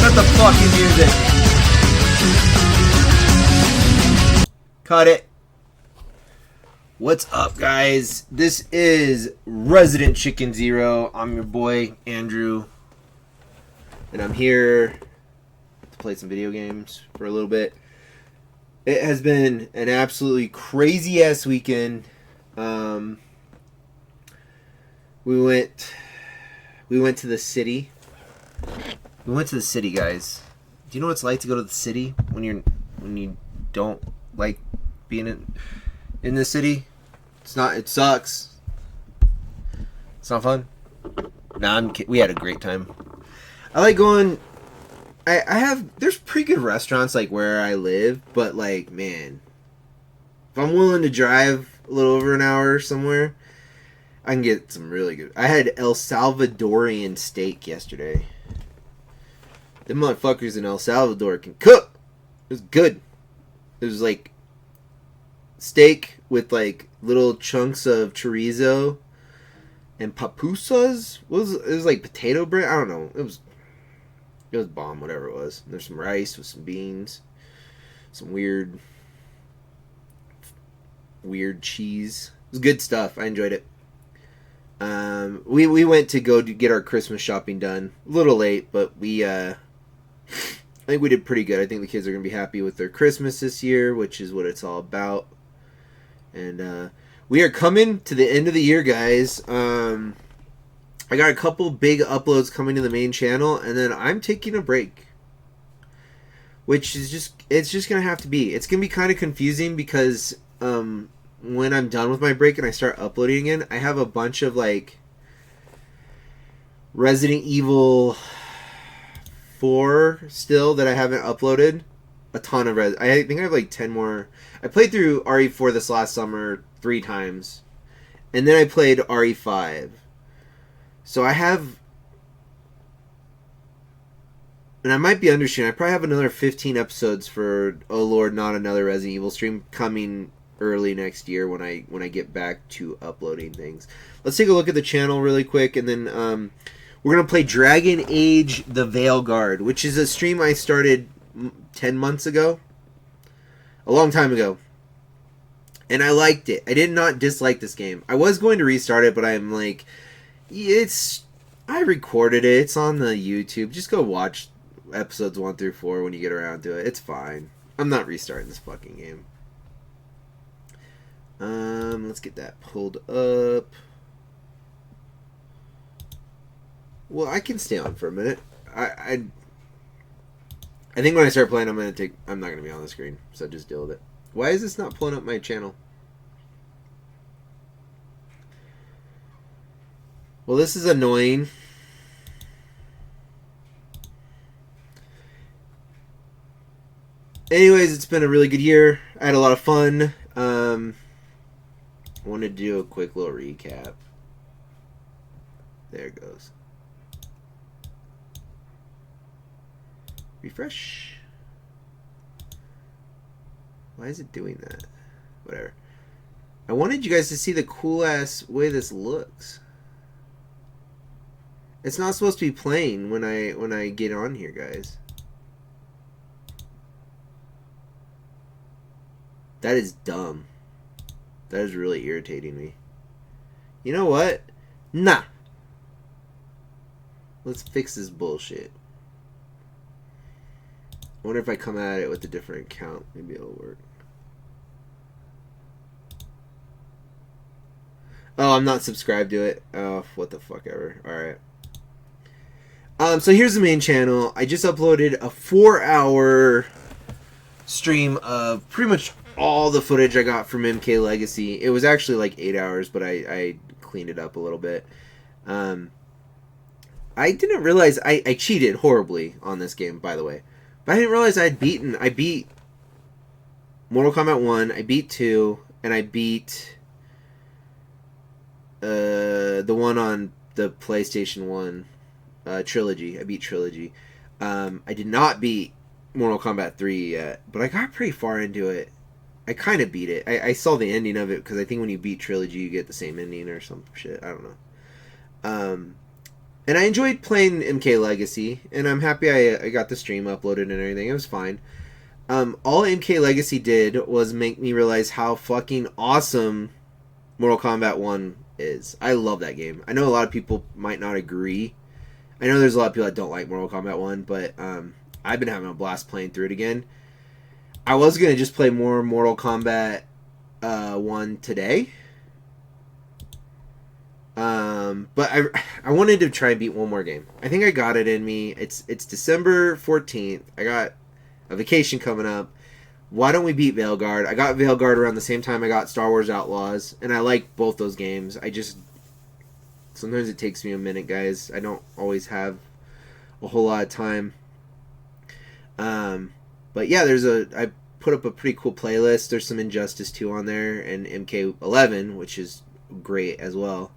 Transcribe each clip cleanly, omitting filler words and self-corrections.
Cut the fucking music. Cut it. What's up, guys? This is Resident Chicken Zero. I'm your boy, Andrew. And I'm here to play some video games for a little bit. It has been an absolutely crazy-ass weekend. We went to the city. We went to the city, guys. Do you know what it's like to go to the city when you don't like being in the city? It sucks. It's not fun. Nah, I'm kidding. We had a great time. I like going. There's pretty good restaurants like where I live, but like, man, if I'm willing to drive a little over an hour somewhere, I can get some really good. I had El Salvadorian steak yesterday. Them motherfuckers in El Salvador can cook. It was good. It was like steak with like little chunks of chorizo and papusas. It was like potato bread. I don't know. It was bomb, whatever it was. There's some rice with some beans, some weird cheese. It was good stuff. I enjoyed it. We went to go get our Christmas shopping done. A little late, but I think we did pretty good. I think the kids are going to be happy with their Christmas this year, which is what it's all about. And we are coming to the end of the year, guys. I got a couple big uploads coming to the main channel, and then I'm taking a break. Which is it's just going to have to be. It's going to be kind of confusing because when I'm done with my break and I start uploading again, I have a bunch of like Resident Evil 4 still that I haven't uploaded. A ton of I think I have like 10 more. I played through RE4 this last summer 3 times. And then I played RE5. So I have, and I might be undershooting. I probably have another 15 episodes for Oh Lord, Not Another Resident Evil stream coming early next year when I get back to uploading things. Let's take a look at the channel really quick, and then we're gonna play Dragon Age: The Veilguard, which is a stream I started 10 months ago, a long time ago, and I liked it. I did not dislike this game. I was going to restart it, but I'm like, I recorded it. It's on the YouTube. Just go watch episodes 1 through 4 when you get around to it. It's fine. I'm not restarting this fucking game. Let's get that pulled up. Well, I can stay on for a minute. I think when I start playing, I'm not gonna be on the screen, so just deal with it. Why is this not pulling up my channel? Well, this is annoying. Anyways, it's been a really good year. I had a lot of fun. I wanted to do a quick little recap. There it goes. Refresh. Why is it doing that? Whatever. I wanted you guys to see the cool ass way this looks. It's not supposed to be playing when I get on here, guys. That is dumb. That is really irritating me. You know what? Nah. Let's fix this bullshit. I wonder if I come at it with a different account. Maybe it'll work. Oh, I'm not subscribed to it. Oh, what the fuck ever. Alright. So here's the main channel. I just uploaded a 4-hour stream of pretty much all the footage I got from MK Legacy. It was actually like 8 hours, but I cleaned it up a little bit. I didn't realize I cheated horribly on this game, by the way. But I didn't realize I beat Mortal Kombat 1, I beat 2, and I beat the one on the PlayStation 1 Trilogy. I beat Trilogy. I did not beat Mortal Kombat 3 yet, but I got pretty far into it. I kind of beat it. I saw the ending of it, because I think when you beat Trilogy, you get the same ending or some shit. I don't know. And I enjoyed playing MK Legacy, and I'm happy I got the stream uploaded and everything. It was fine. All MK Legacy did was make me realize how fucking awesome Mortal Kombat 1 is. I love that game. I know a lot of people might not agree. I know there's a lot of people that don't like Mortal Kombat 1, but I've been having a blast playing through it again. I was going to just play more Mortal Kombat 1 today. But I wanted to try and beat one more game. I think I got it in me. It's December 14th. I got a vacation coming up. Why don't we beat Veilguard? I got Veilguard around the same time I got Star Wars Outlaws, and I like both those games. Sometimes it takes me a minute, guys. I don't always have a whole lot of time. But yeah, I put up a pretty cool playlist. There's some Injustice 2 on there, and MK11, which is great as well.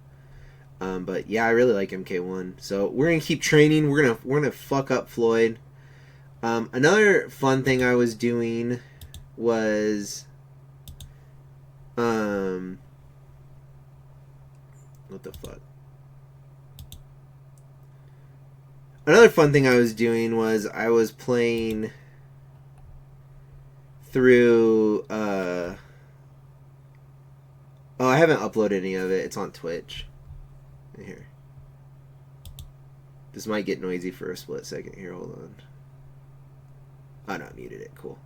But yeah, I really like MK1. So we're gonna keep training. We're gonna fuck up Floyd. Another fun thing I was doing was what the fuck? Another fun thing I was doing was I was playing through oh, I haven't uploaded any of it. It's on Twitch. Here. This might get noisy for a split second here. Hold on. Oh no, I muted it. Cool.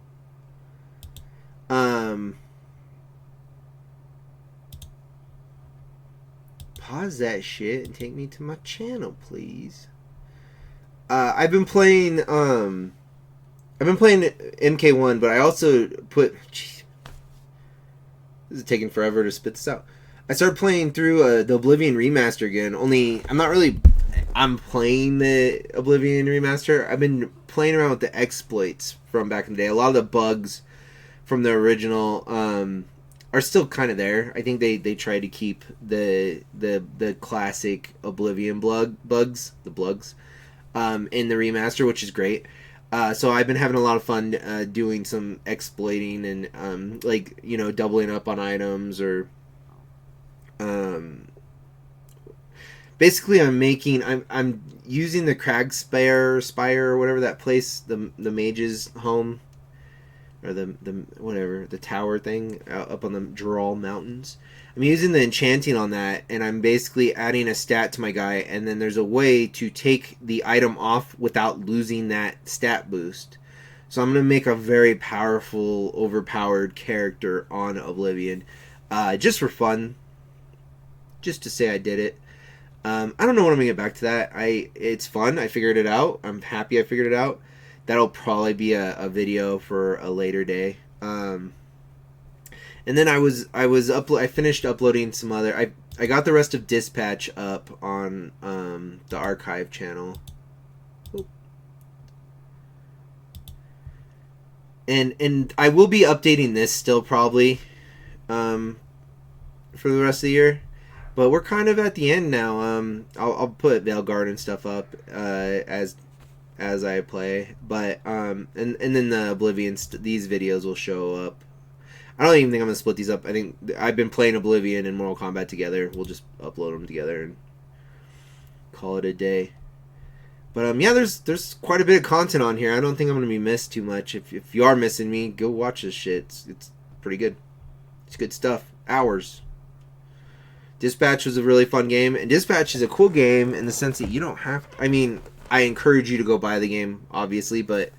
Pause that shit and take me to my channel, please. I've been playing MK1, but I also put. Geez, this is taking forever to spit this out. I started playing through the Oblivion remaster again. Only I'm playing the Oblivion remaster. I've been playing around with the exploits from back in the day. A lot of the bugs from the original are still kind of there. I think they try to keep the classic Oblivion bugs in the remaster, which is great. So I've been having a lot of fun doing some exploiting and doubling up on items or basically I'm using the Cragspire or whatever that place, the mage's home, or the tower thing up on the Dural Mountains. I'm using the enchanting on that, and I'm basically adding a stat to my guy, and then there's a way to take the item off without losing that stat boost. So I'm going to make a very powerful, overpowered character on Oblivion, just for fun, just to say I did it. I don't know when I'm going to get back to that. It's fun. I figured it out. I'm happy I figured it out. That'll probably be a video for a later day. And then I finished uploading some other. I got the rest of Dispatch up on the archive channel. And I will be updating this still probably for the rest of the year. But we're kind of at the end now. I'll put Veilguard and stuff up as I play. But and then the Oblivion these videos will show up. I don't even think I'm gonna split these up. I think I've been playing Oblivion and Mortal Kombat together. We'll just upload them together and call it a day. But yeah, there's quite a bit of content on here. I don't think I'm gonna be missed too much. If you are missing me, go watch this shit. It's pretty good. It's good stuff. Hours. Dispatch was a really fun game, and Dispatch is a cool game in the sense that you don't have to, I mean, I encourage you to go buy the game, obviously, but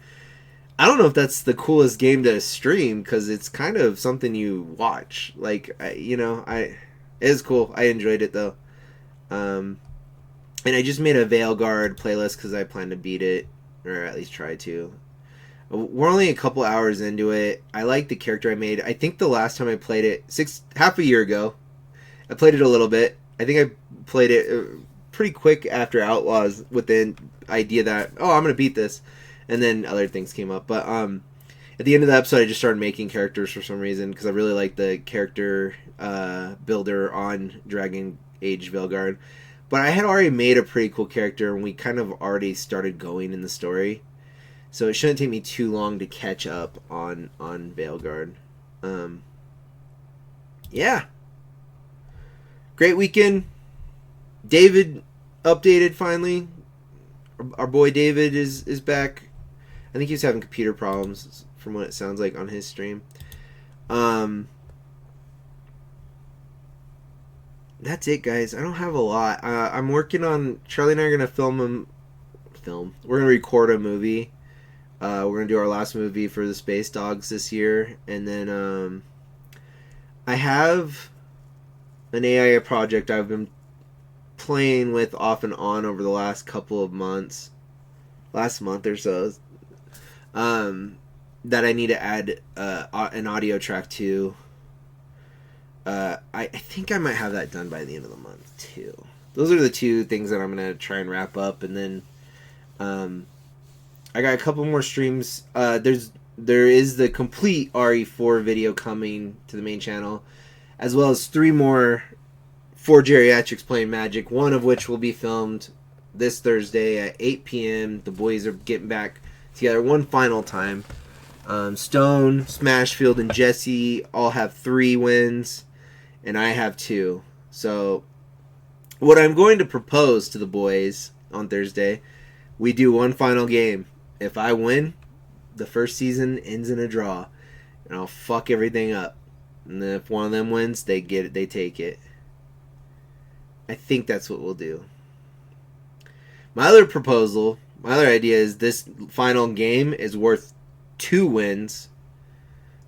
I don't know if that's the coolest game to stream, because it's kind of something you watch. Like, it is cool. I enjoyed it, though. And I just made a Veilguard playlist because I plan to beat it, or at least try to. We're only a couple hours into it. I like the character I made. I think the last time I played it, half a year ago, I played it a little bit. I think I played it pretty quick after Outlaws with the idea that, oh, I'm going to beat this. And then other things came up. But at the end of the episode, I just started making characters for some reason because I really like the character builder on Dragon Age Veilguard. But I had already made a pretty cool character, and we kind of already started going in the story. So it shouldn't take me too long to catch up on Veilguard. Yeah. Great weekend. David updated finally. Our boy David is back. I think he's having computer problems from what it sounds like on his stream. That's it, guys. I don't have a lot. I'm working on... Charlie and I are going to film. We're going to record a movie. We're going to do our last movie for the Space Dogs this year. And then I have an AI project I've been playing with off and on over the last couple of months. Last month or so. That I need to add an audio track to. I think I might have that done by the end of the month too. Those are the two things that I'm gonna try and wrap up, and then I got a couple more streams. There is the complete RE4 video coming to the main channel, as well as 3 more for geriatrics playing Magic. One of which will be filmed this Thursday at 8 p.m. The boys are getting back together one final time. Stone, Smashfield, and Jesse all have 3 wins. And I have 2. So, what I'm going to propose to the boys on Thursday, we do one final game. If I win, the first season ends in a draw. And I'll fuck everything up. And then if one of them wins, they get it, they take it. I think that's what we'll do. My other proposal, my other idea is this final game is worth 2 wins.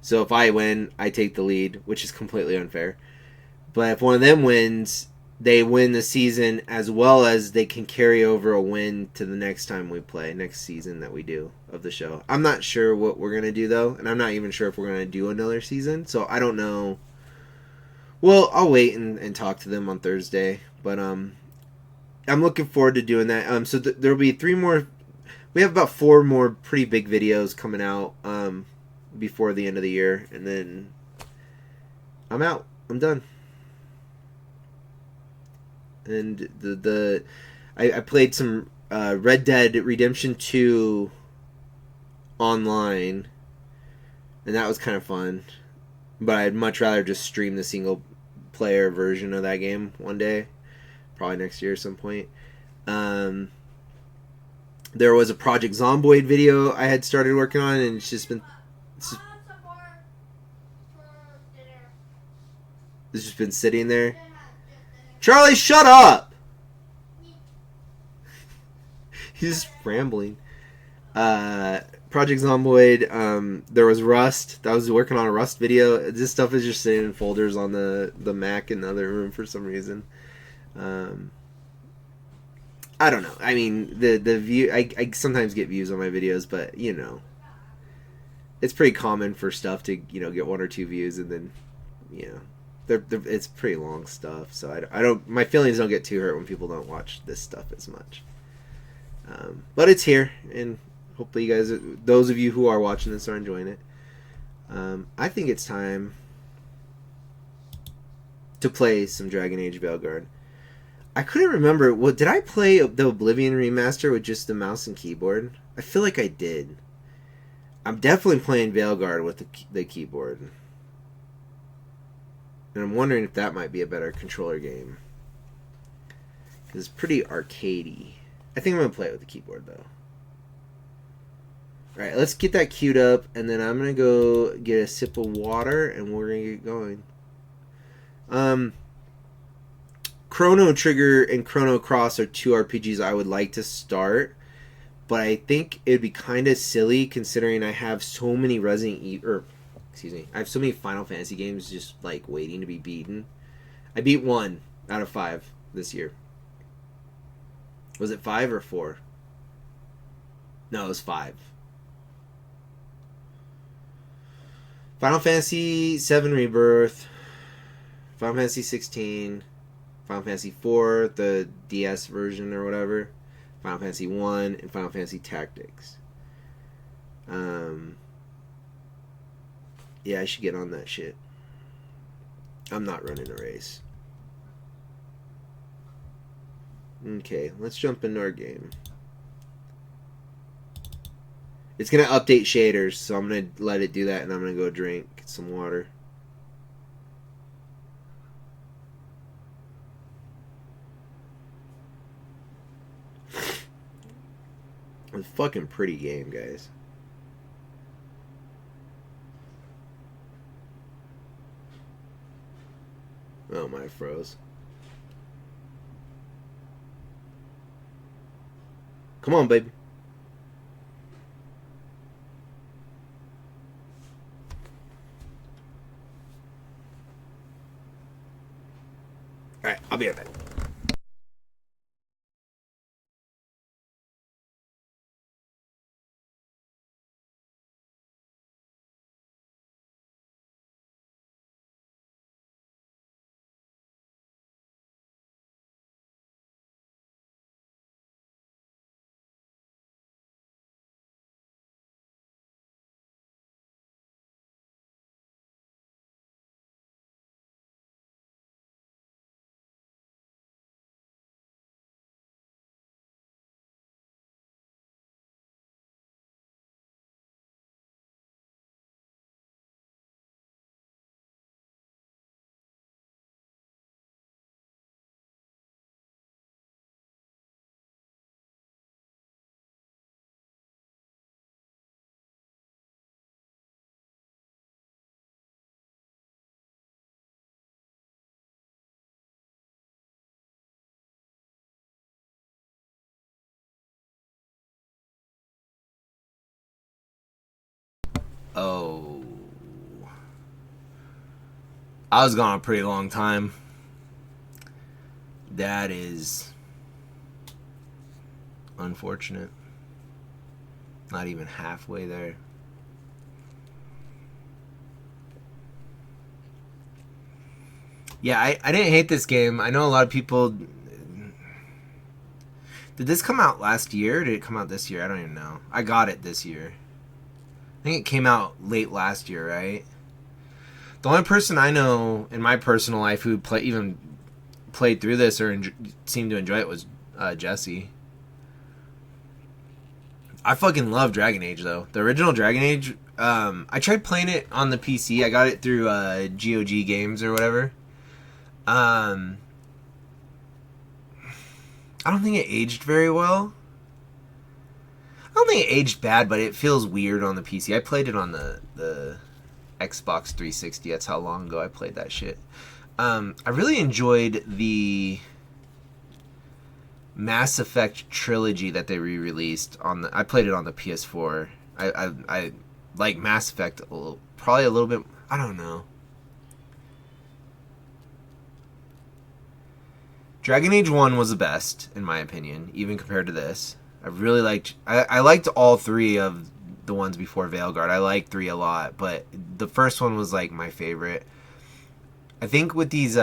So if I win, I take the lead, which is completely unfair. But if one of them wins, they win the season, as well as they can carry over a win to the next time we play, next season that we do of the show. I'm not sure what we're going to do, though, and I'm not even sure if we're going to do another season, so I don't know. Well, I'll wait and talk to them on Thursday, but I'm looking forward to doing that. So there'll be 3 more. We have about 4 more pretty big videos coming out before the end of the year, and then I'm out. I'm done. And I played some Red Dead Redemption 2 online, and that was kind of fun. But I'd much rather just stream the single player version of that game one day, probably next year at some point. There was a Project Zomboid video I had started working on, and it's just been sitting there. Charlie, shut up! He's rambling. Project Zomboid, there was Rust. I was working on a Rust video. This stuff is just sitting in folders on the Mac in the other room for some reason. I don't know. I mean, the view... I sometimes get views on my videos, but, you know. It's pretty common for stuff to, you know, get 1 or 2 views and then, you know... it's pretty long stuff, so I don't. My feelings don't get too hurt when people don't watch this stuff as much. But it's here, and hopefully you guys, those of you who are watching this, are enjoying it. I think it's time to play some Dragon Age Veilguard. I couldn't remember. What did I play the Oblivion remaster with just the mouse and keyboard? I feel like I did. I'm definitely playing Veilguard with the keyboard. And I'm wondering if that might be a better controller game. It's pretty arcadey. I think I'm going to play it with the keyboard, though. Alright, let's get that queued up, and then I'm going to go get a sip of water, and we're going to get going. Chrono Trigger and Chrono Cross are 2 RPGs I would like to start, but I think it'd be kind of silly considering I have so many I have so many Final Fantasy games just, like, waiting to be beaten. I beat 1 out of 5 this year. Was it 5 or 4? No, it was 5. Final Fantasy 7 Rebirth, Final Fantasy 16, Final Fantasy 4, the DS version or whatever, Final Fantasy 1, and Final Fantasy Tactics. Yeah, I should get on that shit. I'm not running a race. Okay, let's jump into our game. It's going to update shaders, so I'm going to let it do that, and I'm going to go drink some water. It's a fucking pretty game, guys. Oh, my froze. Come on, baby. Alright, I'll be right back. Oh. I was gone a pretty long time. That is unfortunate. Not even halfway there. Yeah, I didn't hate this game. I know a lot of people... Did this come out last year or did it come out this year? I don't even know. I got it this year. I think it came out late last year, right? The only person I know in my personal life who even played through this or seemed to enjoy it was Jesse. I fucking love Dragon Age, though. The original Dragon Age, I tried playing it on the PC. I got it through GOG Games or whatever. I don't think it aged very well. I don't think it aged bad, but it feels weird on the PC. I played it on the Xbox 360. That's how long ago I played that shit. I really enjoyed the Mass Effect trilogy that they re-released on the. I played it on the PS4. I like Mass Effect probably a little bit. I don't know. Dragon Age 1 was the best, in my opinion, even compared to this. I really liked... I liked all three of the ones before Veilguard. I liked 3 a lot, but the first one was, like, my favorite. I think with these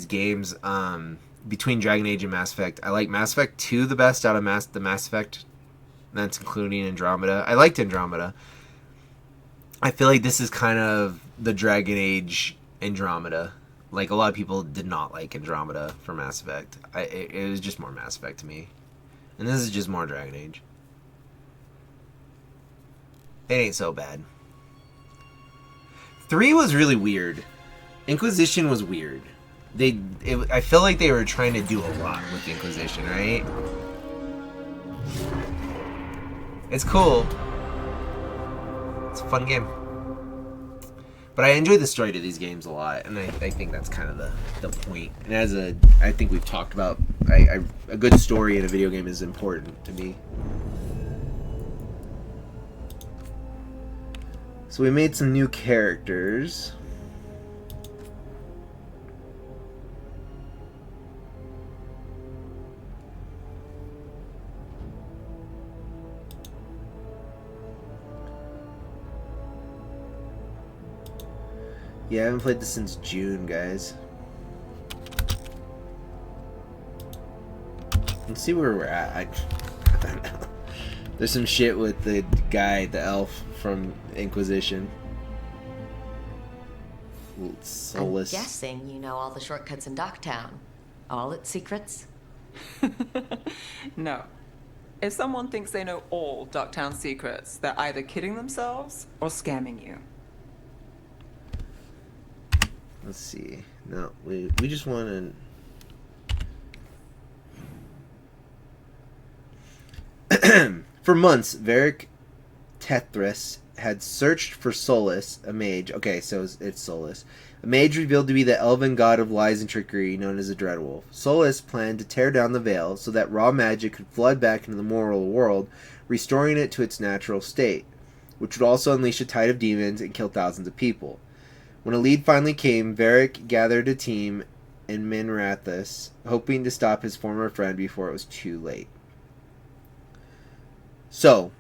games, between Dragon Age and Mass Effect, I like Mass Effect 2 the best out of the Mass Effect. That's including Andromeda. I liked Andromeda. I feel like this is kind of the Dragon Age Andromeda. Like, a lot of people did not like Andromeda for Mass Effect. It was just more Mass Effect to me. And this is just more Dragon Age. It ain't so bad. 3 was really weird. Inquisition was weird. I feel like they were trying to do a lot with Inquisition, right? It's cool. It's a fun game. But I enjoy the story to these games a lot, and I think that's kind of the point. And I think we've talked about, a good story in a video game is important to me. So we made some new characters. Yeah, I haven't played this since June, guys. Let's see where we're at. I don't know. There's some shit with the guy, the elf from Inquisition. Soulless. I'm guessing you know all the shortcuts in Docktown. All its secrets? No. If someone thinks they know all Ducktown secrets, they're either kidding themselves or scamming you. Let's see. No, we just want to... For months, Varric Tethris had searched for Solus, a mage. Okay, so it's Solus. A mage revealed to be the elven god of lies and trickery, known as a Dreadwolf. Solus planned to tear down the veil so that raw magic could flood back into the moral world, restoring it to its natural state, which would also unleash a tide of demons and kill thousands of people. When a lead finally came, Varric gathered a team in Minrathous, hoping to stop his former friend before it was too late. So,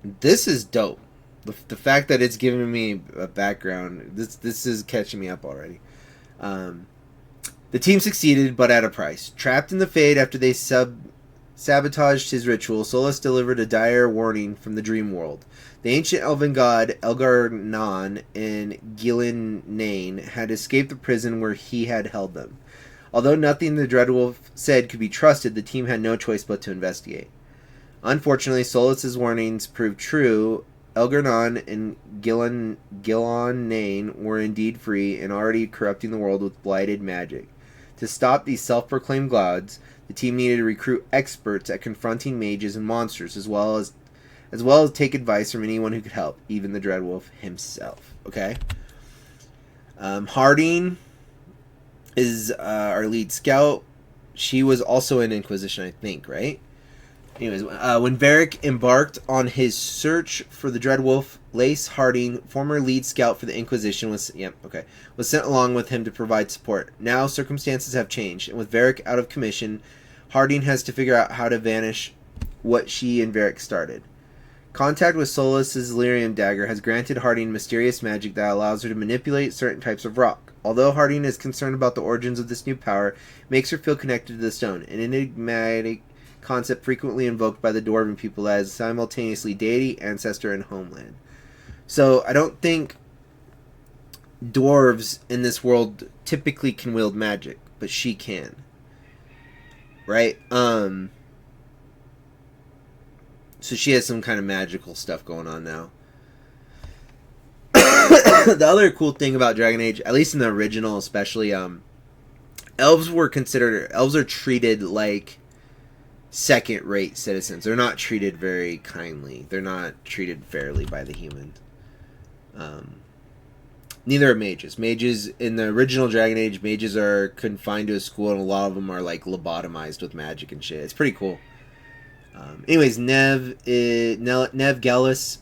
this is dope. The fact that it's giving me a background, this is catching me up already. The team succeeded, but at a price. Trapped in the Fade after they sabotaged his ritual, Solus delivered a dire warning from the dream world. The ancient elven god Elgar'nan and Gillen had escaped the prison where he had held them. Although nothing the Dreadwolf said could be trusted, the team had no choice but to investigate. Unfortunately, Solus's warnings proved true. Elgar'nan and Gillen were indeed free and already corrupting the world with blighted magic. To stop these self-proclaimed gods, the team needed to recruit experts at confronting mages and monsters, as well as take advice from anyone who could help, even the Dreadwolf himself. Okay. Harding is our lead scout. She was also in Inquisition, I think, right? Anyways, when Varric embarked on his search for the Dreadwolf, Lace Harding, former lead scout for the Inquisition, was sent along with him to provide support. Now circumstances have changed, and with Varric out of commission, Harding has to figure out how to vanish what she and Varric started. Contact with Solus's Lyrium Dagger has granted Harding mysterious magic that allows her to manipulate certain types of rock. Although Harding is concerned about the origins of this new power, it makes her feel connected to the stone, an enigmatic concept frequently invoked by the Dwarven people as simultaneously deity, ancestor, and homeland. So I don't think dwarves in this world typically can wield magic, but she can. Right? So she has some kind of magical stuff going on now. The other cool thing about Dragon Age, at least in the original especially, elves are treated like second-rate citizens. They're not treated very kindly. They're not treated fairly by the humans. Neither are mages. Mages, in the original Dragon Age, mages are confined to a school, and a lot of them are, like, lobotomized with magic and shit. It's pretty cool. Anyways, Nev Gallus,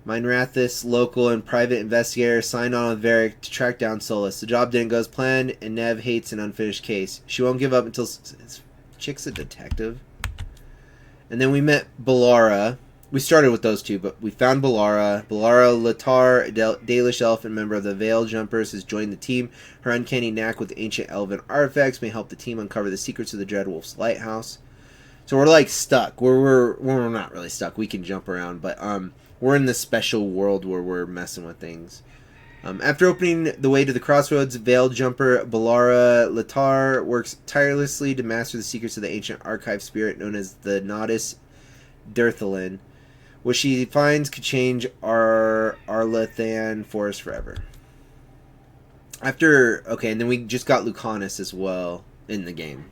Minrathous local and private investigator, signed on with Varric to track down Solus. The job didn't go as planned, and Nev hates an unfinished case. She won't give up until... Chick's a detective. And then we met Balara. We started with those two, but we found Balara. Balara Latar, a Dalish elf and member of the Veil Jumpers, has joined the team. Her uncanny knack with ancient elven artifacts may help the team uncover the secrets of the Dreadwolf's lighthouse. So we're like stuck. We're not really stuck. We can jump around, but we're in this special world where we're messing with things. After opening the way to the crossroads, Veil Jumper Balara Latar works tirelessly to master the secrets of the ancient archive spirit known as the Nodus Dirthalin. What she finds could change our Arlathan forest forever. And then we just got Lucanus as well in the game.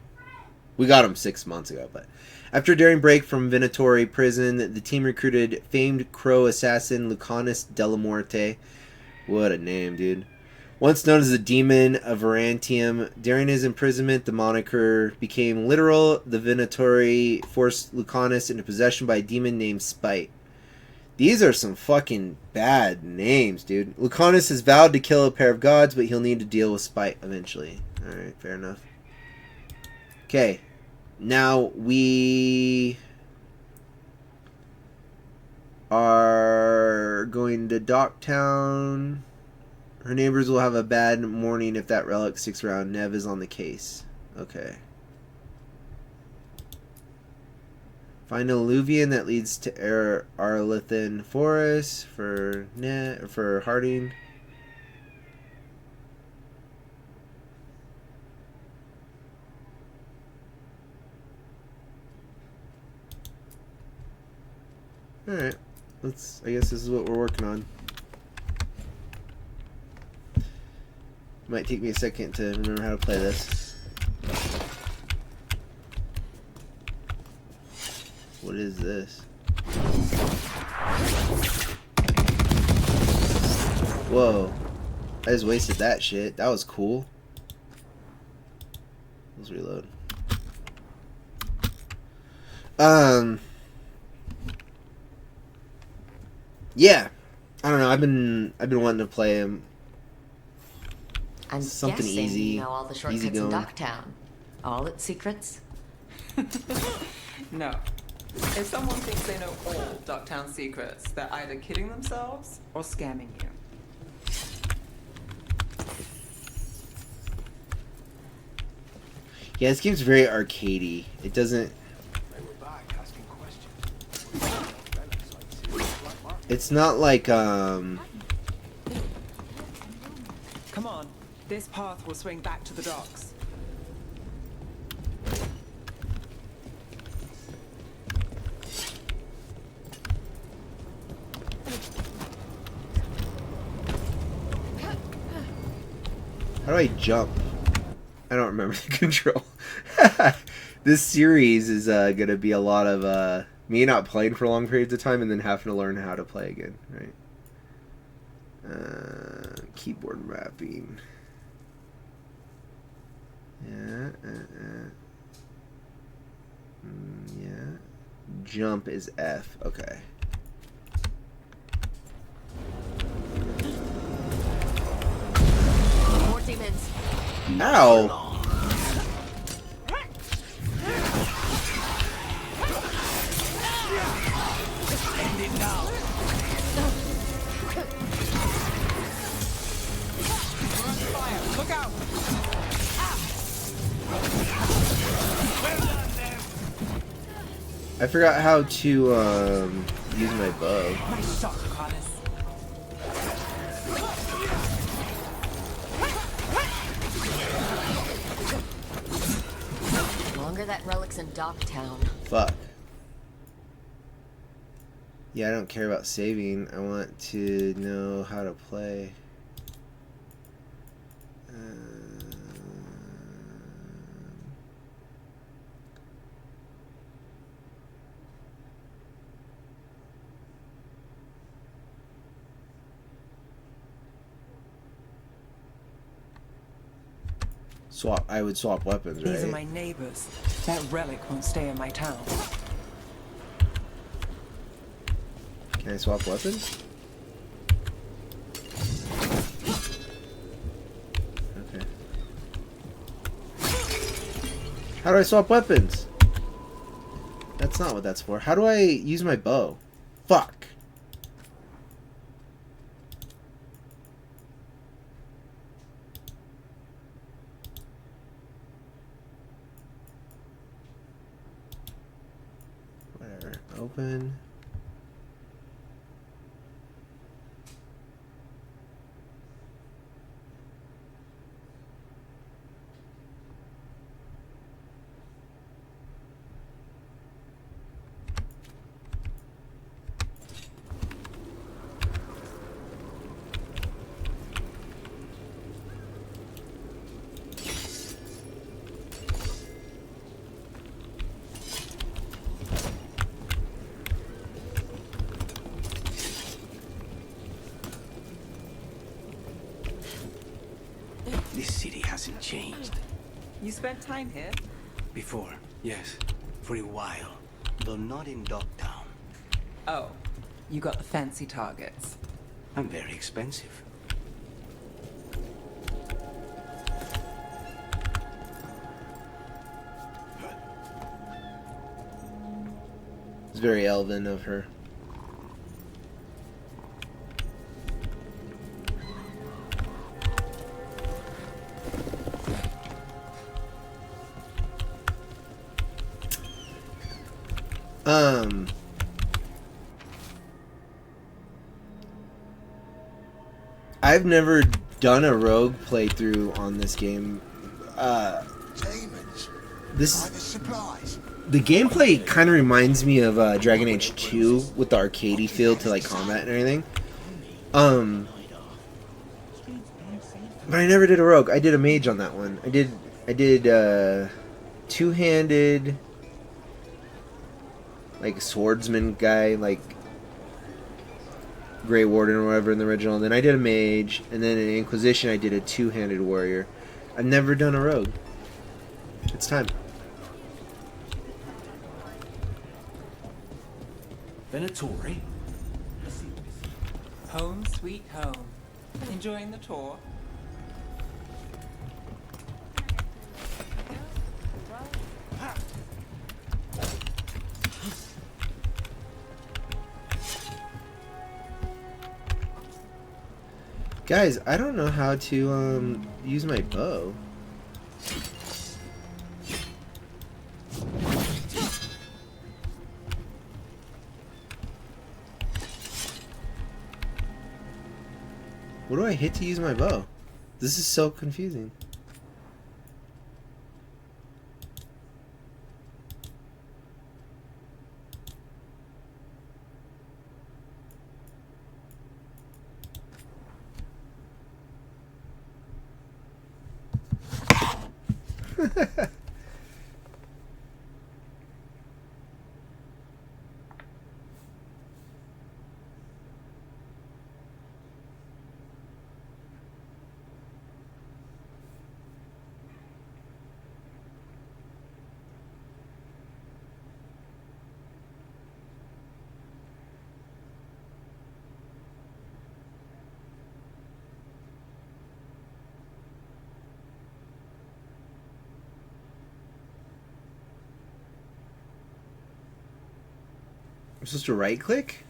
We got him 6 months ago, but after a daring break from Venatori prison, the team recruited famed crow assassin Lucanus Delamorte. What a name, dude. Once known as the Demon of Varantium, during his imprisonment, the moniker became literal. The Venatori forced Lucanus into possession by a demon named Spite. These are some fucking bad names, dude. Lucanus has vowed to kill a pair of gods, but he'll need to deal with Spite eventually. Alright, fair enough. Okay. Now we are going to Docktown. Her neighbors will have a bad morning if that relic sticks around. Nev is on the case. Okay. Find an alluvion that leads to Arlathan Forest for Harding. Alright. I guess this is what we're working on. Might take me a second to remember how to play this. What is this? Whoa. I just wasted that shit. That was cool. Let's reload. Yeah. I don't know. I've been wanting to play him. I'm Something guessing easy, you know all the shortcuts easy in going. Ducktown. All its secrets? No. If someone thinks they know all Ducktown secrets, they're either kidding themselves or scamming you. Yeah, this game's very arcadey. It doesn't. It's not like Come on. This path will swing back to the docks. How do I jump? I don't remember the control. This series is gonna be a lot of me not playing for long periods of time and then having to learn how to play again, right? Keyboard mapping. Yeah. Yeah. Jump is F. Okay. More demons. Ow! Look out! I forgot how to use my bow. Nice shot, Carlos. Longer that relic's in Docktown. Fuck. Yeah, I don't care about saving. I want to know how to play. Swap. I would swap weapons, right? These are my neighbors. That relic won't stay in my town. Can I swap weapons? Okay. How do I swap weapons? That's not what that's for. How do I use my bow? Fuck. Whatever. Open. This city hasn't changed. You spent time here? Before, yes. For a while. Though not in Dogtown. Oh, you got the fancy targets. I'm very expensive. It's very elven of her. I've never done a rogue playthrough on this game. Demons. This By the supplies. the gameplay kind of reminds me of Dragon Age 2 with the arcadey feel to like combat and everything. But I never did a rogue. I did a mage on that one. I did two-handed. like swordsman guy, like Grey Warden or whatever in the original. And then I did a mage, and then in Inquisition I did a two-handed warrior. I've never done a rogue. It's time. Venatori? Home sweet home. Enjoying the tour? Guys, I don't know how to use my bow. What do I hit to use my bow? This is so confusing. I'm supposed to right click?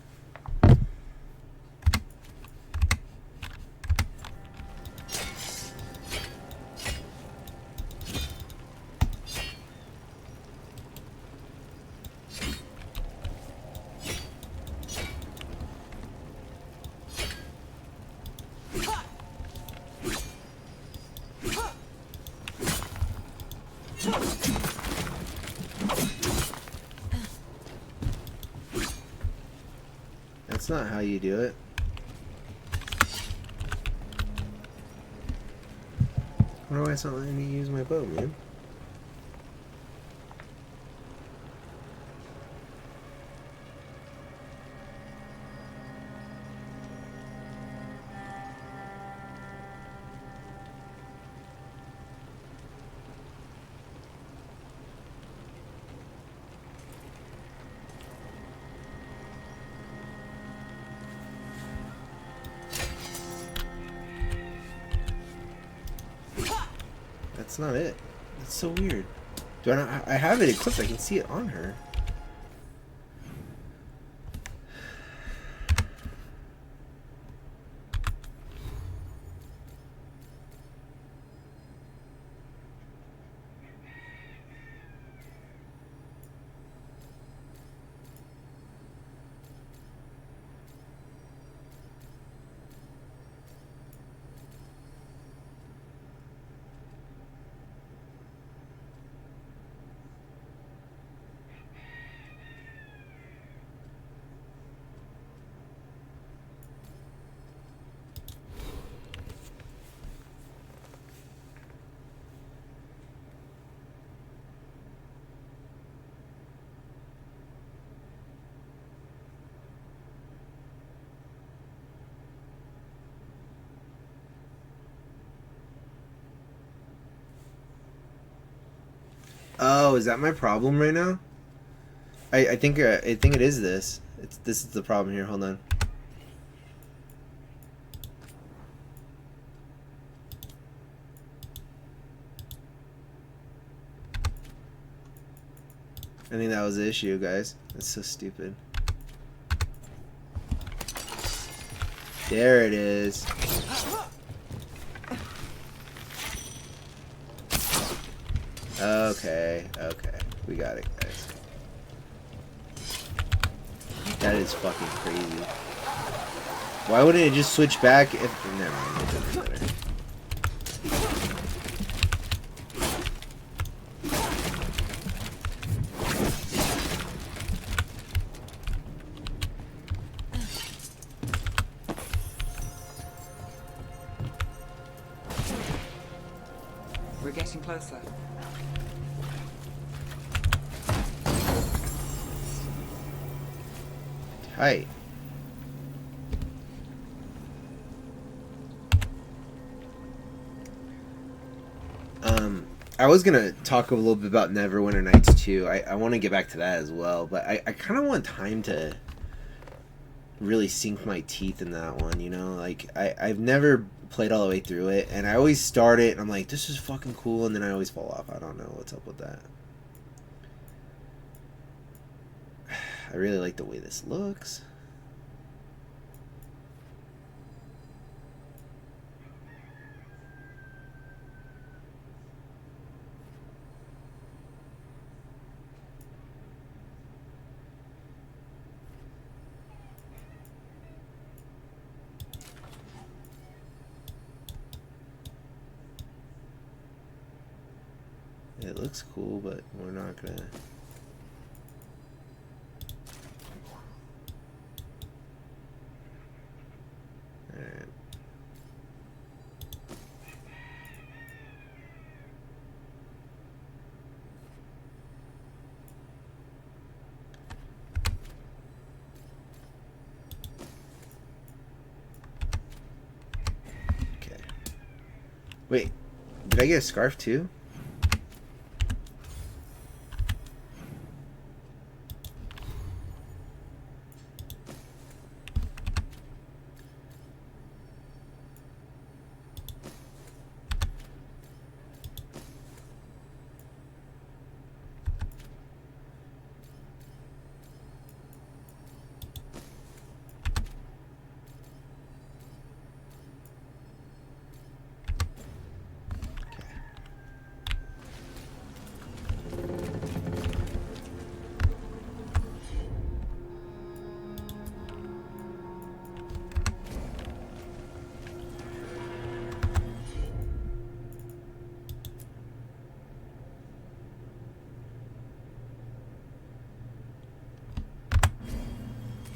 That's not how you do it. I wonder why it's not letting me use my bow, man. That's not it. That's so weird. Do I not? I have it equipped. I can see it on her. Oh, is that my problem right now? I think it is this. This is the problem here. Hold on. I think that was the issue, guys. That's so stupid. There it is. Okay, okay. We got it, guys. That is fucking crazy. Why wouldn't it just switch back if... Never mind, it doesn't matter. We're getting closer. Hi. I was gonna talk a little bit about Neverwinter Nights too. I want to get back to that as well, but I kind of want time to really sink my teeth in that one, you know? Like, I've never played all the way through it, and I always start it, and I'm like, this is fucking cool, and then I always fall off. I don't know what's up with that. I really like the way this looks. It looks cool, but we're not gonna... Alright. Okay. Wait, did I get a scarf too?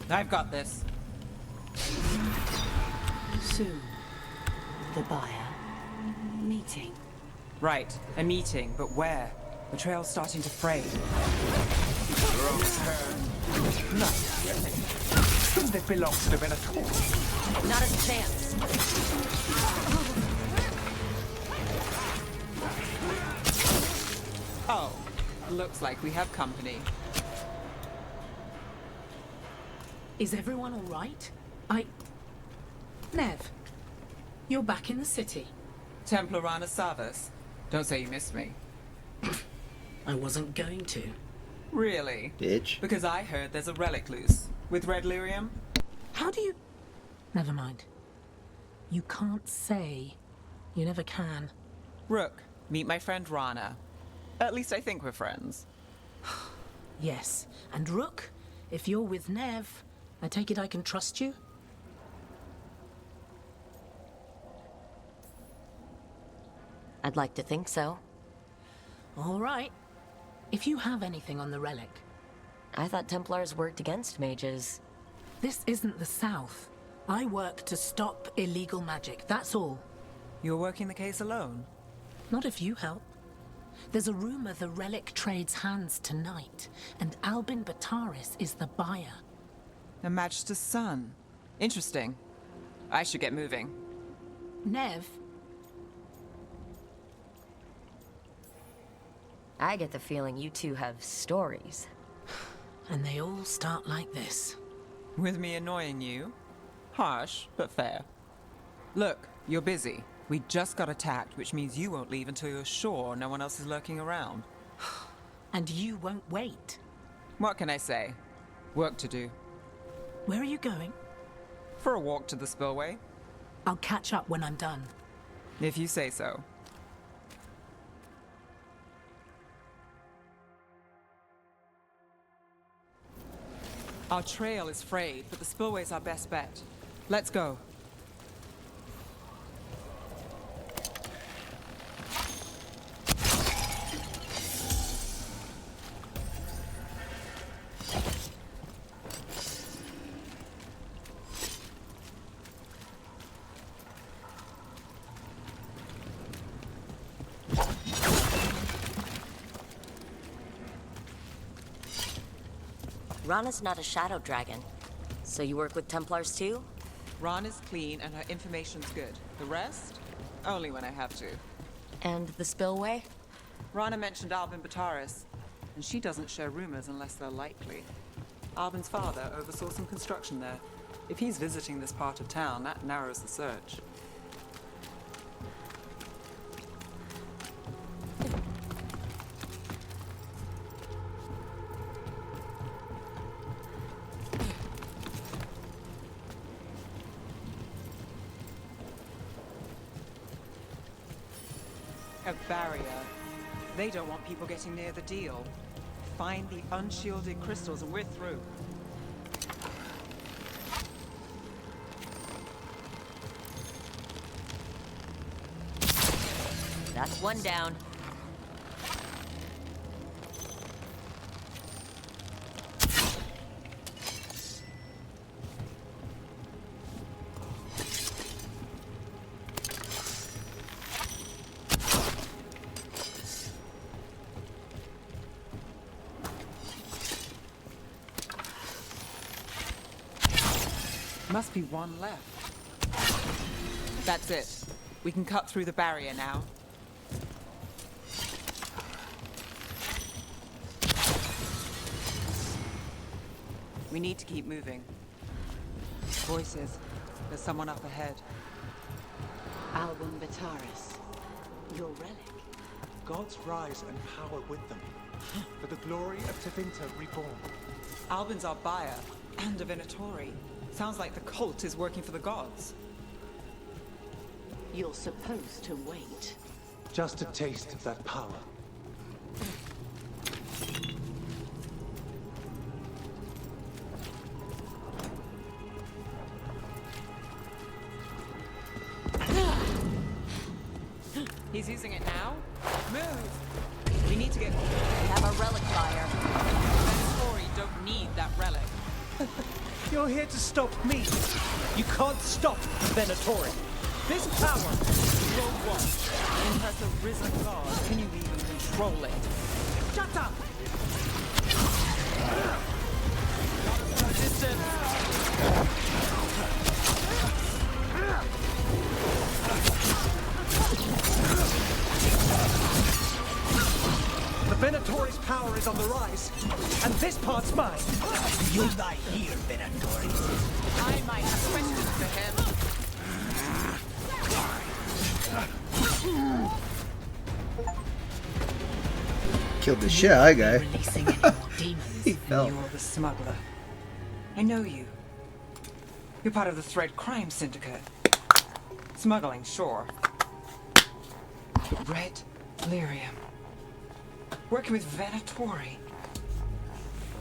I've got this. Soon, the buyer meeting. Right, a meeting, but where? The trail's starting to fray. Wrong turn. No. Shouldn't it belong to the Venator? Not a chance. Oh, looks like we have company. Is everyone all right? Nev, you're back in the city. Templar Rana Savas. Don't say you missed me. I wasn't going to. Really? Bitch. Because I heard there's a relic loose. With red lyrium? How do you... Never mind. You can't say. You never can. Rook, meet my friend Rana. At least I think we're friends. Yes, and Rook, if you're with Nev, I take it I can trust you? I'd like to think so. All right. If you have anything on the relic... I thought Templars worked against mages. This isn't the South. I work to stop illegal magic, that's all. You're working the case alone? Not if you help. There's a rumor the relic trades hands tonight, and Albin Bataris is the buyer. A Magister's son. Interesting. I should get moving. Nev, I get the feeling you two have stories. and they all start like this. With me annoying you? Harsh, but fair. Look, you're busy. We just got attacked, which means you won't leave until you're sure no one else is lurking around. And you won't wait. What can I say? Work to do. Where are you going? For a walk to the spillway? I'll catch up when I'm done. If you say so. Our trail is frayed, but the spillway's our best bet. Let's go. Rana's not a shadow dragon. So you work with Templars too? Ron is clean and her information's good. The rest? Only when I have to. And the spillway? Rana mentioned Albin Bataris, and she doesn't share rumors unless they're likely. Albin's father oversaw some construction there. If he's visiting this part of town, that narrows the search. A barrier. They don't want people getting near the deal. Find the unshielded crystals and we're through. That's one down. Must be one left. That's it. We can cut through the barrier now. We need to keep moving. Voices. There's someone up ahead. Albin Bataris, your relic. Gods rise and power with them. For the glory of Tevinter reborn. Albin's our buyer, and a Venatori. Sounds like the cult is working for the gods. You're supposed to wait. Just a taste of that power. He's using it now? Move! We need to get... We have a relic buyer. Venatori don't need that relic. You're here to stop me. You can't stop Venatori. This power will watch. In as a risen god, can you even control it? Shut up! The Venatori's power is on the rise, and this part's mine. You'll die here, Venatori. I might have questions for him. Killed the shit out of that guy. Releasing any more demons. He fell. You're the smuggler. I know you. You're part of the Thread Crime Syndicate. Smuggling, sure. But Red Lyrium. Working with Venatori.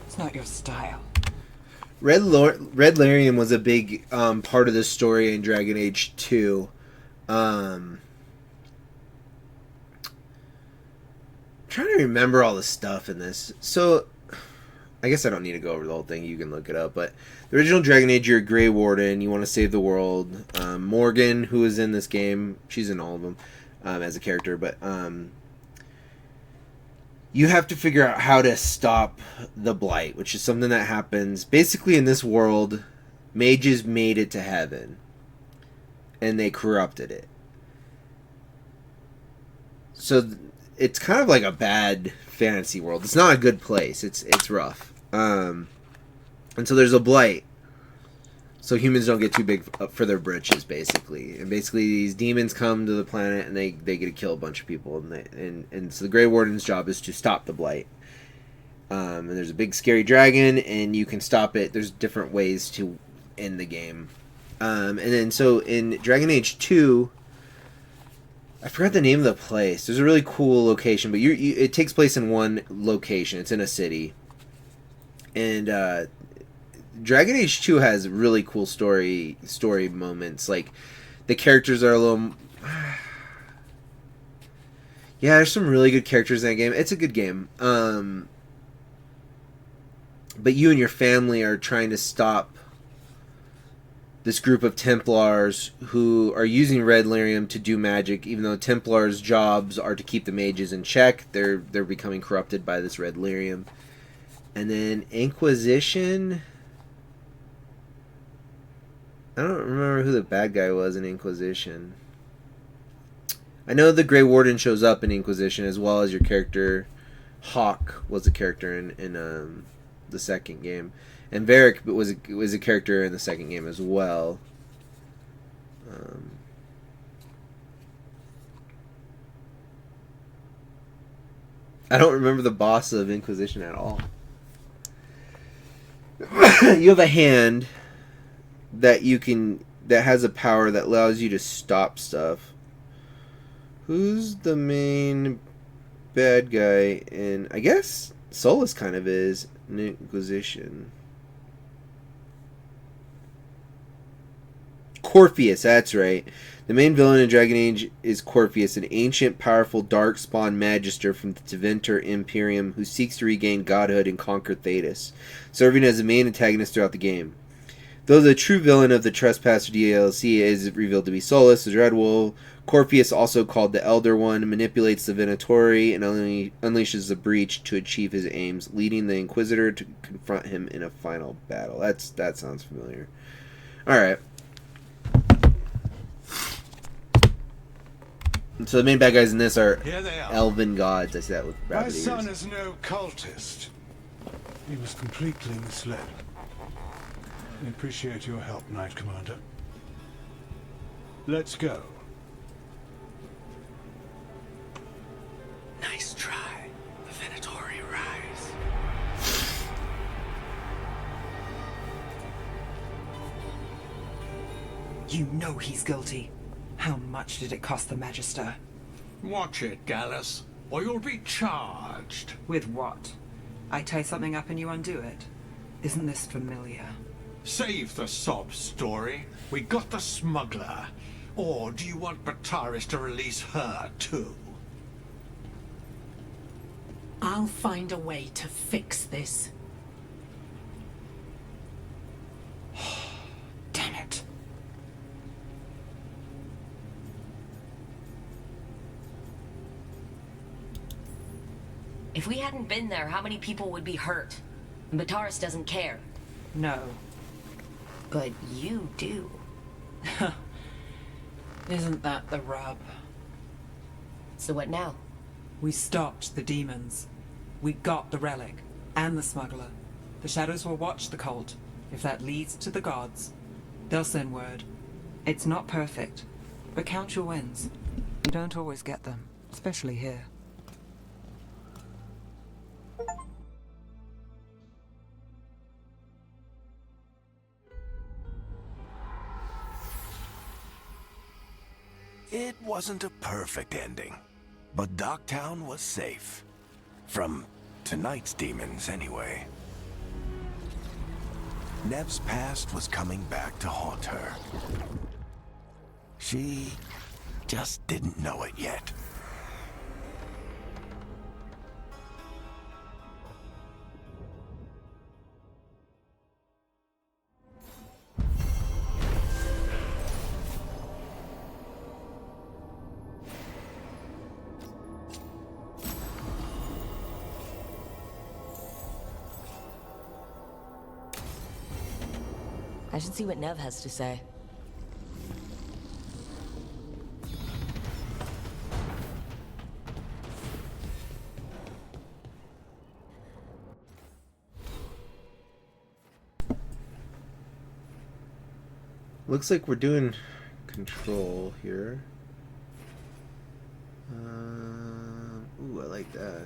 It's not your style. Red Lyrium was a big part of the story in Dragon Age 2. Trying to remember all the stuff in this. So, I guess I don't need to go over the whole thing. You can look it up. But the original Dragon Age, you're a Grey Warden. You want to save the world. Morgan, who is in this game, she's in all of them as a character. But you have to figure out how to stop the Blight, which is something that happens basically in this world. Mages made it to heaven, and they corrupted it. So it's kind of like a bad fantasy world. It's not a good place. It's rough. And so there's a Blight. So humans don't get too big up for their britches, basically. And basically these demons come to the planet and they get to kill a bunch of people. And so the Grey Warden's job is to stop the Blight. And there's a big scary dragon and you can stop it. There's different ways to end the game. And then so in Dragon Age 2... I forgot the name of the place. There's a really cool location, but it takes place in one location. It's in a city. And Dragon Age 2 has really cool story moments. Like, the characters are a little... yeah, there's some really good characters in that game. It's a good game. But you and your family are trying to stop this group of Templars who are using Red Lyrium to do magic, even though Templars' jobs are to keep the mages in check. They're becoming corrupted by this Red Lyrium. And then Inquisition... I don't remember who the bad guy was in Inquisition. I know the Grey Warden shows up in Inquisition, as well as your character Hawk was a character in the second game, and Varric was a character in the second game as well. I don't remember the boss of Inquisition at all. You have a hand that has a power that allows you to stop stuff. Who's the main bad guy in... I guess Solus kind of is in Inquisition. Corpheus, that's right. The main villain in Dragon Age is Corpheus, an ancient, powerful, dark-spawn magister from the Tevinter Imperium who seeks to regain godhood and conquer Thedas, serving as the main antagonist throughout the game. Though the true villain of the Trespasser DLC is revealed to be Solus, the Dreadwolf, Corpheus, also called the Elder One, manipulates the Venatori and unleashes the Breach to achieve his aims, leading the Inquisitor to confront him in a final battle. That sounds familiar. Alright. So the main bad guys in this are elven gods. I say that with My rabbit son ears. is no cultist. He was completely misled. I appreciate your help, Knight Commander. Let's go. Nice try. The Venatori rise. You know he's guilty. How much did it cost the Magister? Watch it, Gallus, or you'll be charged. With what? I tie something up and you undo it. Isn't this familiar? Save the sob story. We got the smuggler. Or do you want Bataris to release her, too? I'll find a way to fix this. Damn it. If we hadn't been there, how many people would be hurt? And Bataris doesn't care. No. But you do. Isn't that the rub? So what now? We stopped the demons. We got the relic. And the smuggler. The shadows will watch the cult. If that leads to the gods, they'll send word. It's not perfect, but count your wins. You don't always get them, especially here. It wasn't a perfect ending, but Docktown was safe. From tonight's demons, anyway. Nev's past was coming back to haunt her. She just didn't know it yet. I should see what Nev has to say. Looks like we're doing control here. Ooh, I like that.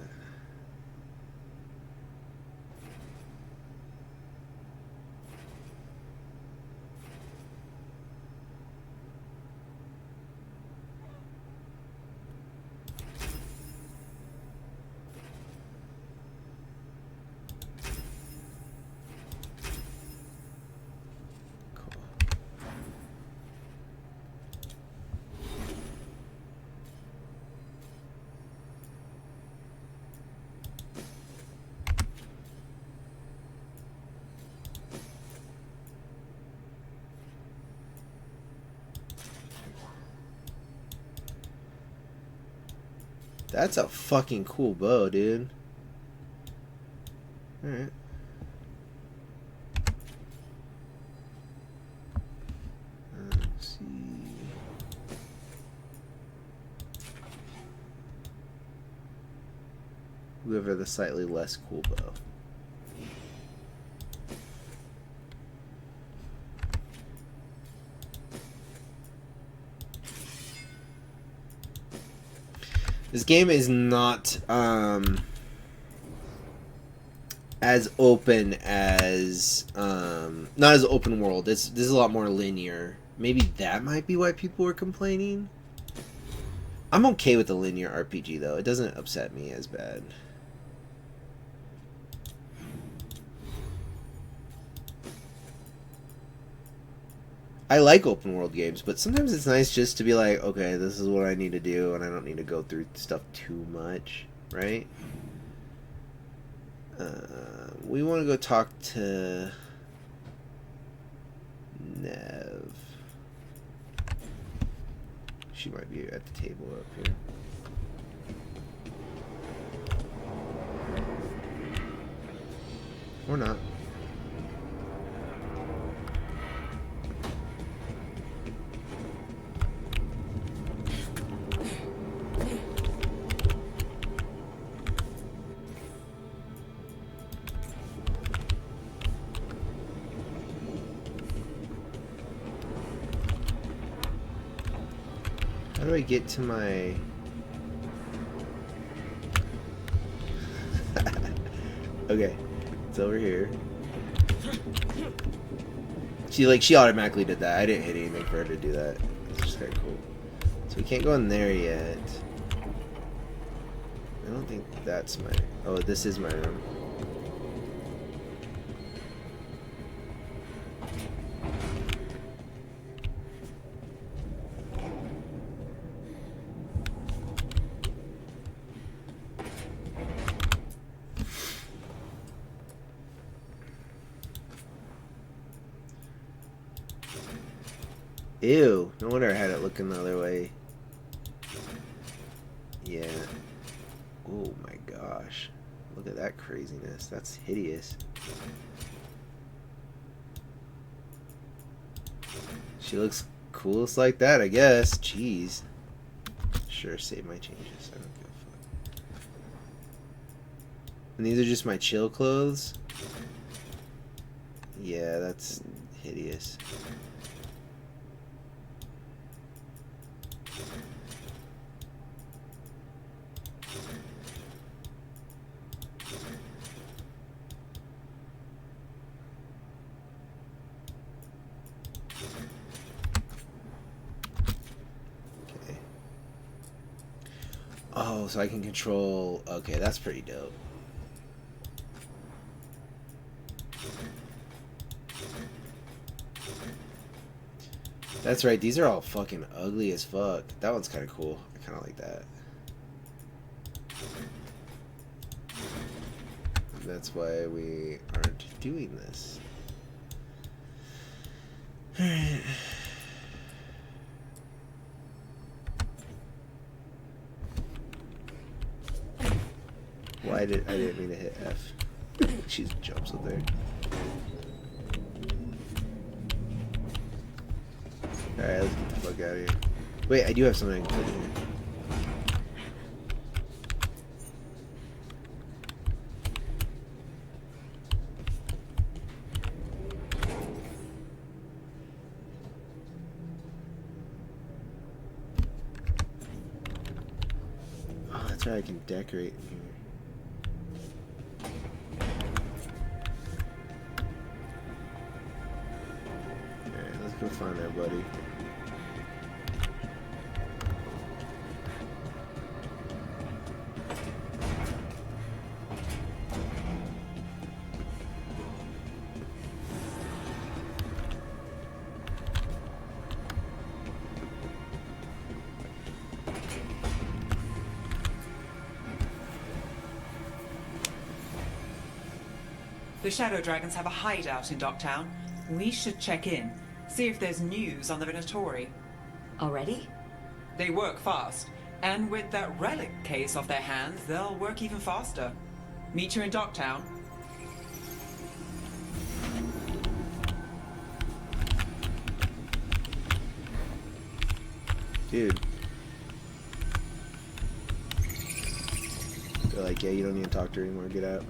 That's a fucking cool bow, dude. Alright. whoever the slightly less cool bow. This game is not as open as not as open world. This is a lot more linear. Maybe that might be why people were complaining. I'm okay with the linear RPG though. It doesn't upset me as bad. I like open world games, but sometimes it's nice just to be like, okay, this is what I need to do, and I don't need to go through stuff too much, right? We want to go talk to Nev. She might be at the table up here. Or not. How do I get to my... Okay, it's over here. She automatically did that. I didn't hit anything for her to do that. It's just kind of cool. So we can't go in there yet. I don't think that's my... Oh, this is my room. Ew, no wonder I had it looking the other way. Yeah. Oh my gosh. Look at that craziness. That's hideous. She looks coolest like that, I guess. Jeez. Sure, save my changes. I don't give a fuck. And these are just my chill clothes? Yeah, that's hideous. Oh, so I can control... Okay, that's pretty dope. That's right, these are all fucking ugly as fuck. That one's kind of cool. I kind of like that. That's why we aren't doing this. Alright. Why did I didn't mean to hit F? She jumps up there. Alright, let's get the fuck out of here. Wait, I do have something I can put in here. Oh, that's right, I can decorate in here. Go find that, buddy. The Shadow Dragons have a hideout in Docktown. We should check in. See if there's news on the Venatori. Already? They work fast, and with that relic case off their hands, they'll work even faster. Meet you in Docktown. Dude. They're like, yeah, you don't need to talk to her anymore. Get out.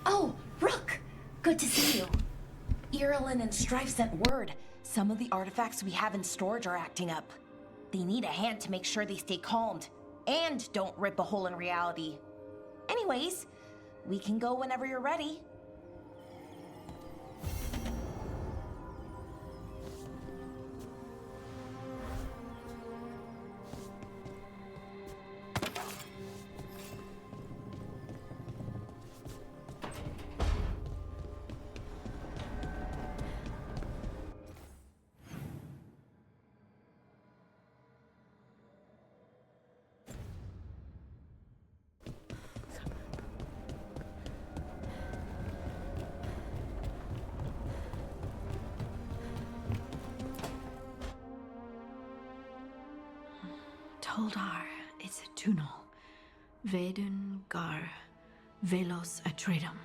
Oh, Rook! Good to see you. Irulan and Strife sent word. Some of the artifacts we have in storage are acting up. They need a hand to make sure they stay calmed. And don't rip a hole in reality. Anyways, we can go whenever you're ready. Toldar, it's a tunnel. Vedun gar velos atredum.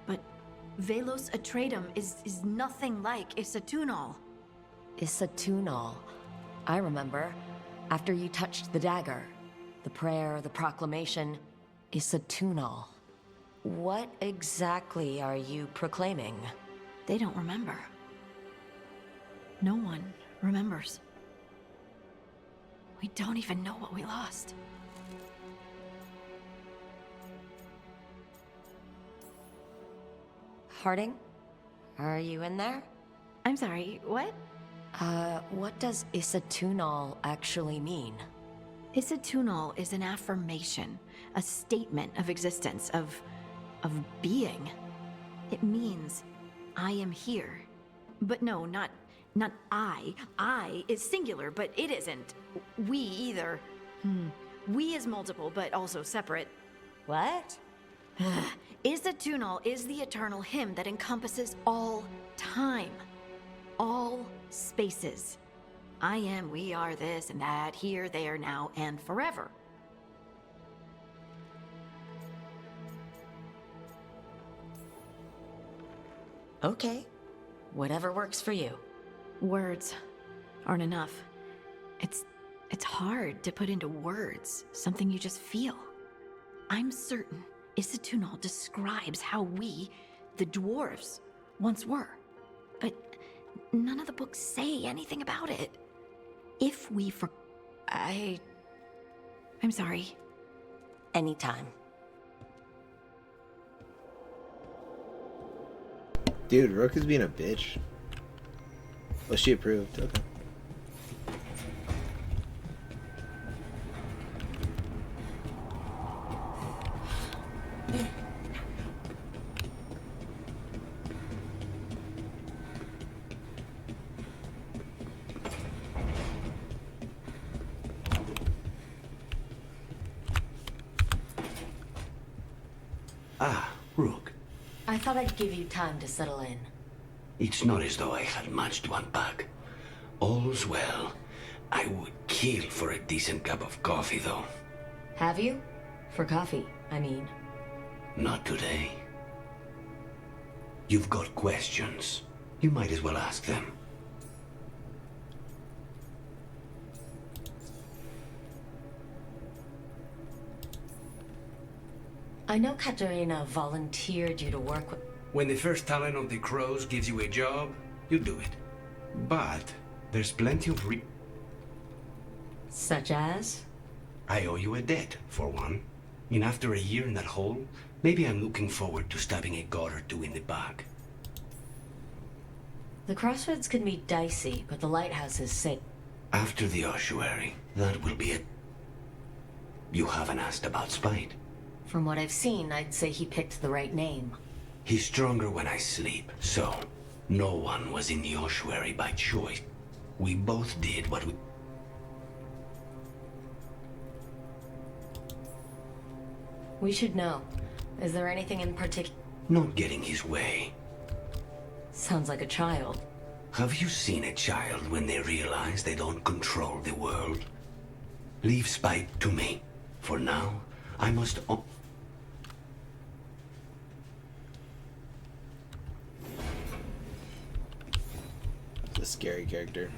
But velos atredum is nothing like Isatunal. Isatunal. I remember. After you touched the dagger. The prayer, the proclamation. Isatunal. What exactly are you proclaiming? They don't remember. No one remembers. We don't even know what we lost. Harding? Are you in there? I'm sorry, what? What does Isatunal actually mean? Isatunal is an affirmation, a statement of existence, of being. It means, I am here. But no, not I. I is singular, but it isn't. We either. We is multiple, but also separate. What? Isatunal is the eternal hymn that encompasses all time. All spaces. I am, we are, this and that, here, there, now, and forever. Okay. Whatever works for you. Words aren't enough. It's hard to put into words something you just feel. I'm certain Isatunal describes how we, the dwarves, once were. But none of the books say anything about it. If we I'm sorry. Anytime. Dude, Rook is being a bitch. Well, she approved. Okay. Ah, Rook. I thought I'd give you time to settle in. It's not as though I had much to unpack. All's well. I would kill for a decent cup of coffee, though. Have you? For coffee, I mean. Not today. You've got questions. You might as well ask them. I know Katerina volunteered you to work with... When the first talent of the Crows gives you a job, you do it. But there's plenty of Such as? I owe you a debt, for one. And after a year in that hole, maybe I'm looking forward to stabbing a god or two in the back. The crossroads can be dicey, but the lighthouse is safe. After the ossuary, that will be it. You haven't asked about Spite. From what I've seen, I'd say he picked the right name. He's stronger when I sleep, so no one was in the ossuary by choice. We both did what we... We should know. Is there anything in particular? Not getting his way. Sounds like a child. Have you seen a child when they realize they don't control the world? Leave spite to me. For now, I must... It's a scary character.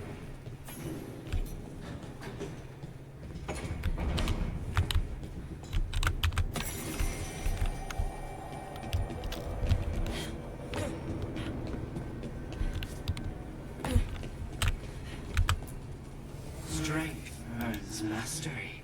Strength earns mastery.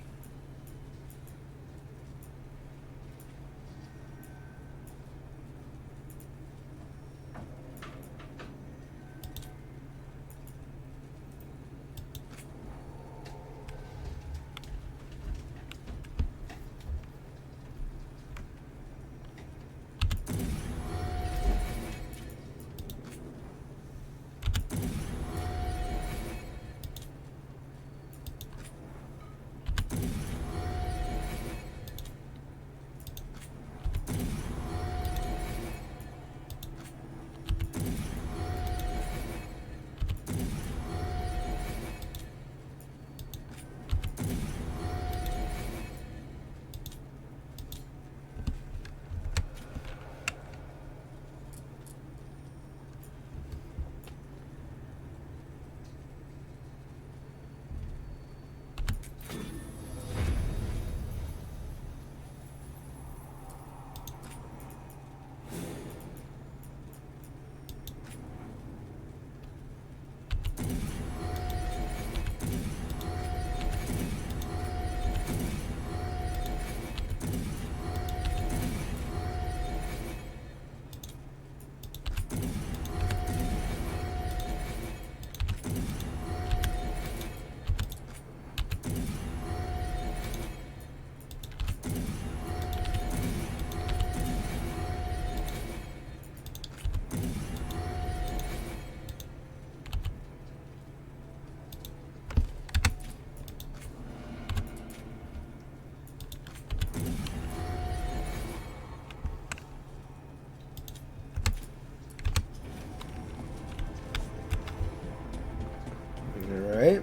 Alright.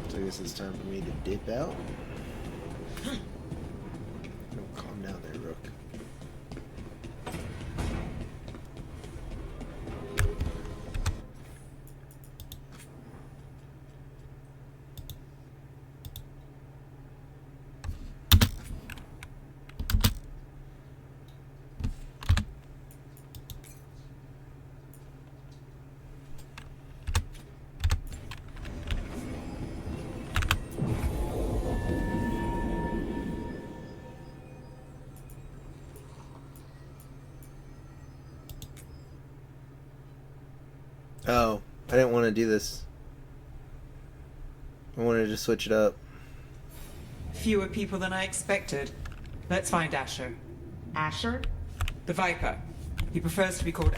So I guess it's time for me to dip out. Oh, calm down there, Rook. Oh, I didn't want to do this. I wanted to switch it up. Fewer people than I expected. Let's find Asher. Asher? The Viper. He prefers to be called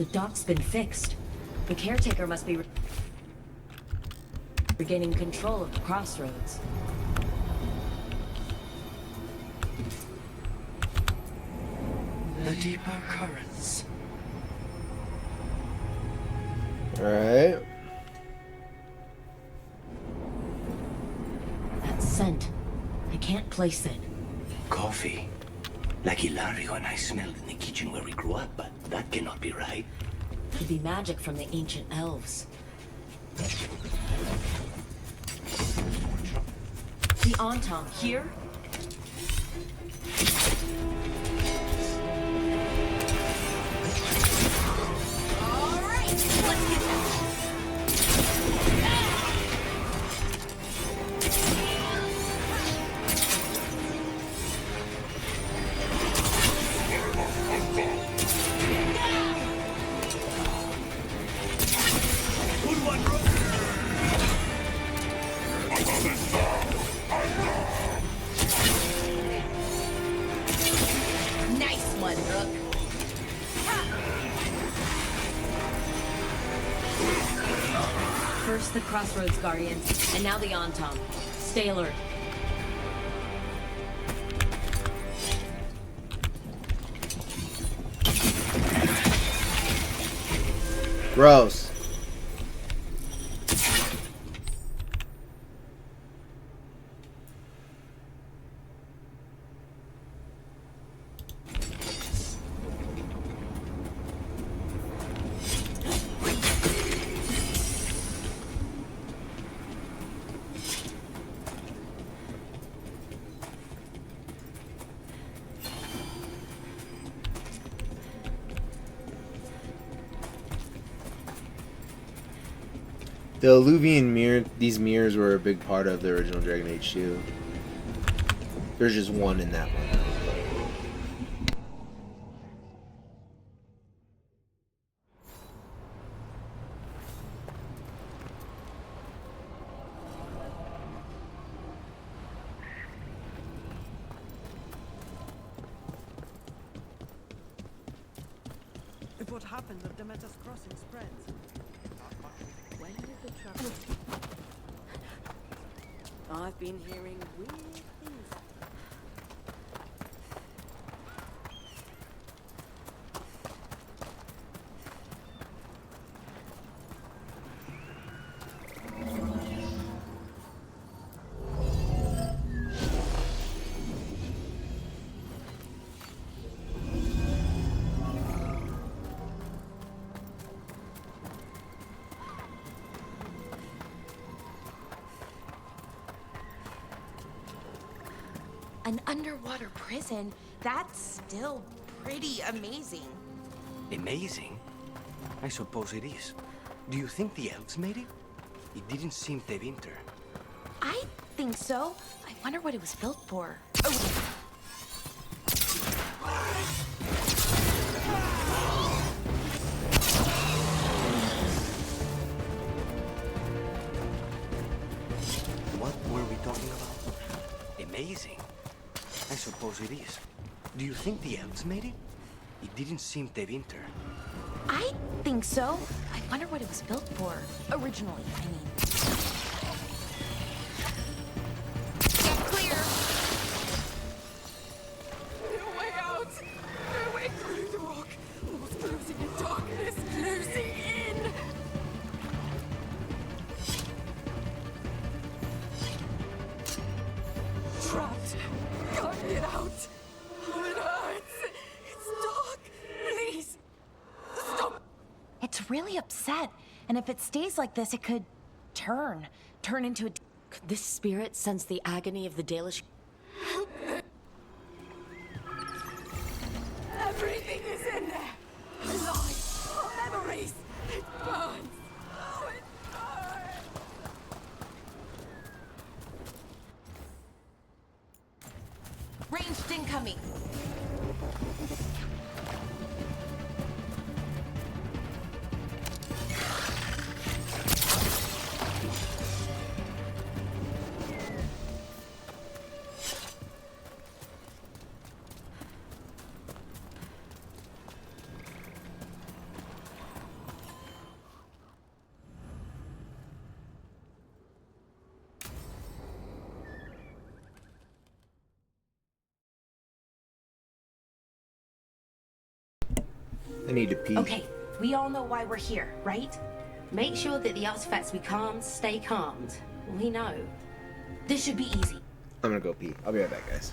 The dock's been fixed. The caretaker must be regaining control of the crossroads. The deeper currents. Alright. That scent. I can't place it. Coffee. Like Hilario and I smelled in the kitchen where we grew up, but that cannot be right. Could be magic from the ancient elves. The Antom here? Alright, let's get that. Nice one, Rook. First the Crossroads Guardians, and now the Antom. Stay alert. Gross. The Alluvian mirror, these mirrors were a big part of the original Dragon Age 2. There's just one in that one. If what happened with Demeter's crossing spreads. When did the trouble? I've been hearing weird things. An underwater prison? That's still pretty amazing. Amazing? I suppose it is. Do you think the elves made it? It didn't seem to winter. I think so. I wonder what it was built for. What were we talking about? Amazing? I suppose it is. Do you think the elves made it? It didn't seem to winter. I think so. I wonder what it was built for. Originally, I mean. Get clear! No way out! No way through the rock! What's closing in darkness? Closing in! Trapped! Can't get out! Oh, it hurts! It's dark! Please! Stop! It's really upset. And if it stays like this, it could turn into a... Could this spirit sense the agony of the Dalish? Everything is in there! Our lives, our memories! It burns! Oh, it burns! Ranged incoming! I need to pee. Okay, we all know why we're here, right? Make sure that the artifacts we calmed stay calmed. We know. This should be easy. I'm gonna go pee. I'll be right back, guys.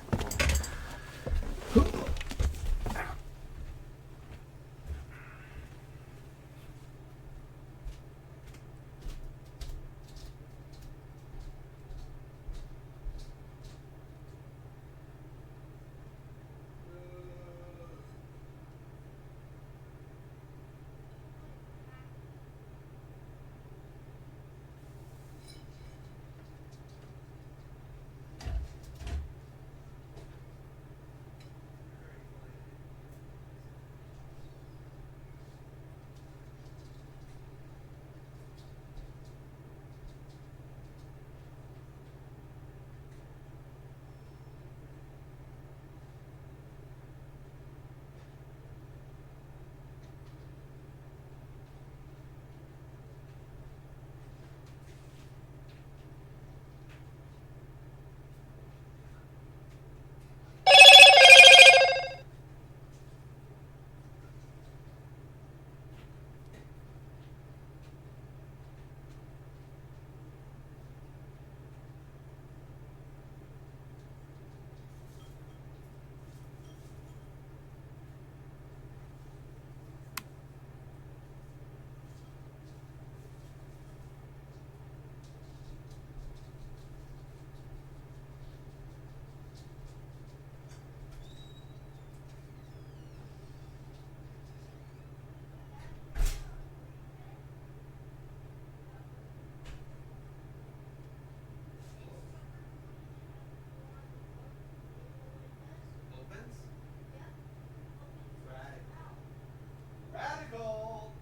Radical.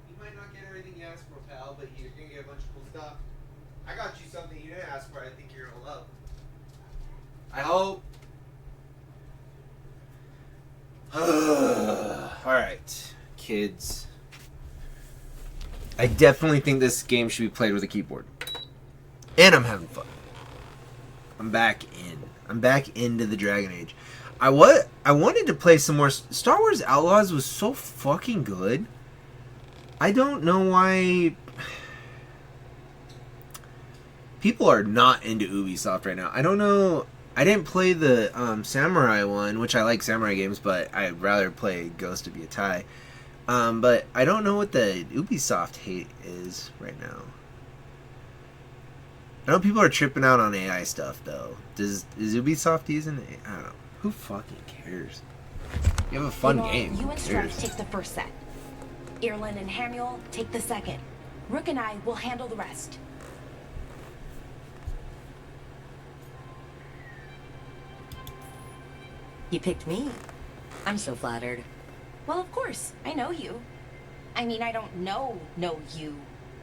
You might not get everything you asked for, pal, but you're gonna get a bunch of cool stuff. I got you something you didn't ask for. I think you're gonna love. I hope. All right, kids. I definitely think this game should be played with a keyboard, and I'm having fun. I'm back in. I'm back into the Dragon Age. I wanted to play some more. Star Wars Outlaws was so fucking good. I don't know why people are not into Ubisoft right now. I don't know. I didn't play the Samurai one, which I like samurai games, but I'd rather play Ghost of Yatai. But I don't know what the Ubisoft hate is right now. I know people are tripping out on AI stuff, though. Is Ubisoft using it? I don't know. Who fucking cares? You have a fun game. You and Strife take the first set. Irlin and Hamuel take the second. Rook and I will handle the rest. You picked me. I'm so flattered. Well, of course. I know you. I mean, I don't know you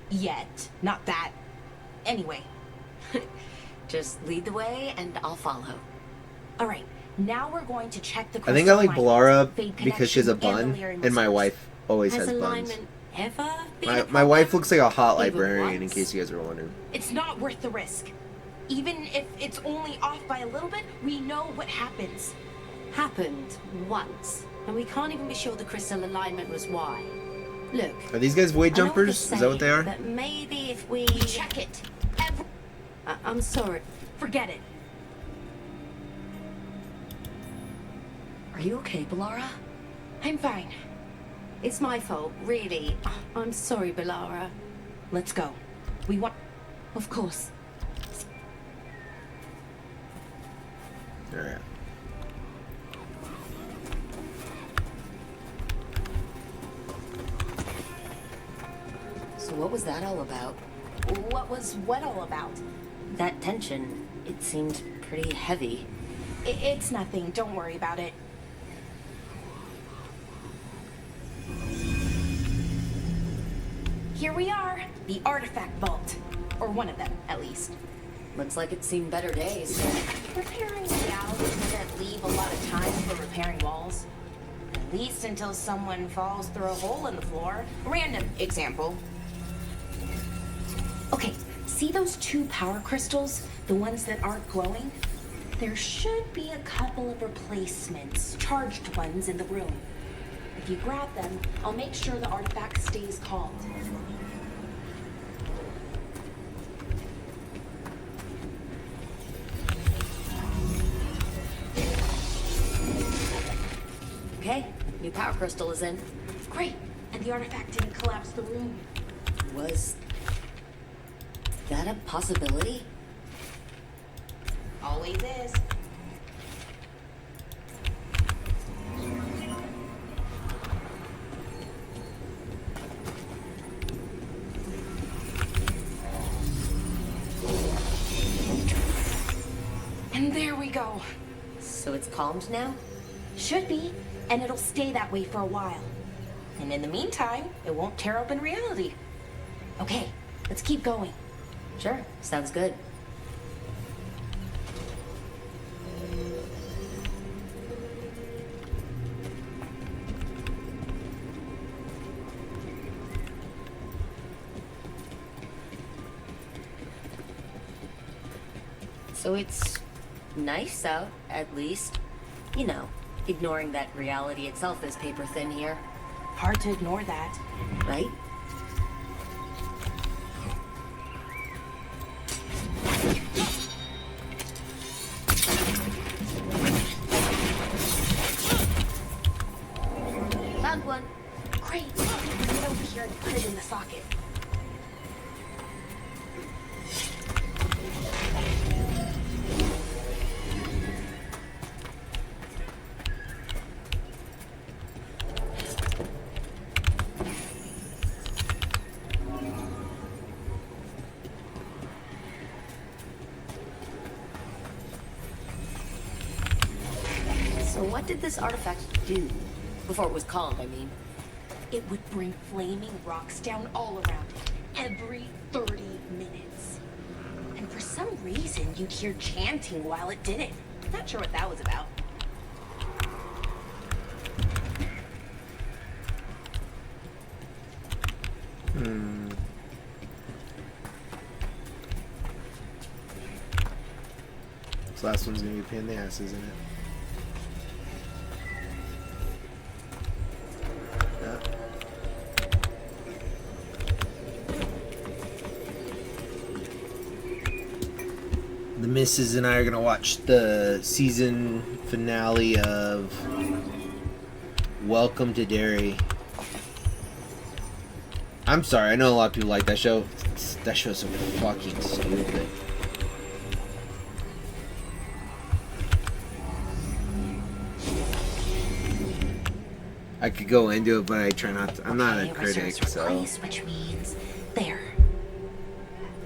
yet. Not that. Anyway. Just lead the way and I'll follow. All right. Now we're going to check the I think I like Balara Fade because she has a bun, and my wife always has buns. alignment ever been My wife looks like a hot Even librarian, in once? case you guys are wondering. It's not worth the risk. Even if it's only off by a little bit, we know what happens. Happened once, and we can't even be sure the crystal alignment was why. Look. Are these guys void I know what jumpers? you're Is that what they saying, are? But maybe if we check it. I'm sorry. Forget it. Are you okay, Balara? I'm fine. It's my fault, really. I'm sorry, Balara. Let's go. We want... Of course. Alright. So what was that all about? What was what all about? That tension, it seemed pretty heavy. It's nothing. Don't worry about it. Here we are. The artifact vault. Or one of them, at least. Looks like it's seen better days. Repairing galleys doesn't leave a lot of time for repairing walls. At least until someone falls through a hole in the floor. Random example. Okay, see those two power crystals? The ones that aren't glowing? There should be a couple of replacements, charged ones, in the room. If you grab them, I'll make sure the artifact stays calmed. Okay, new power crystal is in. Great, and the artifact didn't collapse the room. Was that a possibility? Always is. And there we go. So it's calmed now? Should be, and it'll stay that way for a while. And in the meantime, it won't tear open reality. Okay, let's keep going. Sure, sounds good. So it's nice out, at least. You know, ignoring that reality itself is paper thin here. Hard to ignore that. Right? Found one. Great. Bring it over here and put it in the socket. So what did this artifact do? Before it was calmed, I mean. It would bring flaming rocks down all around it, every 30 minutes. And for some reason, you'd hear chanting while it did it. Not sure what that was about. This last one's gonna be a pain in the ass, isn't it? The missus and I are gonna watch the season finale of Welcome to Derry. I'm sorry, I know a lot of people like that show. That show's so fucking stupid. I could go into it, but I try not to. I'm not a critic, so. Which means there.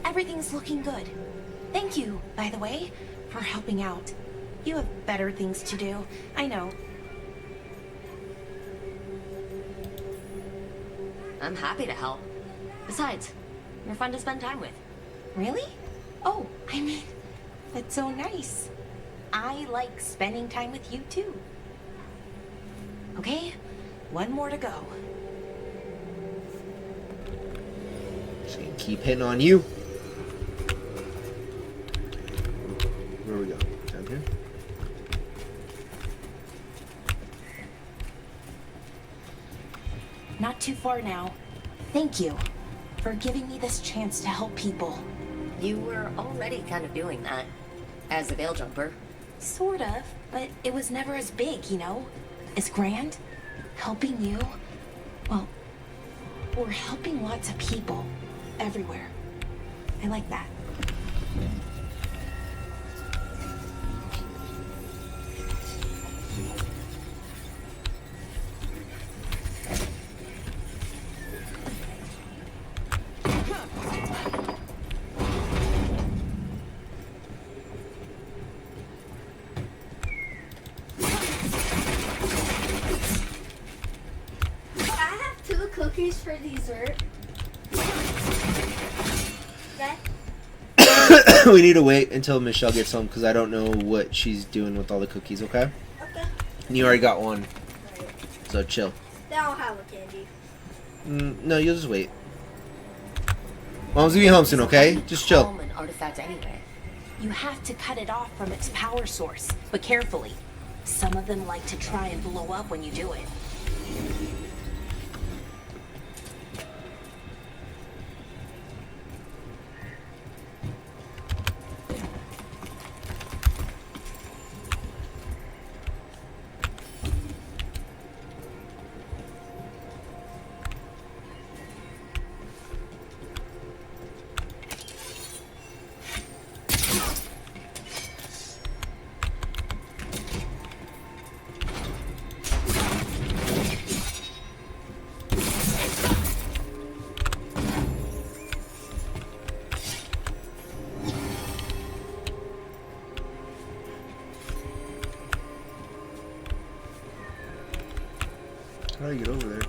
Everything's looking good. Thank you, by the way, for helping out. You have better things to do. I know. I'm happy to help. Besides, you're fun to spend time with. Really? Oh, I mean, that's so nice. I like spending time with you too. Okay, one more to go. Just gonna keep hitting on you. Where we go? Down here? Not too far now. Thank you for giving me this chance to help people. You were already kind of doing that. As a veil jumper. Sort of, but it was never as big, you know? As grand. Helping you. Well, we're helping lots of people. Everywhere. I like that. Cookies for dessert. Okay. We need to wait until Michelle gets home because I don't know what she's doing with all the cookies, okay? Okay. And you already got one. So chill. They don't have a candy. No, you'll just wait. Mom's gonna be home soon, okay? Just chill. An artifact anyway. You have to cut it off from its power source, but carefully. Some of them like to try and blow up when you do it. How do I get over there?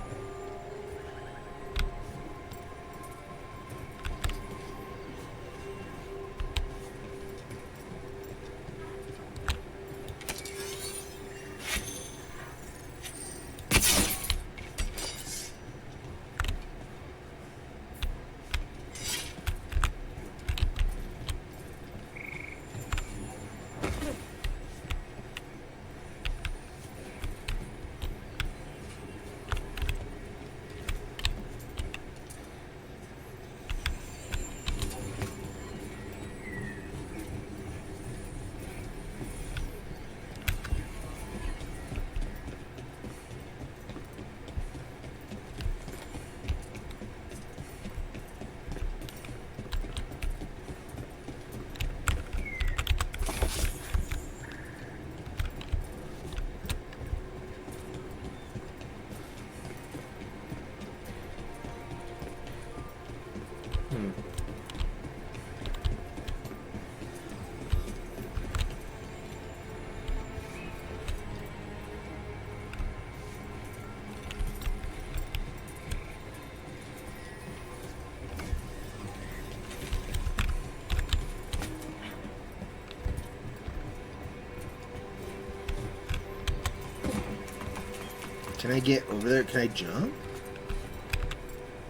Can I get over there? Can I jump?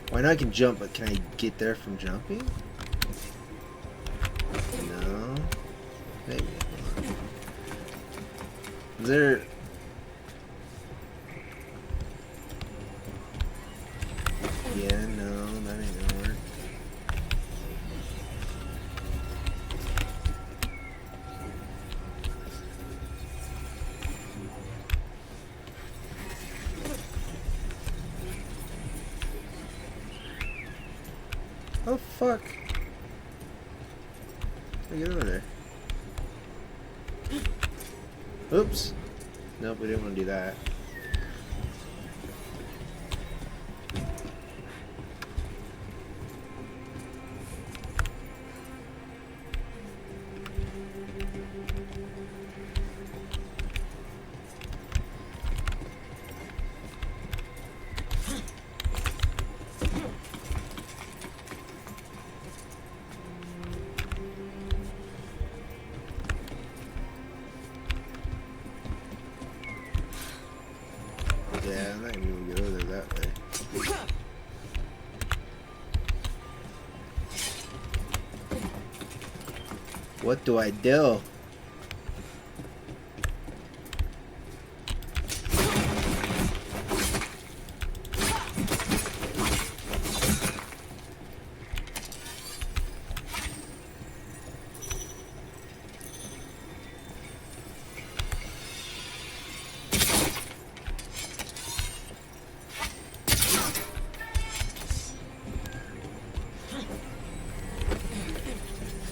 Why not? I can jump, but can I get there from jumping? No. Maybe. Is there... Yeah, no, that ain't gonna work. Oh fuck! How do I get over there? Oops! Nope, we didn't want to do that. Yeah, I'm not even gonna get over there that way. What do I do?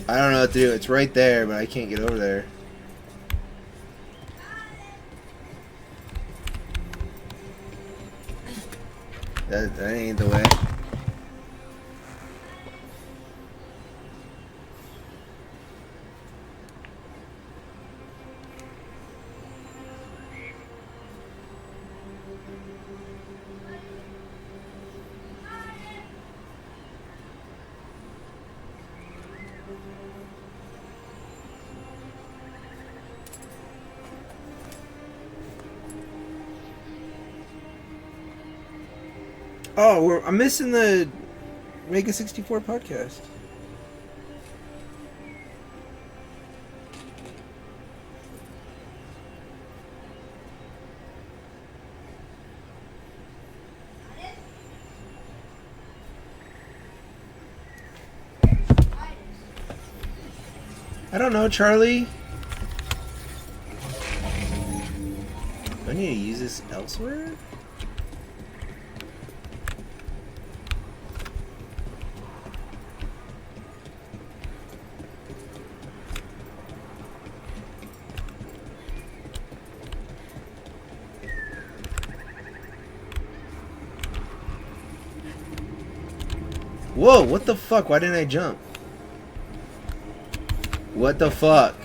I don't know what to do. It's right there, but I can't get over there. That ain't the way. Oh, I'm missing the Mega 64 podcast. I don't know, Charlie. Do I need to use this elsewhere? Whoa, what the fuck? Why didn't I jump? What the fuck?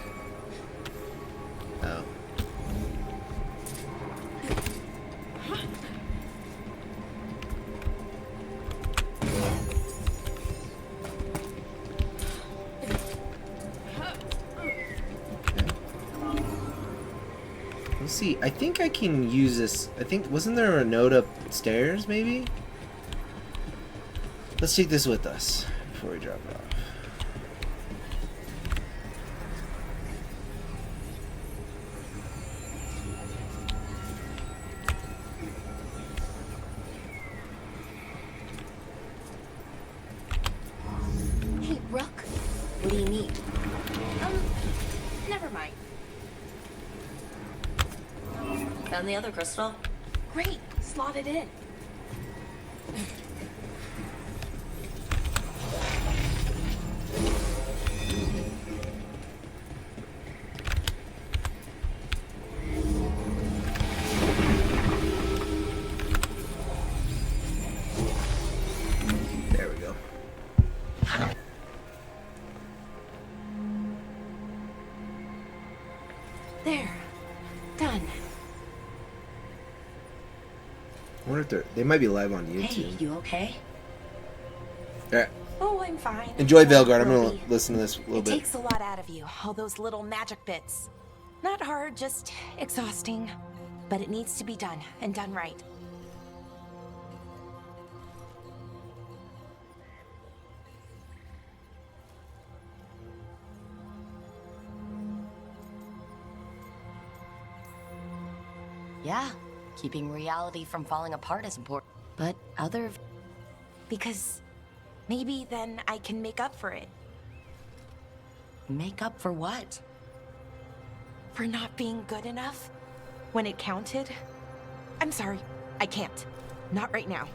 Oh. Let's see. I think I can use this. I think, wasn't there a note upstairs, maybe? Let's take this with us before we drop it off. Hey, Rook. What do you need? Never mind. Found the other crystal? Great. Slot it in. There we go. There. Done. I wonder if they might be live on YouTube. Hey, you okay? Alright. Oh, I'm fine. Enjoy Veilguard. I'm gonna listen to this a little It bit. takes a lot out of you, all those little magic bits. Not hard, just exhausting. But it needs to be done, and done right. Yeah, keeping reality from falling apart is important. But other... Because maybe then I can make up for it. Make up for what? For not being good enough when it counted. I'm sorry, I can't. Not right now.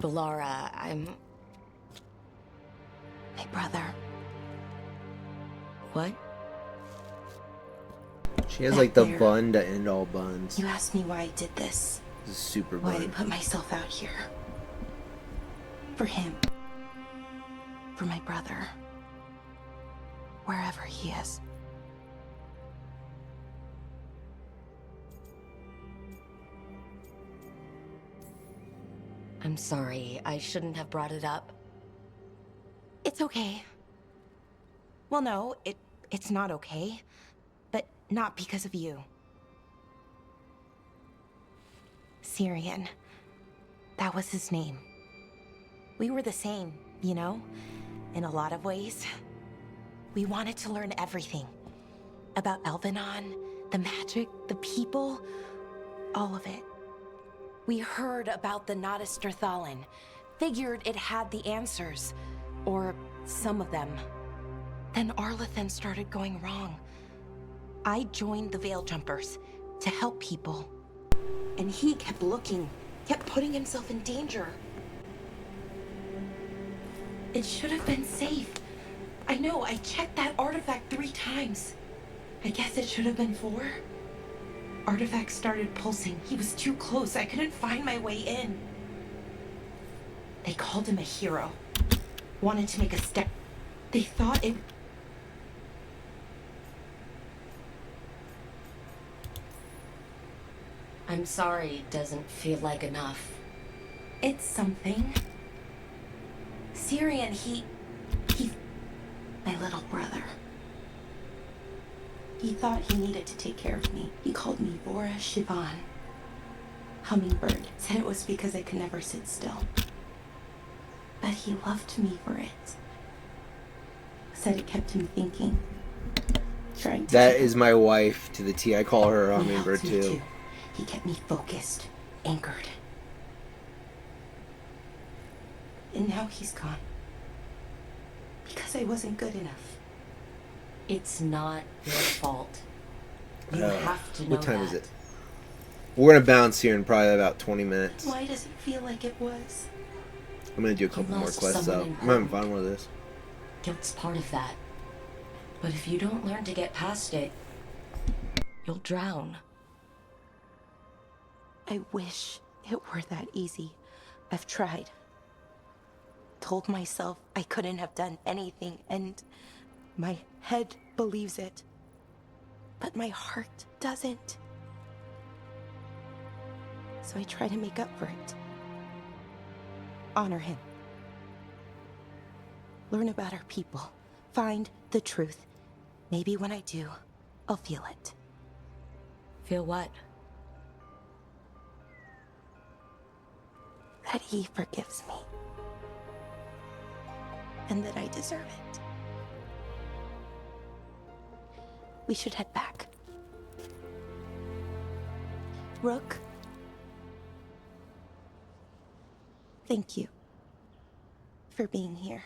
Laura, I'm... My brother. What? She has like the bun to end all buns. You asked me why I did this. This is super Why I bun. put myself out here. For him. For my brother. Wherever he is. I'm sorry. I shouldn't have brought it up. It's okay. Well, no, it's not okay. But not because of you. Syrian. That was his name. We were the same, you know? In a lot of ways. We wanted to learn everything. About Elvenon, the magic, the people, all of it. We heard about the Notisterthalin, figured it had the answers, or some of them. Then Arlathan started going wrong. I joined the Veil Jumpers to help people. And he kept looking, kept putting himself in danger. It should have been safe. I know, I checked that artifact 3 times. I guess it should have been 4. Artifact started pulsing. He was too close. I couldn't find my way in. They called him a hero. Wanted to make a step. They thought it... I'm sorry, doesn't feel like enough. It's something. Syrian, he... My little brother. He thought he needed to take care of me. He called me Vora Shivan. hummingbird said it was because I could never sit still. But he loved me for it. Said it kept him thinking. Trying to That is my wife to the T. I call her a hummingbird He helped me too. He kept me focused, anchored. And now he's gone. Because I wasn't good enough. It's not your fault. You have to know What time that. is it? We're gonna bounce here in probably about 20 minutes. Why does it feel like it was? I'm gonna do a couple more lost quests though. someone I'm having fun with this. Guilt's part of that. But if you don't learn to get past it, you'll drown. I wish it were that easy. I've tried. Told myself I couldn't have done anything, and my head believes it. But my heart doesn't. So I try to make up for it. Honor him. Learn about our people. Find the truth. Maybe when I do, I'll feel it. Feel what? That he forgives me. And that I deserve it. We should head back. Rook? Thank you for being here.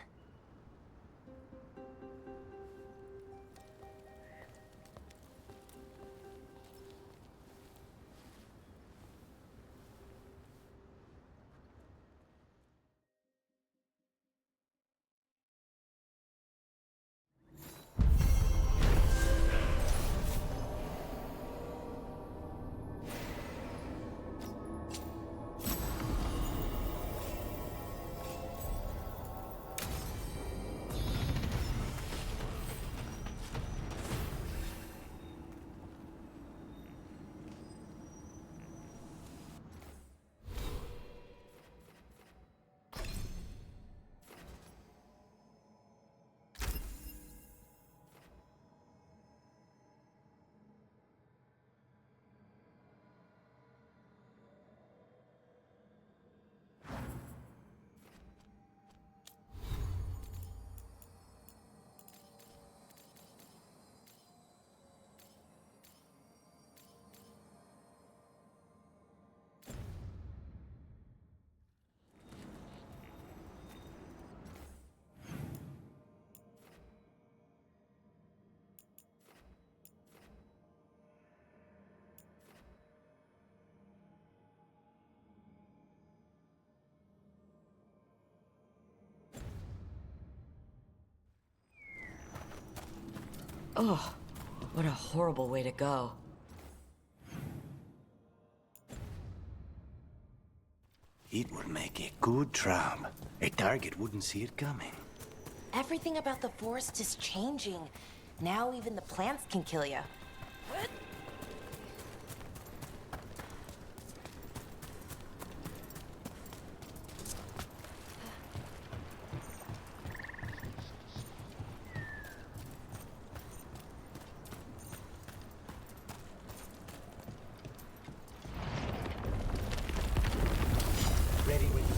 Oh, what a horrible way to go. It would make a good trap. A target wouldn't see it coming. Everything about the forest is changing. Now even the plants can kill you. Ready when you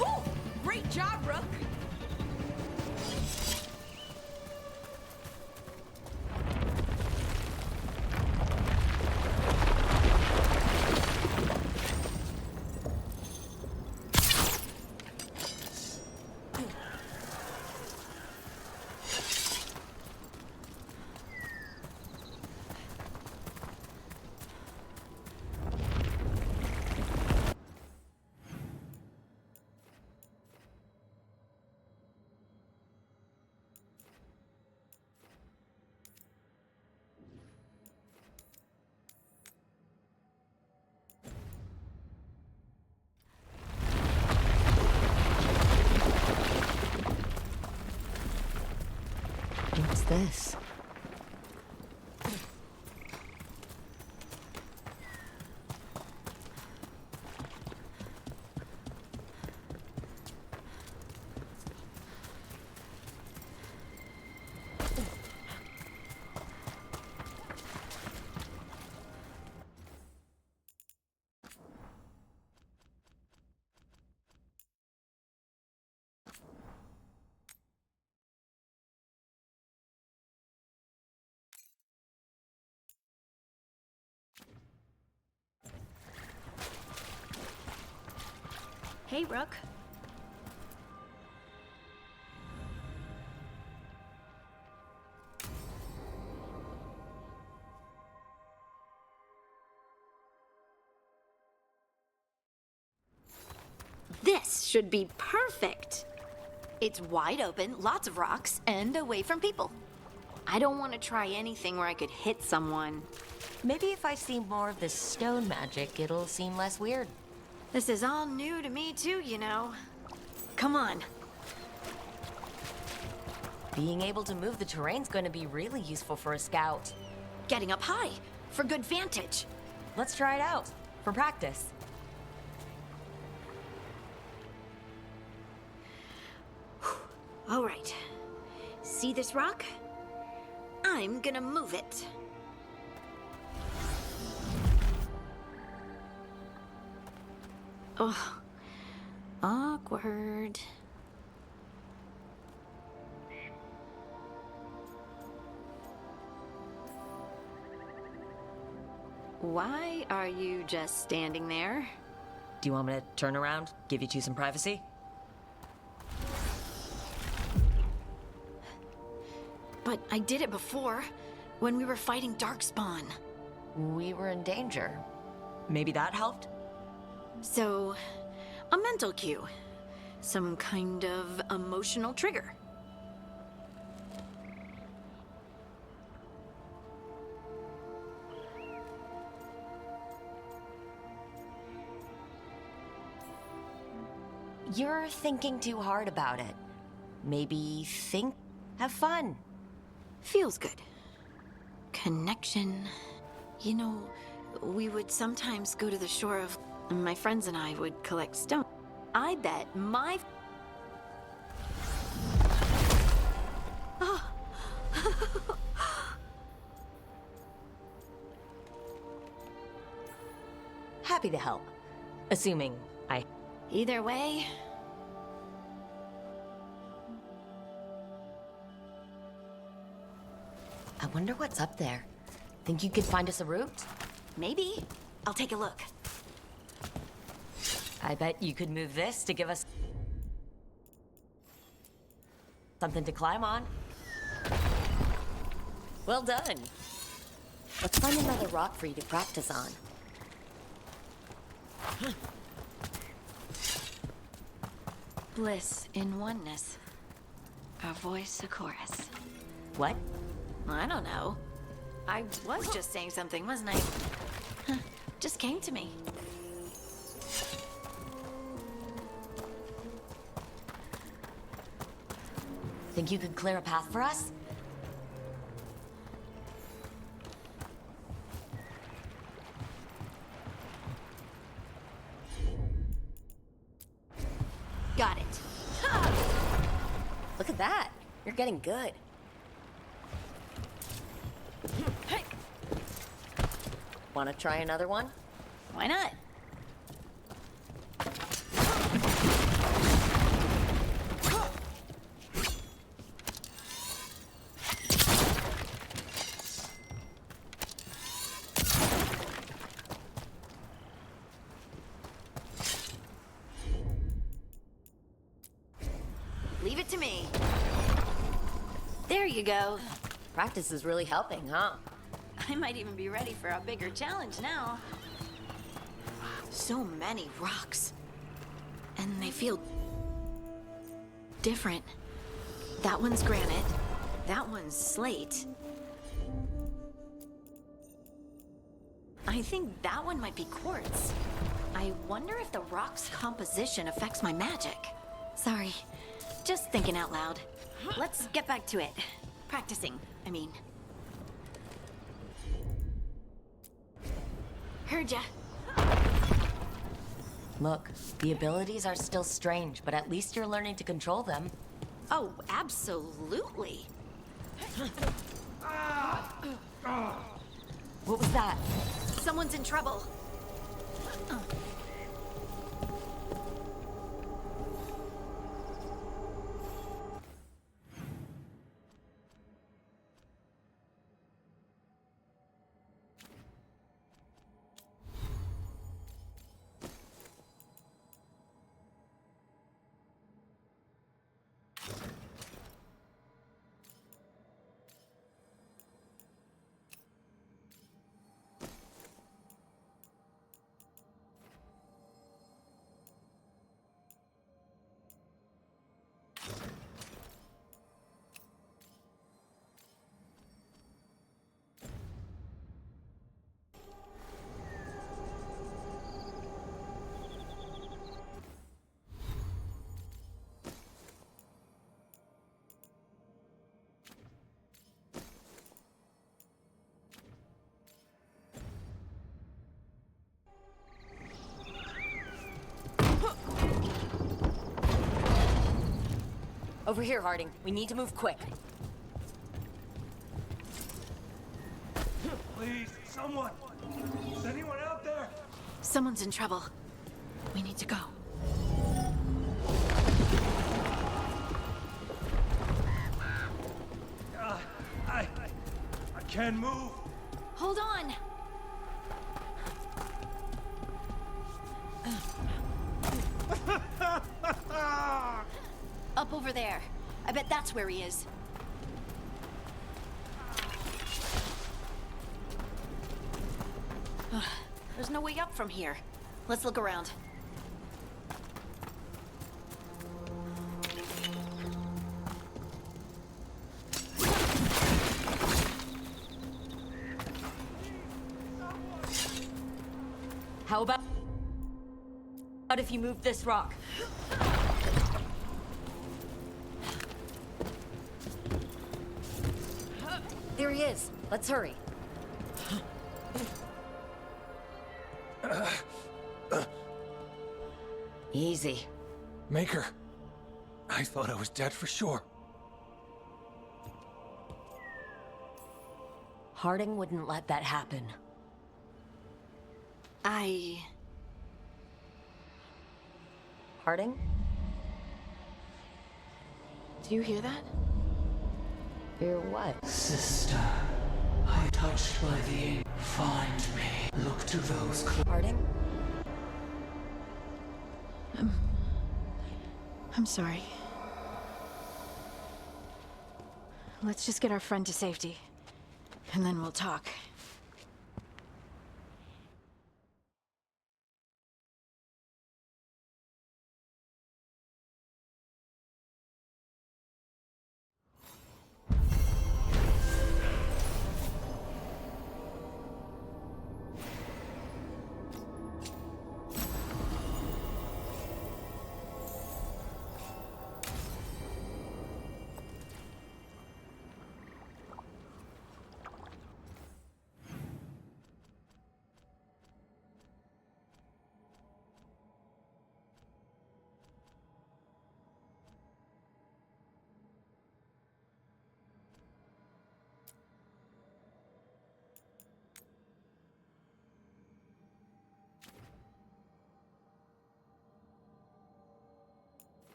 Ooh, great job, Rook. What's this? Hey, Rook. This should be perfect. It's wide open, lots of rocks, and away from people. I don't want to try anything where I could hit someone. Maybe if I see more of this stone magic, it'll seem less weird. This is all new to me too, you know. Come on. Being able to move the terrain's going to be really useful for a scout. Getting up high, for good vantage. Let's try it out, for practice. All right. See this rock? I'm gonna move it. Oh, awkward. Why are you just standing there? Do you want me to turn around, give you two some privacy? But I did it before, when we were fighting Darkspawn. We were in danger. Maybe that helped? So, a mental cue. Some kind of emotional trigger. You're thinking too hard about it. Maybe think, have fun. Feels good. Connection. You know, we would sometimes go to the shore of... My friends and I would collect stone. I bet my... Oh. Happy to help. Assuming I... Either way... I wonder what's up there. Think you could find us a route? Maybe. I'll take a look. I bet you could move this to give us something to climb on. Well done. Let's find another rock for you to practice on. Bliss in oneness. A voice, a chorus. What? I don't know. I was just saying something, wasn't I? Huh. Just came to me. Think you could clear a path for us? Got it. Look at that. You're getting good. Want to try another one? Why not? Leave it to me. There you go. Practice is really helping, huh? I might even be ready for a bigger challenge now. So many rocks. And they feel different. That one's granite. That one's slate. I think that one might be quartz. I wonder if the rock's composition affects my magic. Sorry, just thinking out loud. Let's get back to it. Practicing, I mean. Heard ya. Look, the abilities are still strange, but at least you're learning to control them. Oh, absolutely. What was that? Someone's in trouble. Over here, Harding. We need to move quick. Please, someone! Is anyone out there? Someone's in trouble. We need to go. I can't move. Hold on! Up over there. I bet that's where he is. There's no way up from here. Let's look around. How about if you move this rock? There he is. Let's hurry. Easy. Maker. I thought I was dead for sure. Harding wouldn't let that happen. Harding? Do you hear that? Hear what? Sister, I touched by the ink. Find me. Look to those Harding? I'm sorry. Let's just get our friend to safety, and then we'll talk.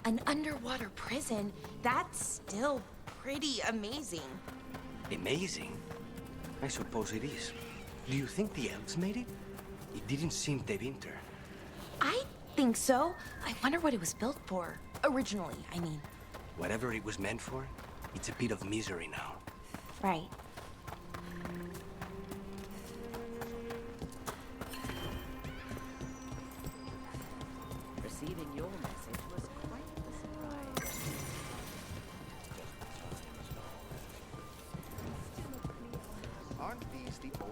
An underwater prison? That's still pretty amazing. Amazing? I suppose it is. Do you think the elves made it? It didn't seem de winter. I think so. I wonder what it was built for. Originally, I mean. Whatever it was meant for, it's a bit of misery now. Right. Receiving your message was quite a surprise. Aren't these the old...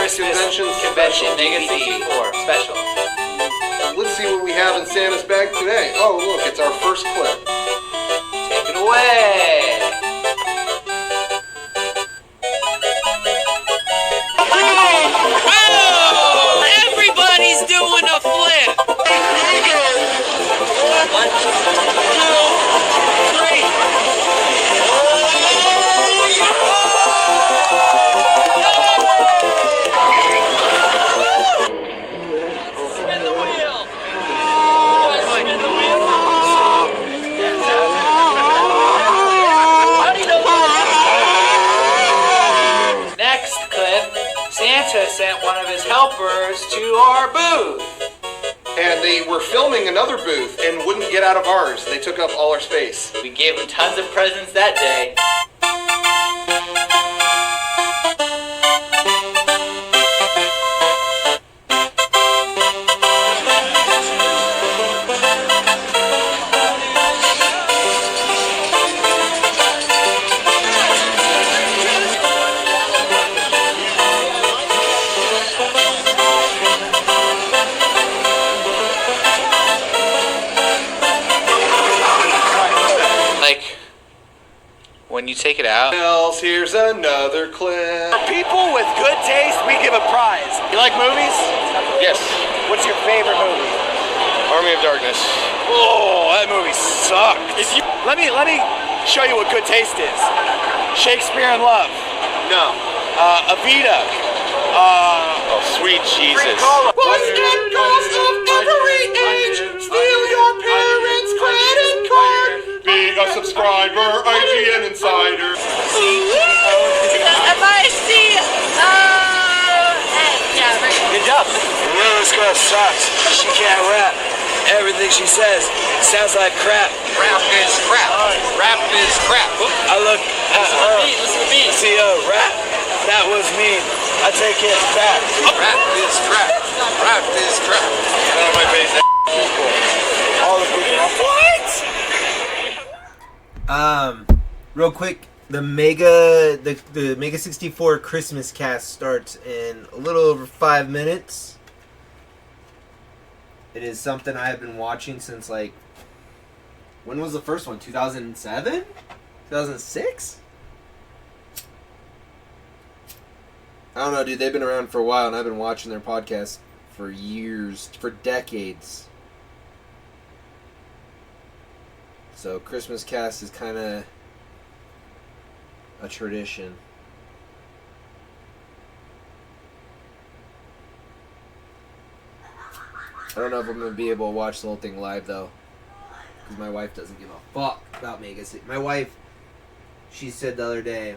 Christmas convention Mega 64 special. Let's see what we have in Santa's bag today. Oh, look, it's our first clip. Take it away. Oh! Everybody's doing a flip. 1, 2, 3. Spin the wheel. Spin the wheel. Next clip, Santa sent one of his helpers to our booth. And they were filming another booth and wouldn't get out of ours. They took up all our space. We gave him tons of presents that day. When you take it out. Here's another clip. For people with good taste, we give a prize. You like movies? Yes. What's your favorite movie? Army of Darkness. Oh, that movie sucked. Let me show you what good taste is. Shakespeare in Love. No. Evita. Oh, sweet Jesus. Boys and girls of every age, steal your parents' credit card. Be a subscriber, IGN Insider. M-I-C. Yeah, right. Good job. This girl sucks. She can't rap. Everything she says sounds like crap. Rap is crap. Rap is crap. I look at her. Listen to me. See, rap. That was mean. I take it back. Rap is crap. Rap is crap. Out of my face. All the people. What? Real quick, the Mega 64 Christmas cast starts in a little over 5 minutes. It is something I have been watching since, like, when was the first one? 2007? 2006? I don't know, dude. They've been around for a while, and I've been watching their podcast for years, for decades. So Christmas cast is kind of a tradition. I don't know if I'm going to be able to watch the whole thing live, though. Because my wife doesn't give a fuck about Mega 64. My wife, she said the other day,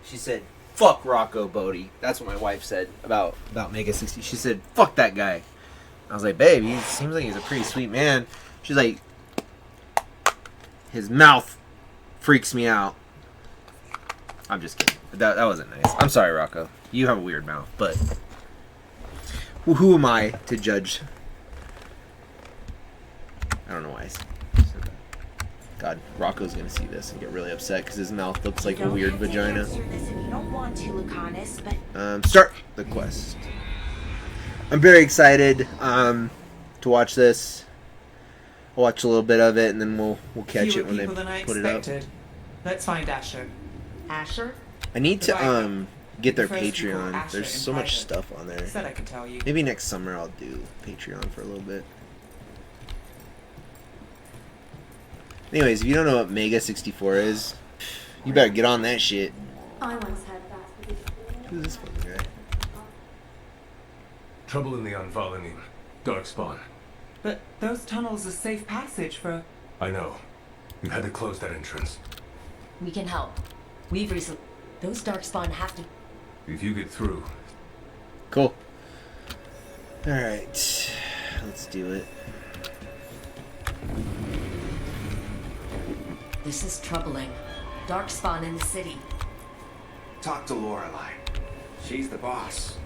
she said, fuck Rocco Bodie. That's what my wife said about Mega 60. She said, fuck that guy. I was like, babe, he seems like he's a pretty sweet man. She's like, his mouth freaks me out. I'm just kidding. That wasn't nice. I'm sorry, Rocco. You have a weird mouth, but who am I to judge? I don't know why I said that. God, Rocco's gonna see this and get really upset because his mouth looks like a weird vagina. You don't want to, Lucanus, but Start the quest. I'm very excited to watch this. I'll watch a little bit of it and then we'll catch it when they put it up. Let's find Asher. Asher? I need to get their First you call Patreon. Asher There's in so much private. stuff on there. Said I could tell you. Maybe next summer I'll do Patreon for a little bit. Anyways, if you don't know what Mega 64 is, you better get on that shit. I once had that. Who's this fucking guy? Trouble in the Anvalinin. Darkspawn. But those tunnels are safe passage for... I know. You had to close that entrance. We can help. We've recently... Those Darkspawn have to... If you get through... Cool. Alright. Let's do it. This is troubling. Darkspawn in the city. Talk to Lorelei. She's the boss.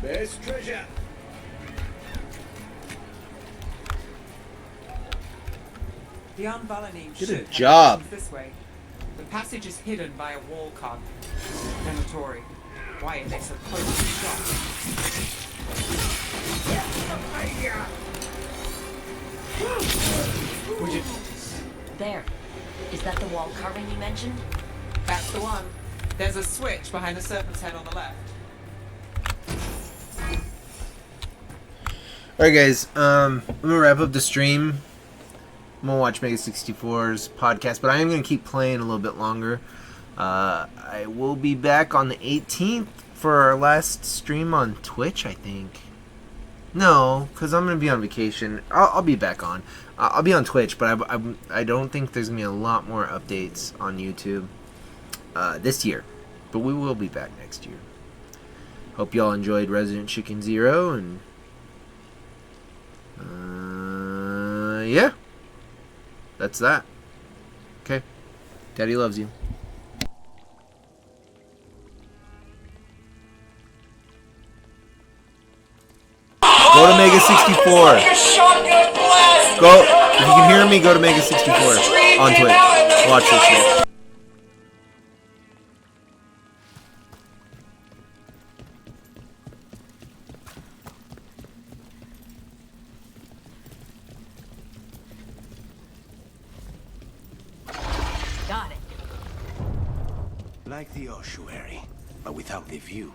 There's treasure. The Unvalanin Good should have job. entrance this way. The passage is hidden by a wall carving. Venatori, why are they so close to the shop? Would you... There. Is that the wall carving you mentioned? That's the one. There's a switch behind the serpent's head on the left. Alright guys, I'm gonna wrap up the stream. I'm gonna watch Mega 64's podcast, but I am gonna keep playing a little bit longer. I will be back on the 18th for our last stream on Twitch, I think. No, because I'm gonna be on vacation. I'll be back on. I'll be on Twitch, but I don't think there's gonna be a lot more updates on YouTube this year. But we will be back next year. Hope y'all enjoyed Resident Chicken Zero, and yeah, that's that. Okay, Daddy loves you. Go to Mega 64. Go, if you can hear me, go to Mega 64 on Twitch. Watch this shit. Got it. Like the ossuary, but without the view.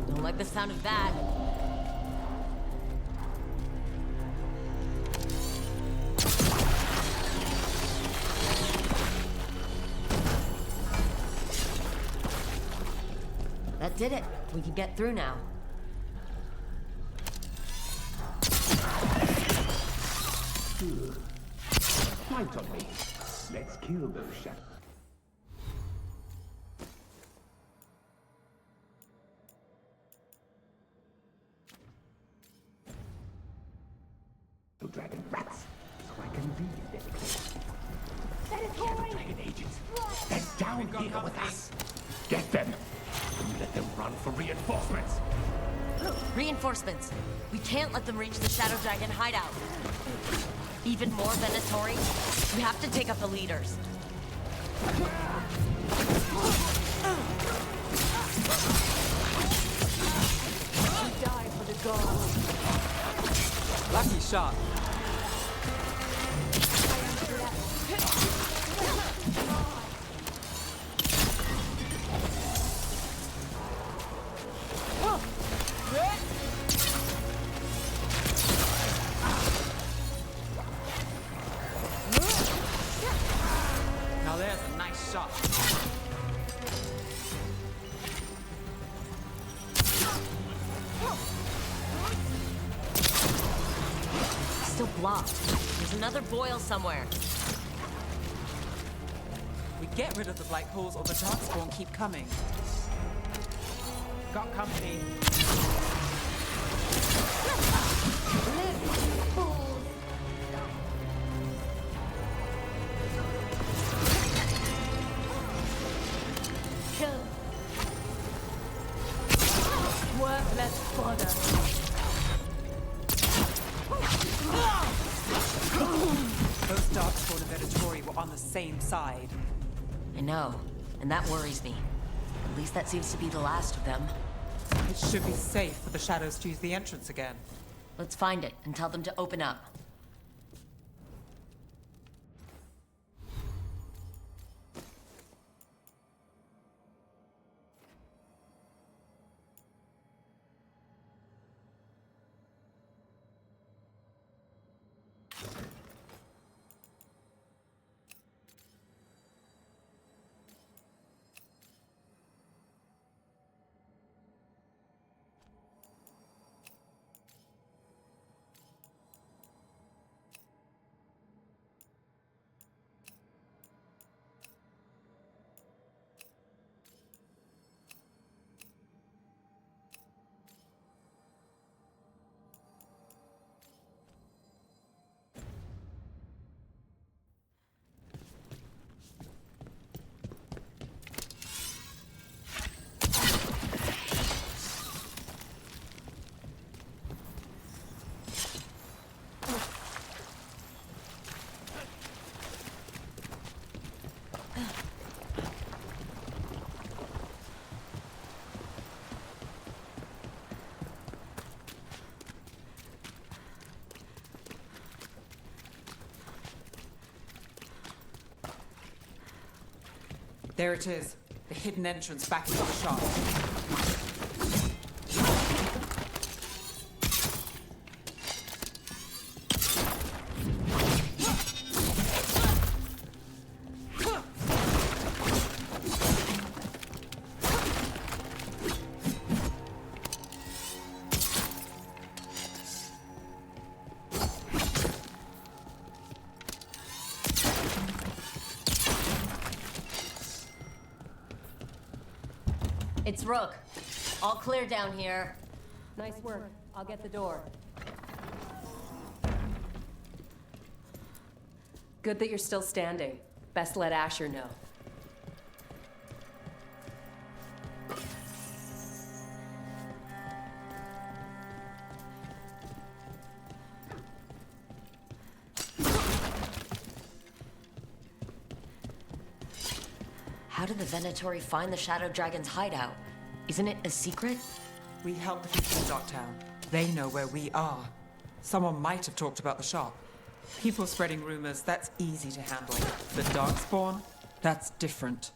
Don't like the sound of that. That did it. We can get through now. Fight on me. Let's kill those shadows. Dragon rats, so I can read their code. Shadow Dragon agents, they're down here with us. Get them, and let them run for reinforcements. Reinforcements. We can't let them reach the Shadow Dragon hideout. Even more Venatori. We have to take out the leaders. We die for the gods. Lucky shot. Now there's a nice shot. Still blocked. There's another boil somewhere. We get rid of the black holes or the darkspawn keep coming. Got company. Kill. Worthless fodder. Both darkspawn and Venatori were on the same side. I know, and that worries me. At least that seems to be the last of them. It should be safe for the shadows to use the entrance again. Let's find it and tell them to open up. There it is. The hidden entrance back into the shop. It's Rook. All clear down here. Nice work. I'll get the door. Good that you're still standing. Best let Asher know. How did the Venatori find the Shadow Dragon's hideout? Isn't it a secret? We help the people in Dogtown. They know where we are. Someone might have talked about the shop. People spreading rumors, that's easy to handle. The Darkspawn, that's different.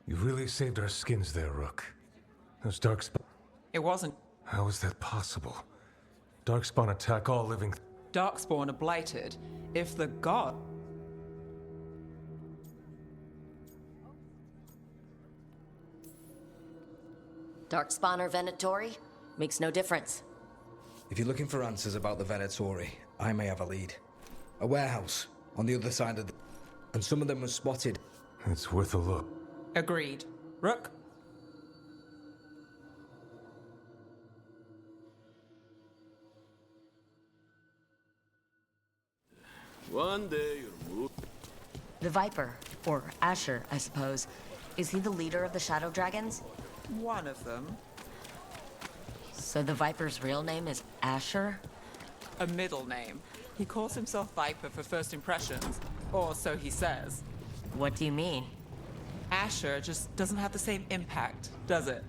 You really saved our skins there, Rook. Those Darkspawn... It wasn't. How is that possible? Darkspawn attack all living... Darkspawn are blighted. If the god... Darkspawn or Venatori? Makes no difference. If you're looking for answers about the Venatori, I may have a lead. A warehouse on the other side of the... And some of them were spotted. It's worth a look. Agreed. Rook? One day you'll move. The Viper, or Asher, I suppose. Is he the leader of the Shadow Dragons? One of them. So the Viper's real name is Asher? A middle name. He calls himself Viper for first impressions. Or so he says. What do you mean? Asher just doesn't have the same impact, does it?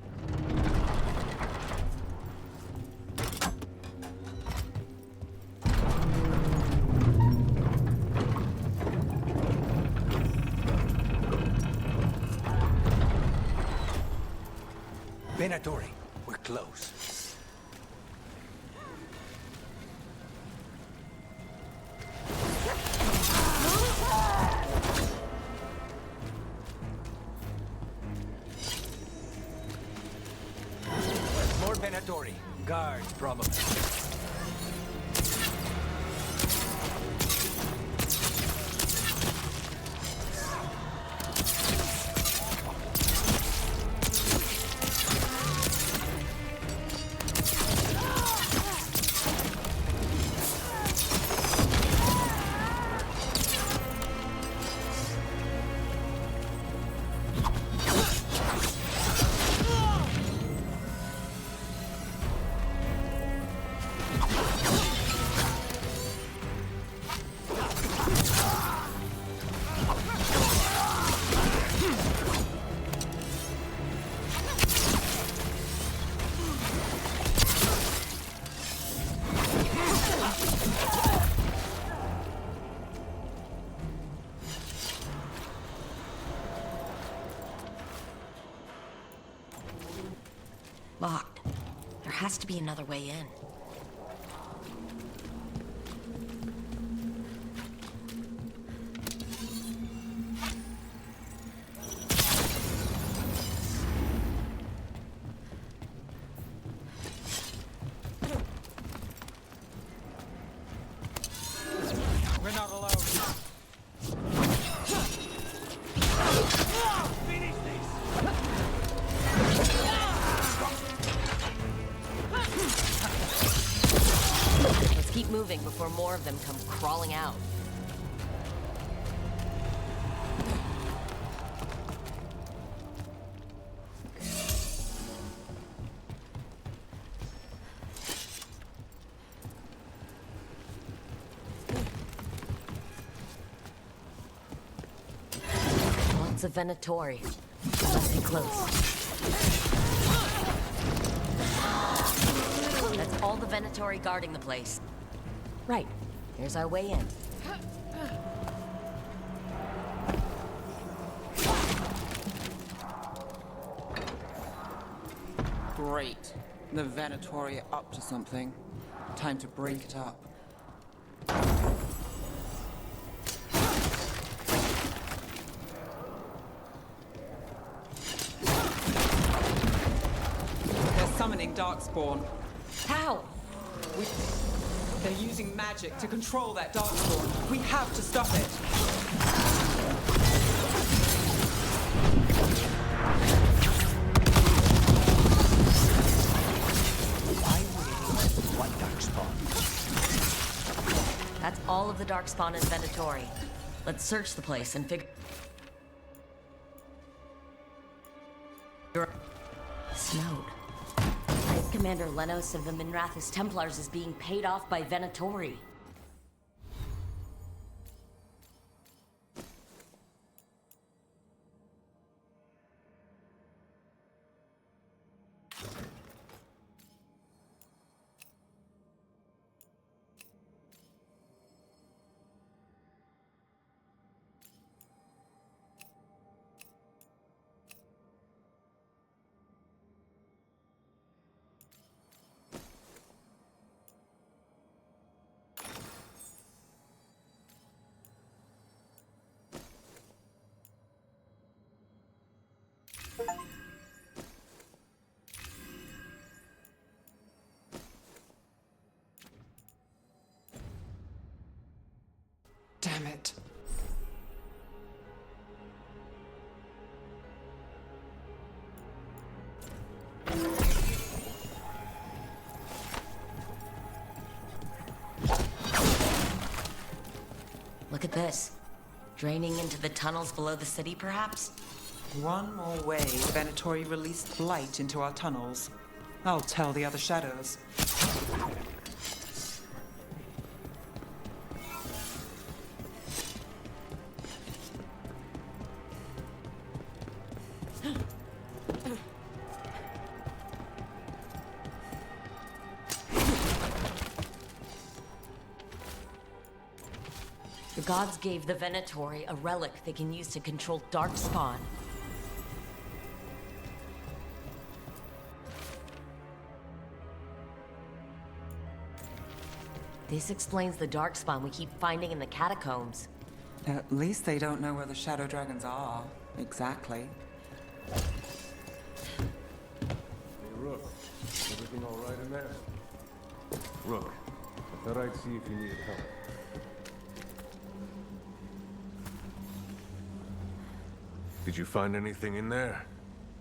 Venatori, we're close. More Venatori. Guards, probably. Locked. There has to be another way in. We're not alone. Finish this! Let's keep moving before more of them come crawling out. That's a Venatori. Must be close. That's all the Venatori guarding the place. Right. Here's our way in. Great. The Venatori are up to something. Time to break it up. They're summoning Darkspawn. How? They're using magic to control that Darkspawn. We have to stop it. What Darkspawn? That's all of the Darkspawn in Venatori. Let's search the place and figure... Snowed. Vice Commander Lenos of the Minrathous Templars is being paid off by Venatori. Damn it. Look at this. Draining into the tunnels below the city, perhaps? One more way Venatori released blight into our tunnels. I'll tell the other shadows. The gods gave the Venatori a relic they can use to control Darkspawn. This explains the Darkspawn we keep finding in the catacombs. At least they don't know where the Shadow Dragons are. Exactly. Hey, Rook. Everything all right in there? Rook, I thought I'd see if you needed help. Did you find anything in there?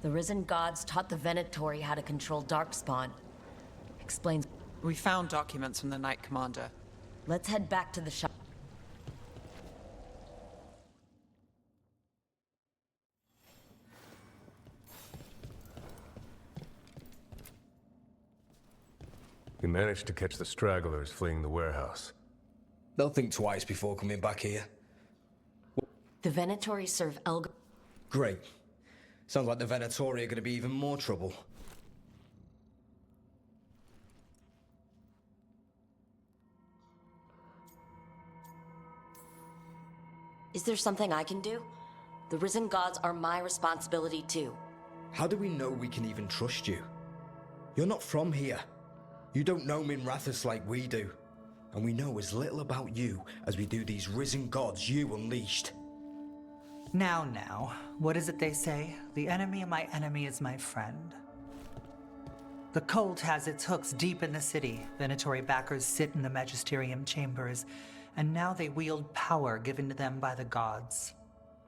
The risen gods taught the Venatori how to control Darkspawn. Explains... We found documents from the Knight Commander. Let's head back to the shop. We managed to catch the stragglers fleeing the warehouse. They'll think twice before coming back here. The Venatori serve Elgar... Great. Sounds like the Venatori are going to be even more trouble. Is there something I can do? The risen gods are my responsibility too. How do we know we can even trust you? You're not from here. You don't know Minrathous like we do. And we know as little about you as we do these risen gods you unleashed. Now, what is it they say? The enemy of my enemy is my friend. The cult has its hooks deep in the city. Venatori backers sit in the magisterium chambers, and now they wield power given to them by the gods.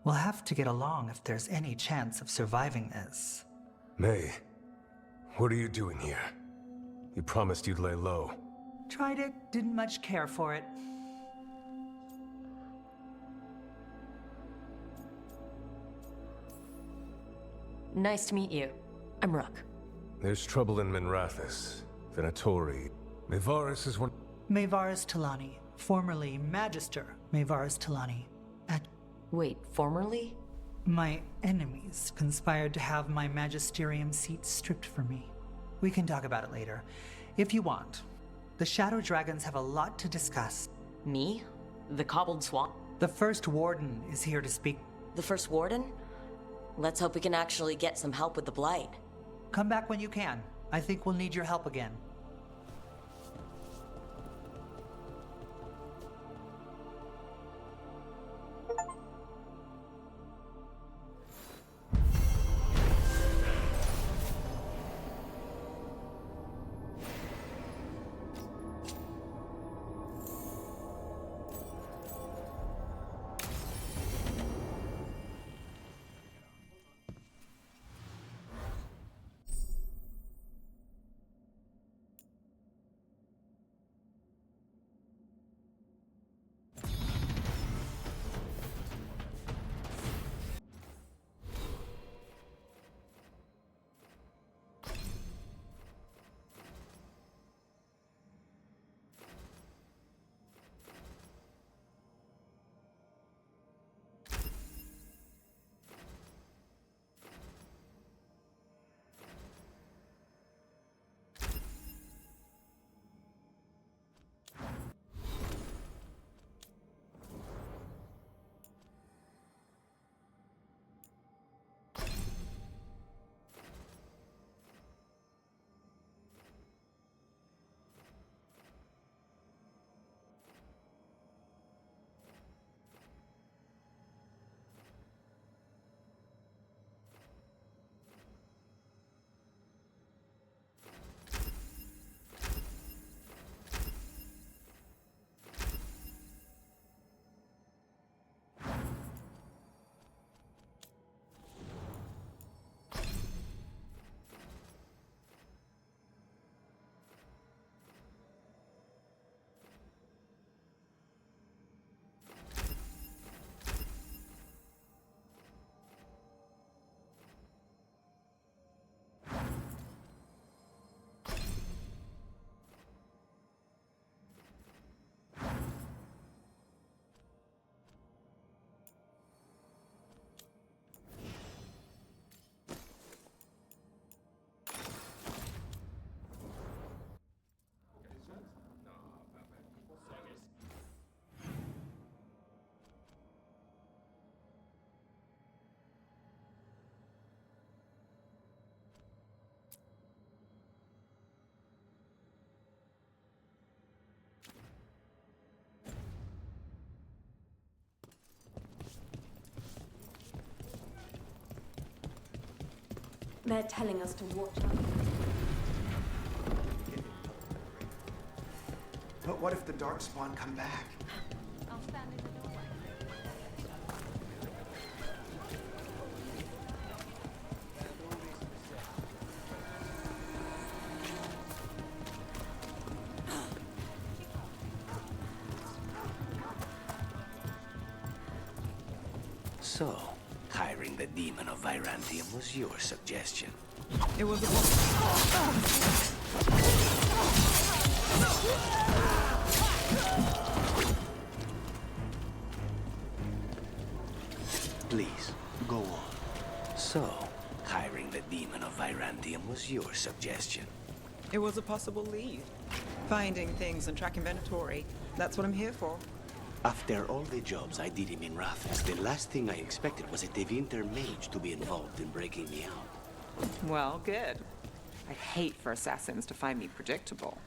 We'll have to get along if there's any chance of surviving this. May, what are you doing here? You promised you'd lay low. Tried it, didn't much care for it. Nice to meet you. I'm Rook. There's trouble in Minrathous. Venatori. Mayvaris is one... Mayvaris Talani, formerly Magister Mayvaris Talani. Wait, formerly? My enemies conspired to have my magisterium seat stripped from me. We can talk about it later, if you want. The Shadow Dragons have a lot to discuss. Me? The cobbled swamp? The First Warden is here to speak. The First Warden? Let's hope we can actually get some help with the Blight. Come back when you can. I think we'll need your help again. They're telling us to watch out. But what if the Darkspawn come back? I'll stand in the doorway. So, hiring the demon of Virantium was your suggestion. It was a Please, go on. So, hiring the demon of Virantium was your suggestion. It was a possible lead. Finding things and tracking Venatori. That's what I'm here for. After all the jobs I did in Minrathis, the last thing I expected was a Tevinter mage to be involved in breaking me out. Well, good. I'd hate for assassins to find me predictable.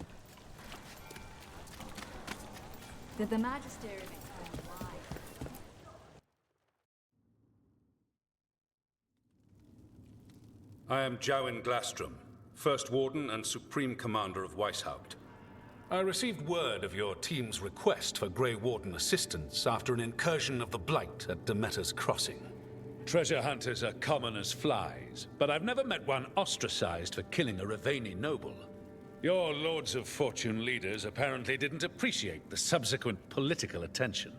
Did the Magisterium explain why? I am Jowin Glastrom, First Warden and Supreme Commander of Weishaupt. I received word of your team's request for Grey Warden assistance after an incursion of the Blight at Demeter's Crossing. Treasure hunters are common as flies, but I've never met one ostracized for killing a Ravani noble. Your Lords of Fortune leaders apparently didn't appreciate the subsequent political attention.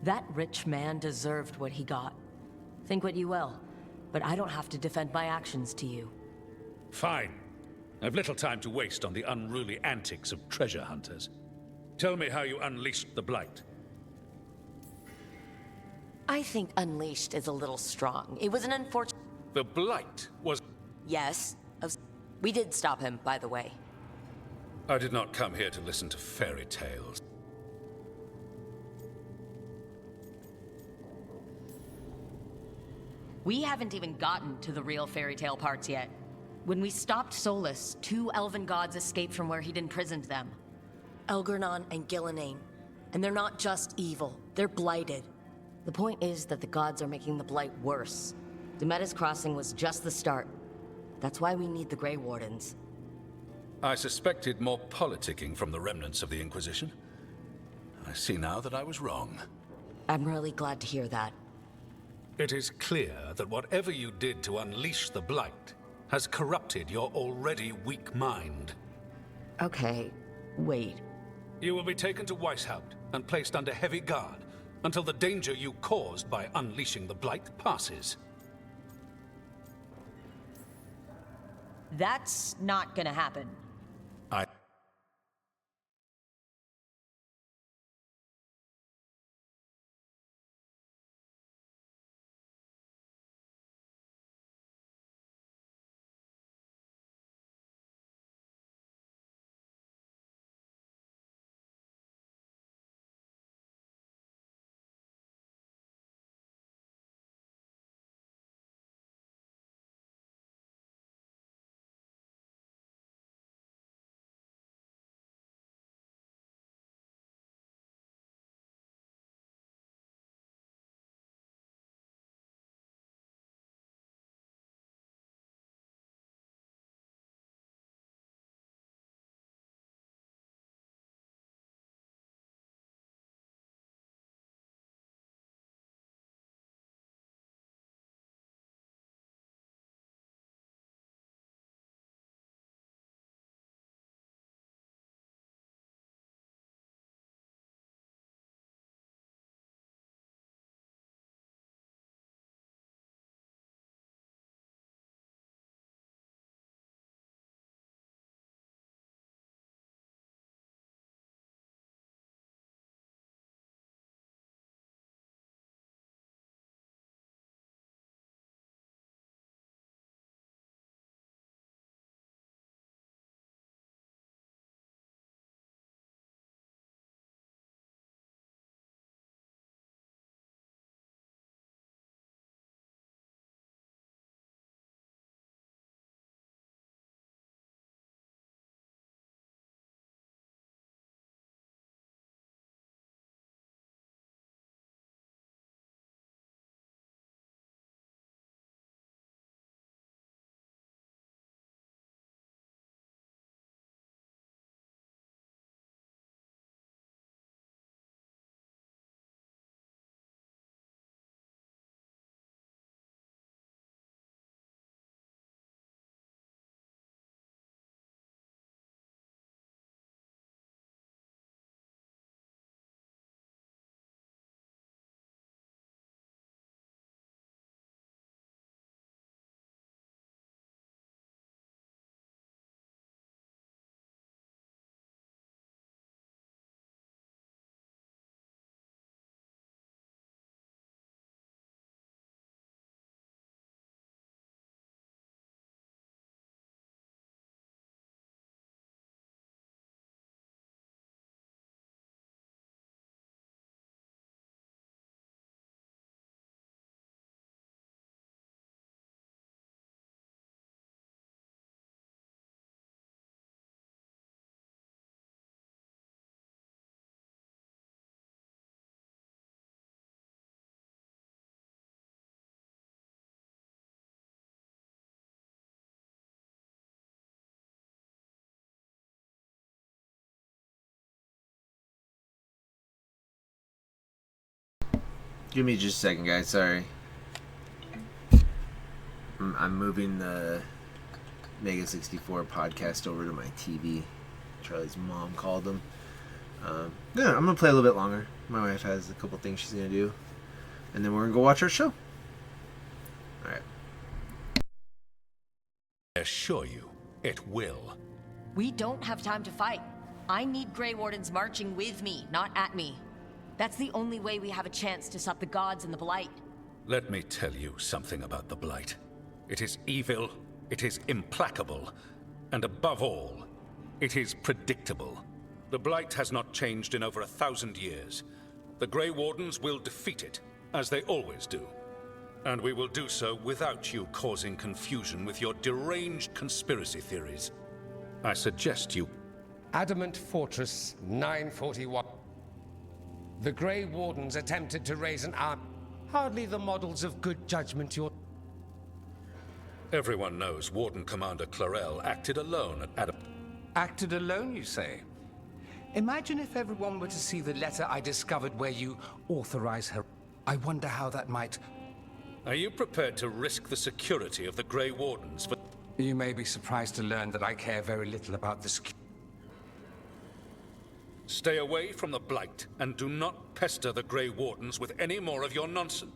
That rich man deserved what he got. Think what you will, but I don't have to defend my actions to you. Fine. I've little time to waste on the unruly antics of treasure hunters. Tell me how you unleashed the Blight. I think unleashed is a little strong. It was an unfortunate... The Blight was... Yes. We did stop him, by the way. I did not come here to listen to fairy tales. We haven't even gotten to the real fairy tale parts yet. When we stopped Solus, 2 elven gods escaped from where he'd imprisoned them. Elgernon and Gillenane. And they're not just evil, they're blighted. The point is that the gods are making the blight worse. Demeter's Crossing was just the start. That's why we need the Grey Wardens. I suspected more politicking from the remnants of the Inquisition. I see now that I was wrong. I'm really glad to hear that. It is clear that whatever you did to unleash the Blight has corrupted your already weak mind. Okay, wait. You will be taken to Weishaupt and placed under heavy guard until the danger you caused by unleashing the Blight passes. That's not gonna happen. Give me just a second, guys. Sorry. I'm moving the Mega 64 podcast over to my TV. Charlie's mom called them. Yeah, I'm going to play a little bit longer. My wife has a couple things she's going to do. And then we're going to go watch our show. Alright. I assure you, it will. We don't have time to fight. I need Grey Wardens marching with me, not at me. That's the only way we have a chance to stop the gods and the Blight. Let me tell you something about the Blight. It is evil, it is implacable, and above all, it is predictable. The Blight has not changed in over 1,000 years. The Grey Wardens will defeat it, as they always do. And we will do so without you causing confusion with your deranged conspiracy theories. I suggest you... Adamant Fortress 941. The Grey Wardens attempted to raise an army. Hardly the models of good judgment you're... Everyone knows Warden Commander Clarel acted alone at Adam... Acted alone, you say? Imagine if everyone were to see the letter I discovered where you authorize her. I wonder how that might... Are you prepared to risk the security of the Grey Wardens for... You may be surprised to learn that I care very little about the Stay away from the Blight, and do not pester the Grey Wardens with any more of your nonsense.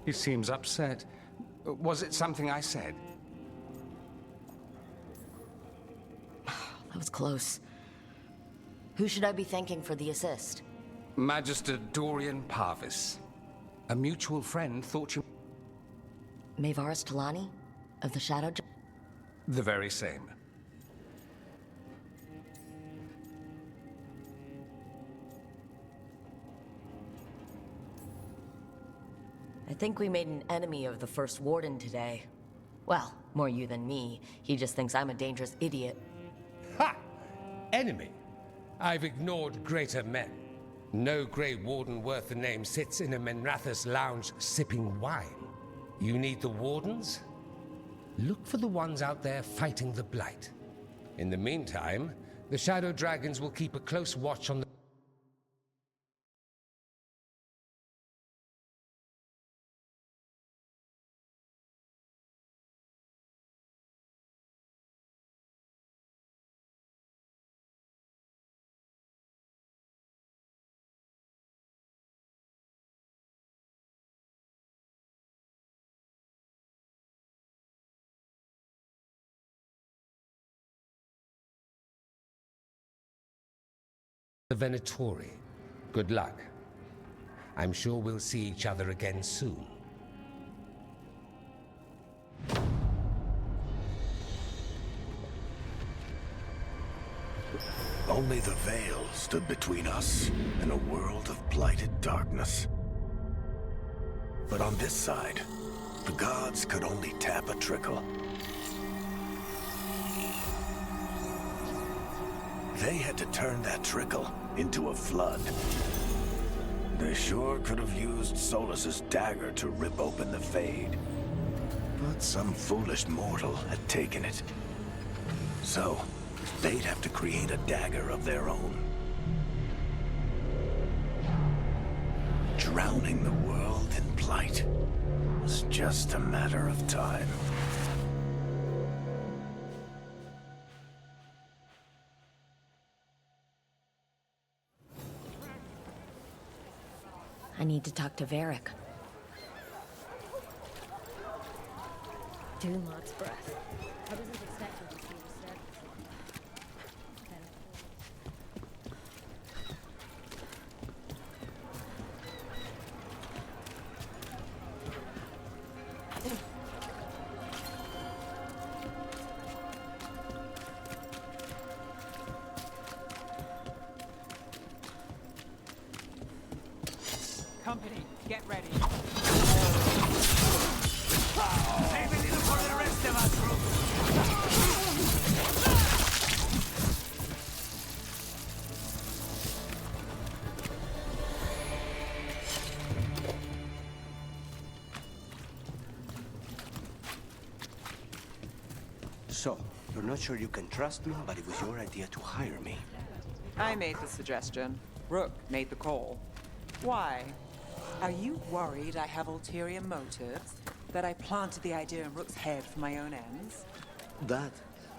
He seems upset. Was it something I said? That was close. Who should I be thanking for the assist? Magister Dorian Parvis. A mutual friend thought you... Maevaris Talani? Of the Shadow... The very same. I think we made an enemy of the First Warden today. Well, more you than me. He just thinks I'm a dangerous idiot. Ha! Enemy? I've ignored greater men. No Grey Warden worth the name sits in a Menrathus lounge sipping wine. You need the Wardens? Look for the ones out there fighting the Blight. In the meantime, the Shadow Dragons will keep a close watch on the... Venatori. Good luck. I'm sure we'll see each other again soon. Only the veil stood between us and a world of blighted darkness. But on this side, the gods could only tap a trickle. They had to turn that trickle into a flood. They sure could have used Solus's dagger to rip open the Fade. But some foolish mortal had taken it. So, they'd have to create a dagger of their own. Drowning the world in blight was just a matter of time. I need to talk to Varric. Dunlop's breath. I wasn't expecting to see the start Company, get ready. Save a little for the rest of us, So, you're not sure you can trust me, but it was your idea to hire me. I made the suggestion. Rook made the call. Why? Are you worried I have ulterior motives? That I planted the idea in Rook's head for my own ends? That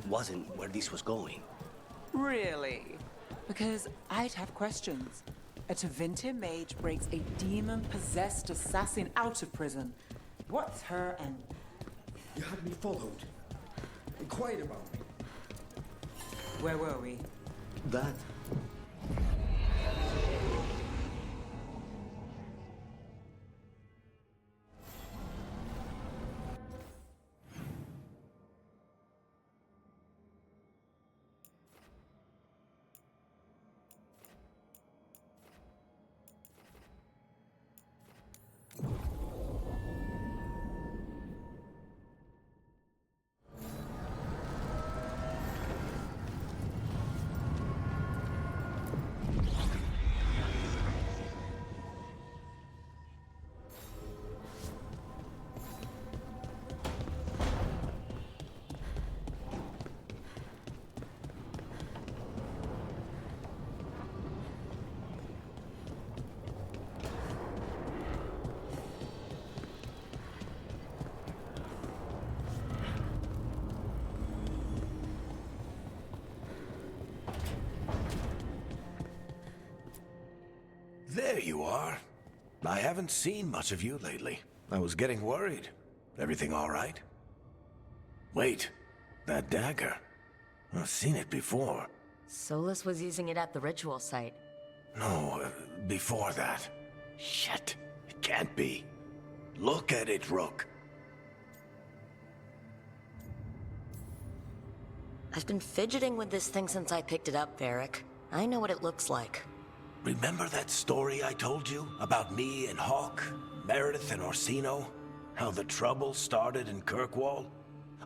wasn't where this was going. Really? Because I'd have questions. A Tevinter mage breaks a demon-possessed assassin out of prison. What's her and... You had me followed. Inquired about me. Where were we? That. There you are. I haven't seen much of you lately. I was getting worried. Everything all right? Wait, that dagger. I've seen it before. Solus was using it at the ritual site. No, before that. Shit, it can't be. Look at it, Rook. I've been fidgeting with this thing since I picked it up, Varric. I know what it looks like. Remember that story I told you about me and Hawk, Meredith and Orsino? How the trouble started in Kirkwall?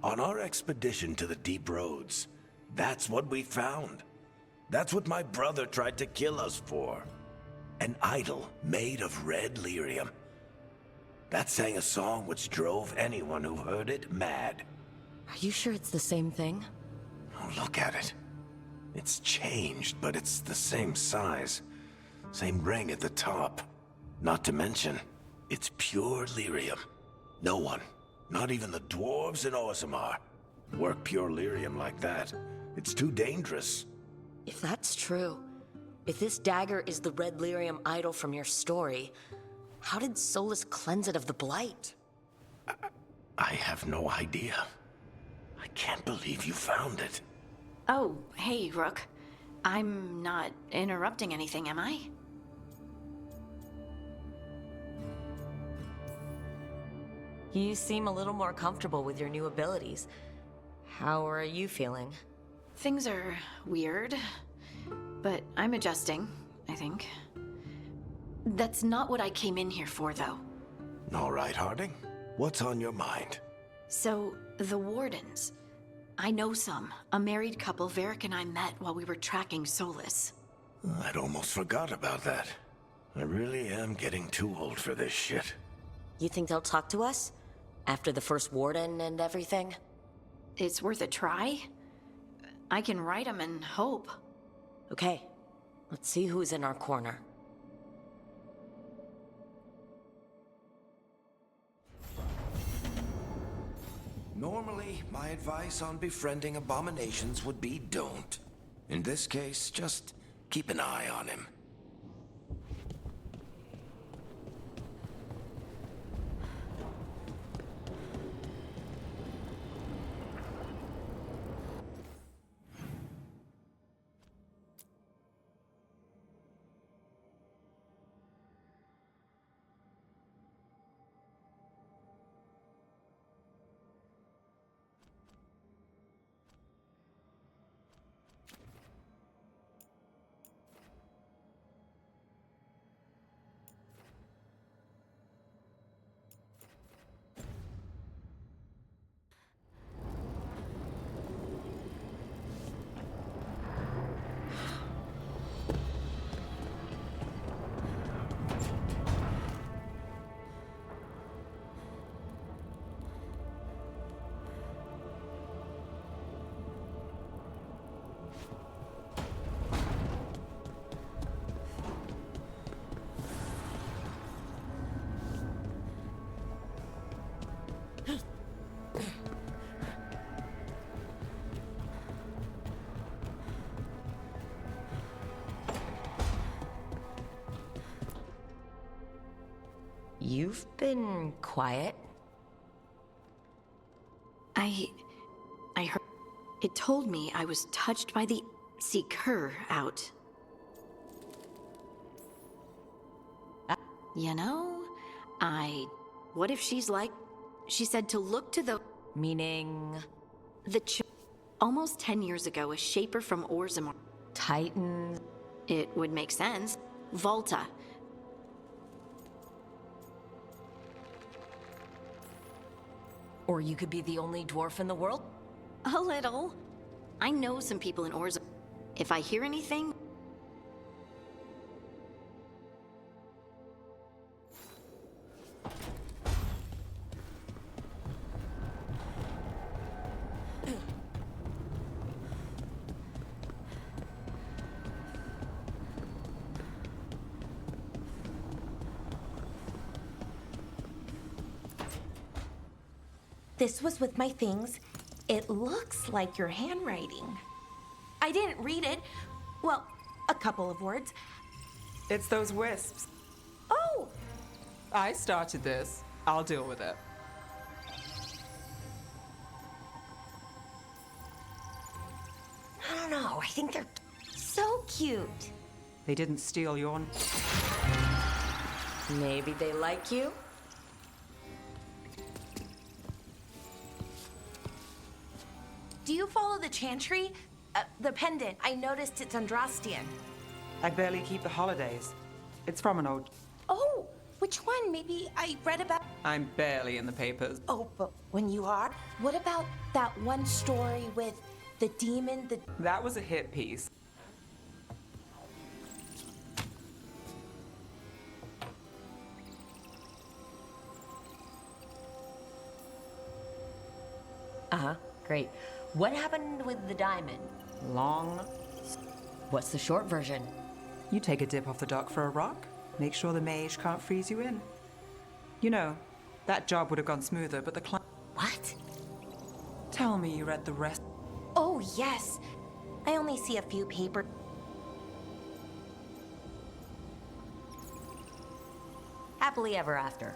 On our expedition to the Deep Roads, that's what we found. That's what my brother tried to kill us for. An idol made of red lyrium. That sang a song which drove anyone who heard it mad. Are you sure it's the same thing? Oh, look at it. It's changed, but it's the same size. Same ring at the top. Not to mention, it's pure lyrium. No one, not even the dwarves in Orzammar, work pure lyrium like that. It's too dangerous. If that's true, if this dagger is the red lyrium idol from your story, how did Solus cleanse it of the blight? I have no idea. I can't believe you found it. Oh, hey, Rook. I'm not interrupting anything, am I? You seem a little more comfortable with your new abilities. How are you feeling? Things are weird, but I'm adjusting, I think. That's not what I came in here for, though. All right, Harding. What's on your mind? So, the Wardens. I know some. A married couple Varric and I met while we were tracking Solus. I'd almost forgot about that. I really am getting too old for this shit. You think they'll talk to us? After the first Warden and everything? It's worth a try. I can write them and hope. Okay, let's see who's in our corner. Normally, my advice on befriending abominations would be don't. In this case, just keep an eye on him. You've been quiet. I heard It told me I was touched by the seek her out. You know, what if she's like... She said to look to the... Meaning... Almost 10 years ago, a shaper from Orzammar... Titan... It would make sense. Volta. Or you could be the only dwarf in the world? A little. I know some people in Orzammar. If I hear anything... This was with my things. It looks like your handwriting. I didn't read it. Well, a couple of words. It's those wisps. Oh! I started this. I'll deal with it. I don't know. I think they're so cute. They didn't steal your... Maybe they like you? Do you follow the chantry? The pendant. I noticed it's Andrastian. I barely keep the holidays. It's from an old... Oh, which one? Maybe I read about... I'm barely in the papers. Oh, but when you are, what about that one story with the demon, That was a hit piece. Uh-huh, great. What happened with the diamond? Long. What's the short version? You take a dip off the dock for a rock. Make sure the mage can't freeze you in. You know, that job would have gone smoother, but the client... What? Tell me you read the rest. Oh, yes. I only see a few papers. Happily ever after.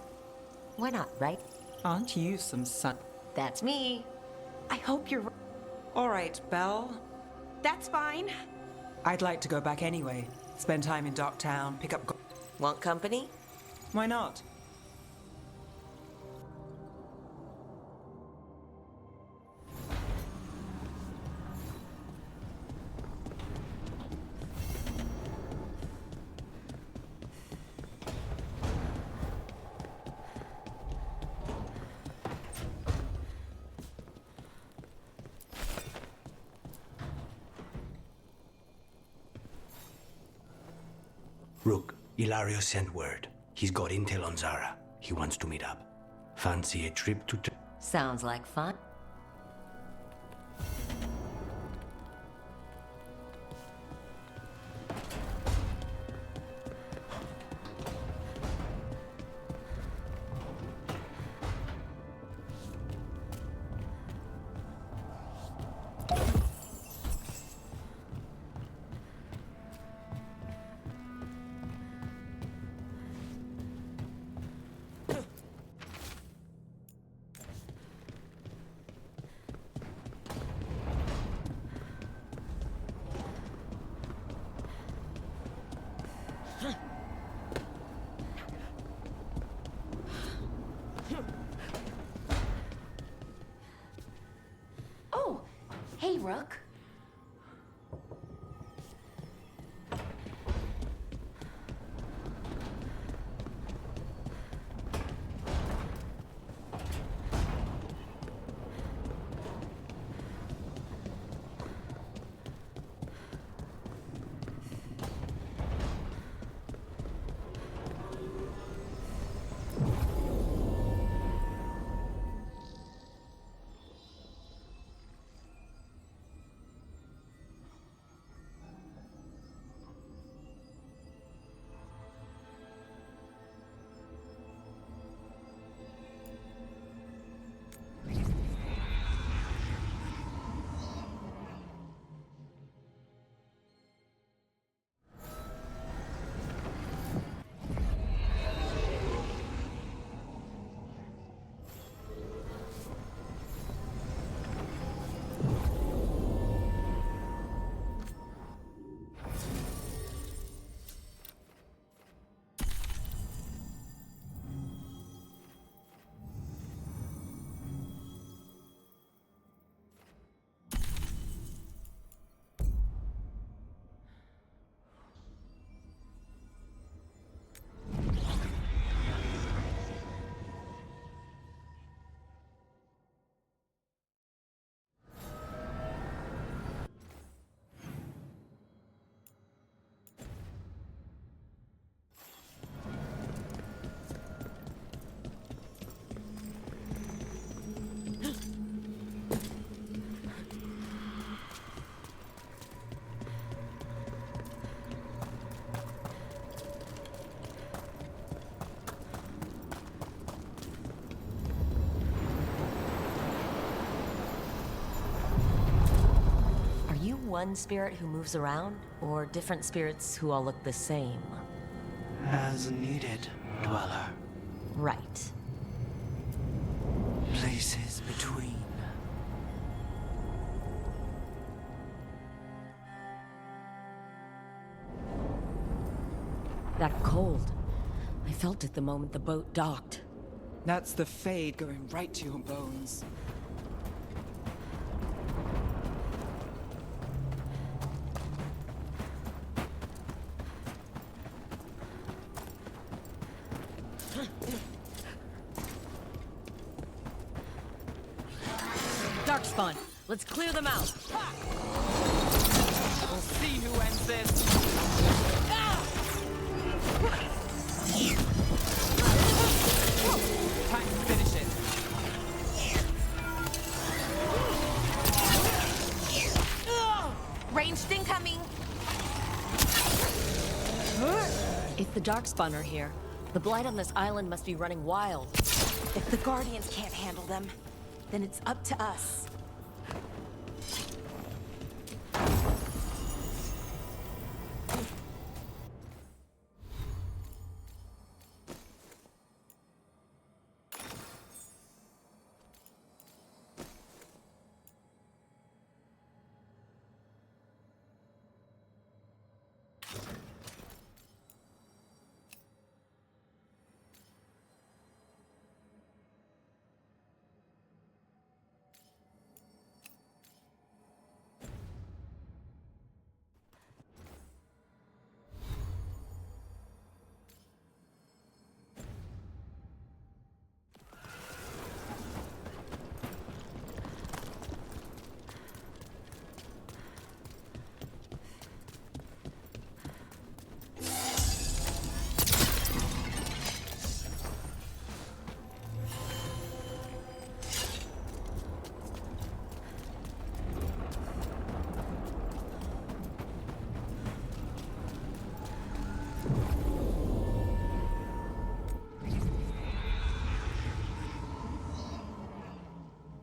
Why not, right? Aren't you some son... That's me. I hope you're... All right, Belle. That's fine. I'd like to go back anyway. Spend time in Docktown, pick up... Want company? Why not? Rook, Ilario sent word. He's got intel on Zara. He wants to meet up. Fancy a trip to... Sounds like fun. Oh, hey, Rook. one spirit who moves around, or different spirits who all look the same? As needed, Dweller. Right. Places between. That cold. I felt it the moment the boat docked. That's the Fade going right to your bones. Darkspawn, let's clear them out. We'll see who ends this. Time to finish it. Ranged incoming! If the Darkspawn are here, the blight on this island must be running wild. If the Guardians can't handle them, then it's up to us.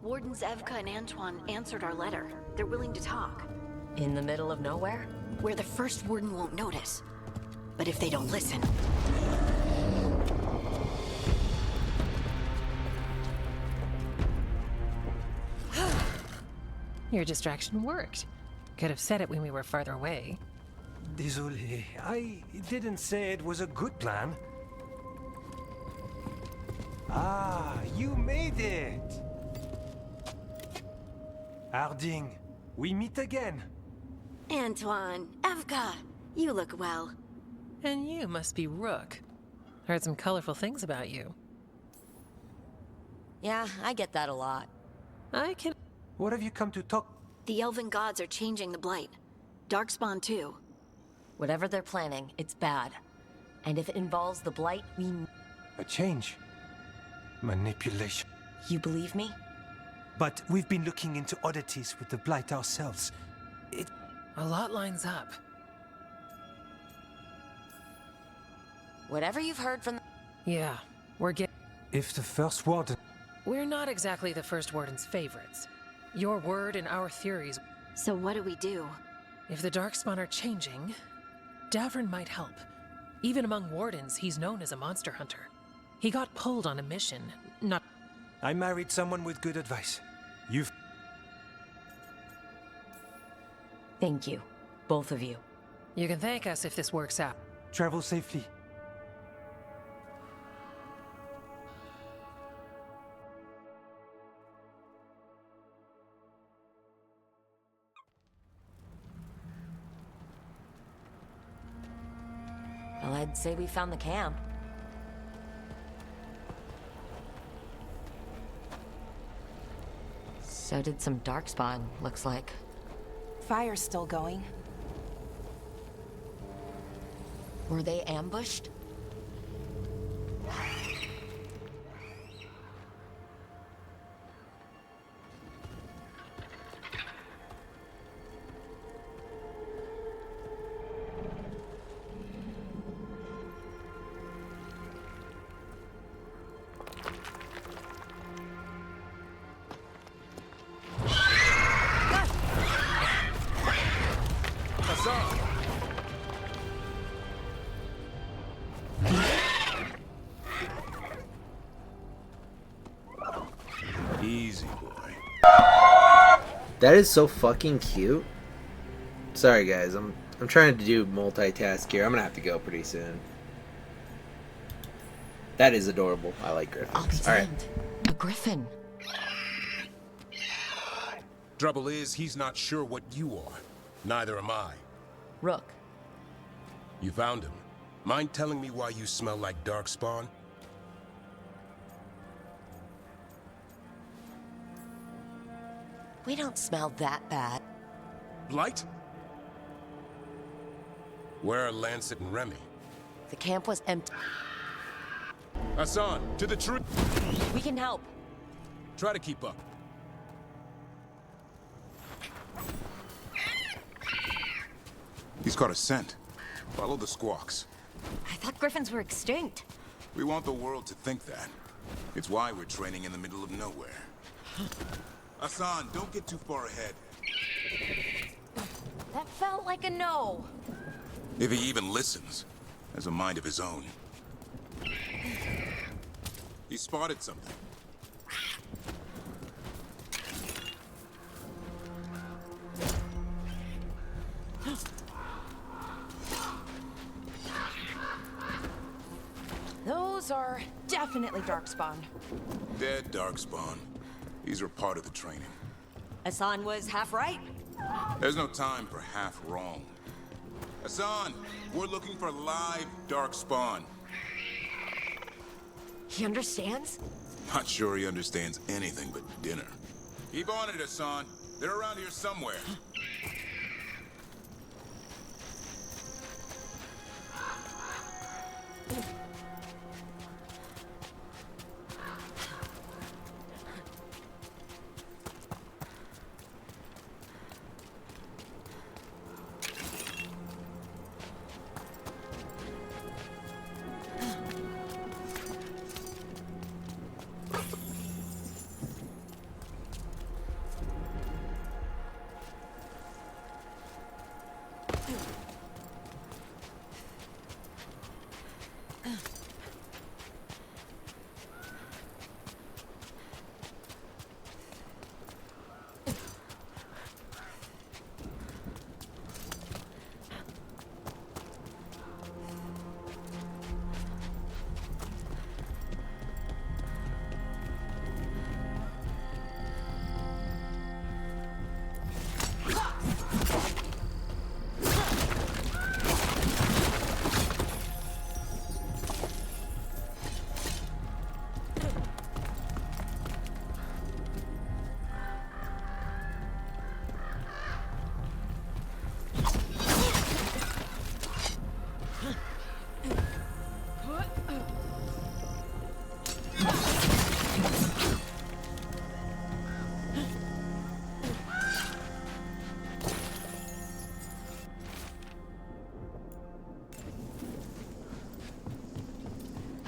Wardens Evka and Antoine answered our letter. They're willing to talk. In the middle of nowhere? Where the first warden won't notice. But if they don't listen... Your distraction worked. Could have said it when we were farther away. Désolé, I didn't say it was a good plan. Ah, you made it! Harding, we meet again. Antoine, Evka, you look well. And you must be Rook. Heard some colorful things about you. Yeah, I get that a lot. I can... What have you come to talk? The Elven gods are changing the Blight. Darkspawn too. Whatever they're planning, it's bad. And if it involves the Blight, we... A change. Manipulation. You believe me? But we've been looking into oddities with the Blight ourselves. A lot lines up. Whatever you've heard from... Yeah, we're getting... If the first warden... We're not exactly the first warden's favorites. Your word and our theories... So what do we do? If the Darkspawn are changing, Davrin might help. Even among wardens, he's known as a monster hunter. He got pulled on a mission, not... I married someone with good advice. You've... Thank you. Both of you. You can thank us if this works out. Travel safely. Well, I'd say we found the camp. So did some Darkspawn, looks like. Fire's still going. Were they ambushed? boy. That is so fucking cute. Sorry guys, I'm trying to do multitask here. I'm gonna have to go pretty soon. That is adorable. I like griffins. All right. A griffin. Trouble is, he's not sure what you are. Neither am I. Rook. You found him. Mind telling me why you smell like darkspawn? We don't smell that bad. Blight? Where are Lancet and Remy? The camp was empty. Hassan, to the tree! We can help. Try to keep up. He's caught a scent. Follow the squawks. I thought griffins were extinct. We want the world to think that. It's why we're training in the middle of nowhere. Hassan, don't get too far ahead. That felt like a no. If he even listens, has a mind of his own. He spotted something. Those are definitely darkspawn. Dead darkspawn. These are part of the training. Hassan was half right. There's no time for half wrong. Hassan, we're looking for live darkspawn. He understands? Not sure he understands anything but dinner. Keep on it, Hassan. They're around here somewhere.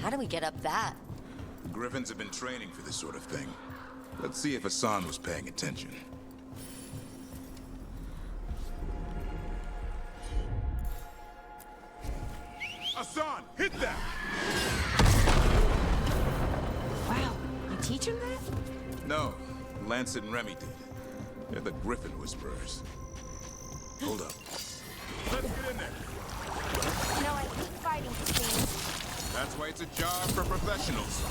How do we get up that? Griffins have been training for this sort of thing. Let's see if Hassan was paying attention. Hassan, hit that! Wow, you teach him that? No, Lancet and Remy did. They're the Griffin Whisperers. Hold up. Let's get in there. No, I hate fighting things. That's why it's a job for professionals.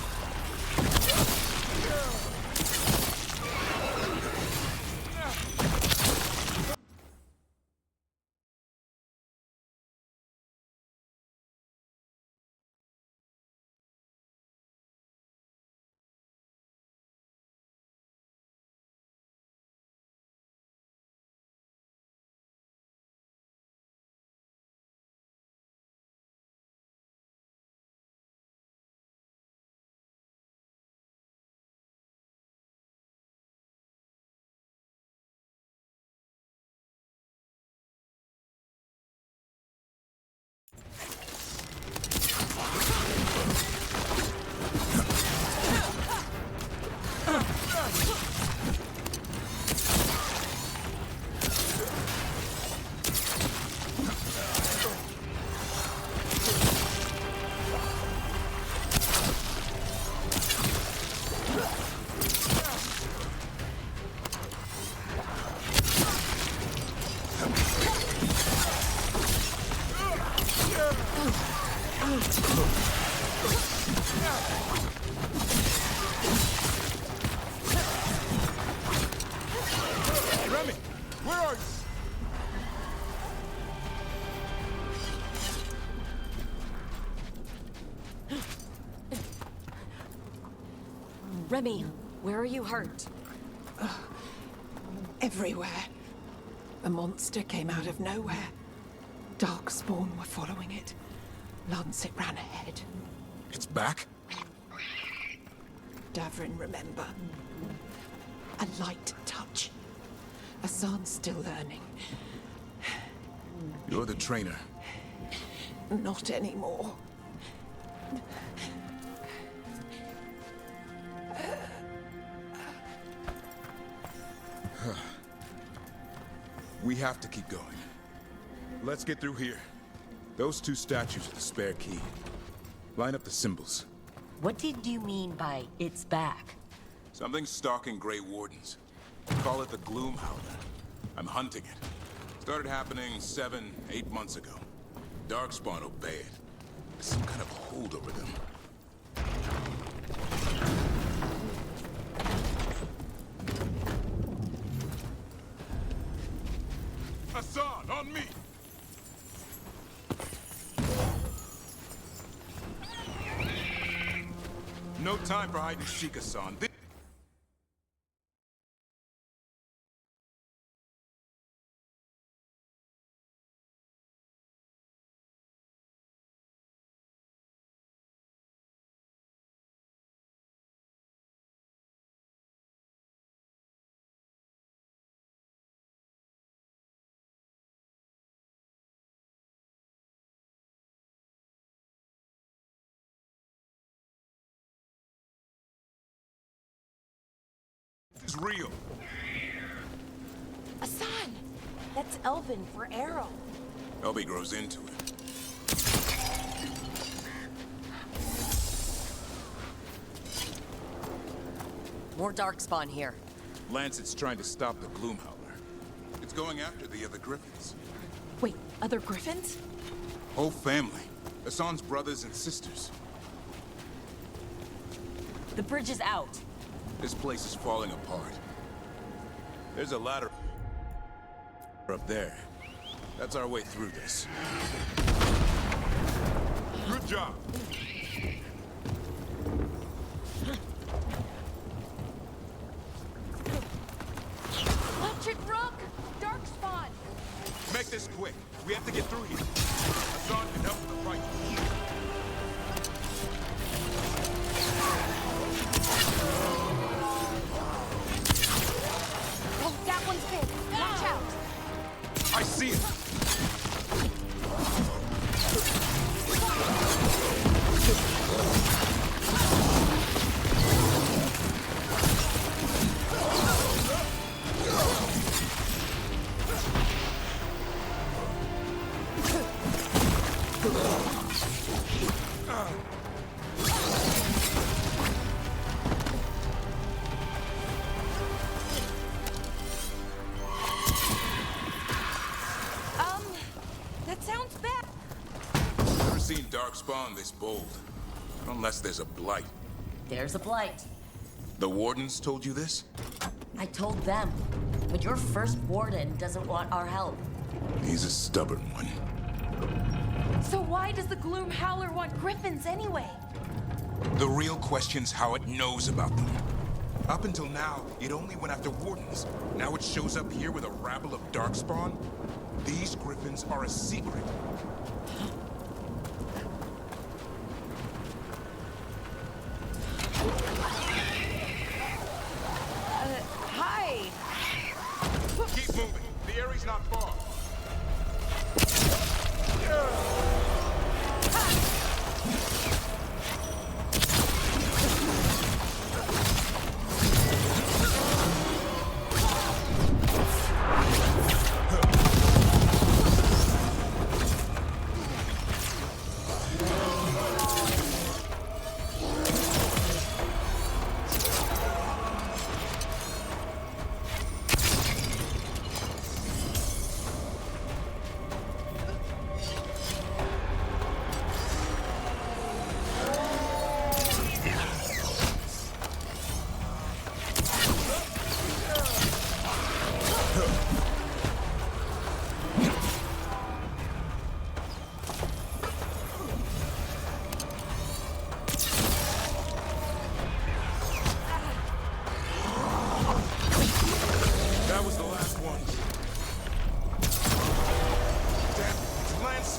Where are you? Remy, where are you hurt? Everywhere. A monster came out of nowhere. Darkspawn were following it. Lancet ran ahead. It's back? Davrin, remember. A light touch. Hassan's still learning. You're the trainer. Not anymore. We have to keep going. Let's get through here. Those two statues are the spare key. Line up the symbols. What did you mean by it's back? Something's stalking Grey Wardens. Call it the Gloom Howler. I'm hunting it. Started happening 7, 8 months ago. Darkspawn obey it. There's some kind of hold over them. Hassan, on me! No time for hide and seek, Hassan. This is real. Hassan! That's Elven for arrow. Elby grows into it. More Darkspawn here. Lancet's trying to stop the Gloom Howler. It's going after the other Griffins. Wait, other griffins? Whole family. Hassan's brothers and sisters. The bridge is out. This place is falling apart. There's a ladder up there. That's our way through this. Good job. Watch it, Rook! Darkspawn! Make this quick. We have to get through here. Hassan can help with the fight. Oh, that one's big. Watch out! I see it. That sounds bad. Never seen Darkspawn this bold. Unless there's a blight. There's a blight. The Wardens told you this? I told them. But your first warden doesn't want our help. He's a stubborn one. So why does the Gloom Howler want griffins anyway? The real question's how it knows about them. Up until now, it only went after Wardens. Now it shows up here with a rabble of Darkspawn? These Griffins are a secret. Hi! Keep moving. The area's not far. ones. Damn, it's Lance.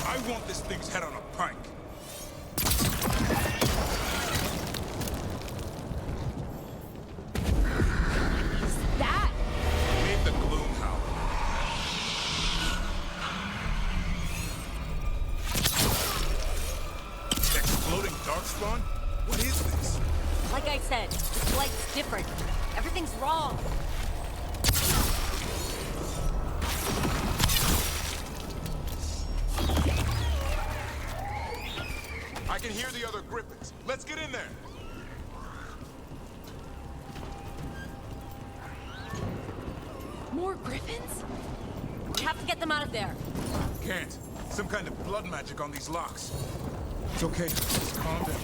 I want this thing's head on a pike. That? Need the gloom howl. Exploding darkspawn? What is this? Like I said, this light's different. Everything's wrong. I can hear the other Griffins. Let's get in there. More Griffins? We have to get them out of there. Can't. Some kind of blood magic on these locks. It's okay. Just calm down.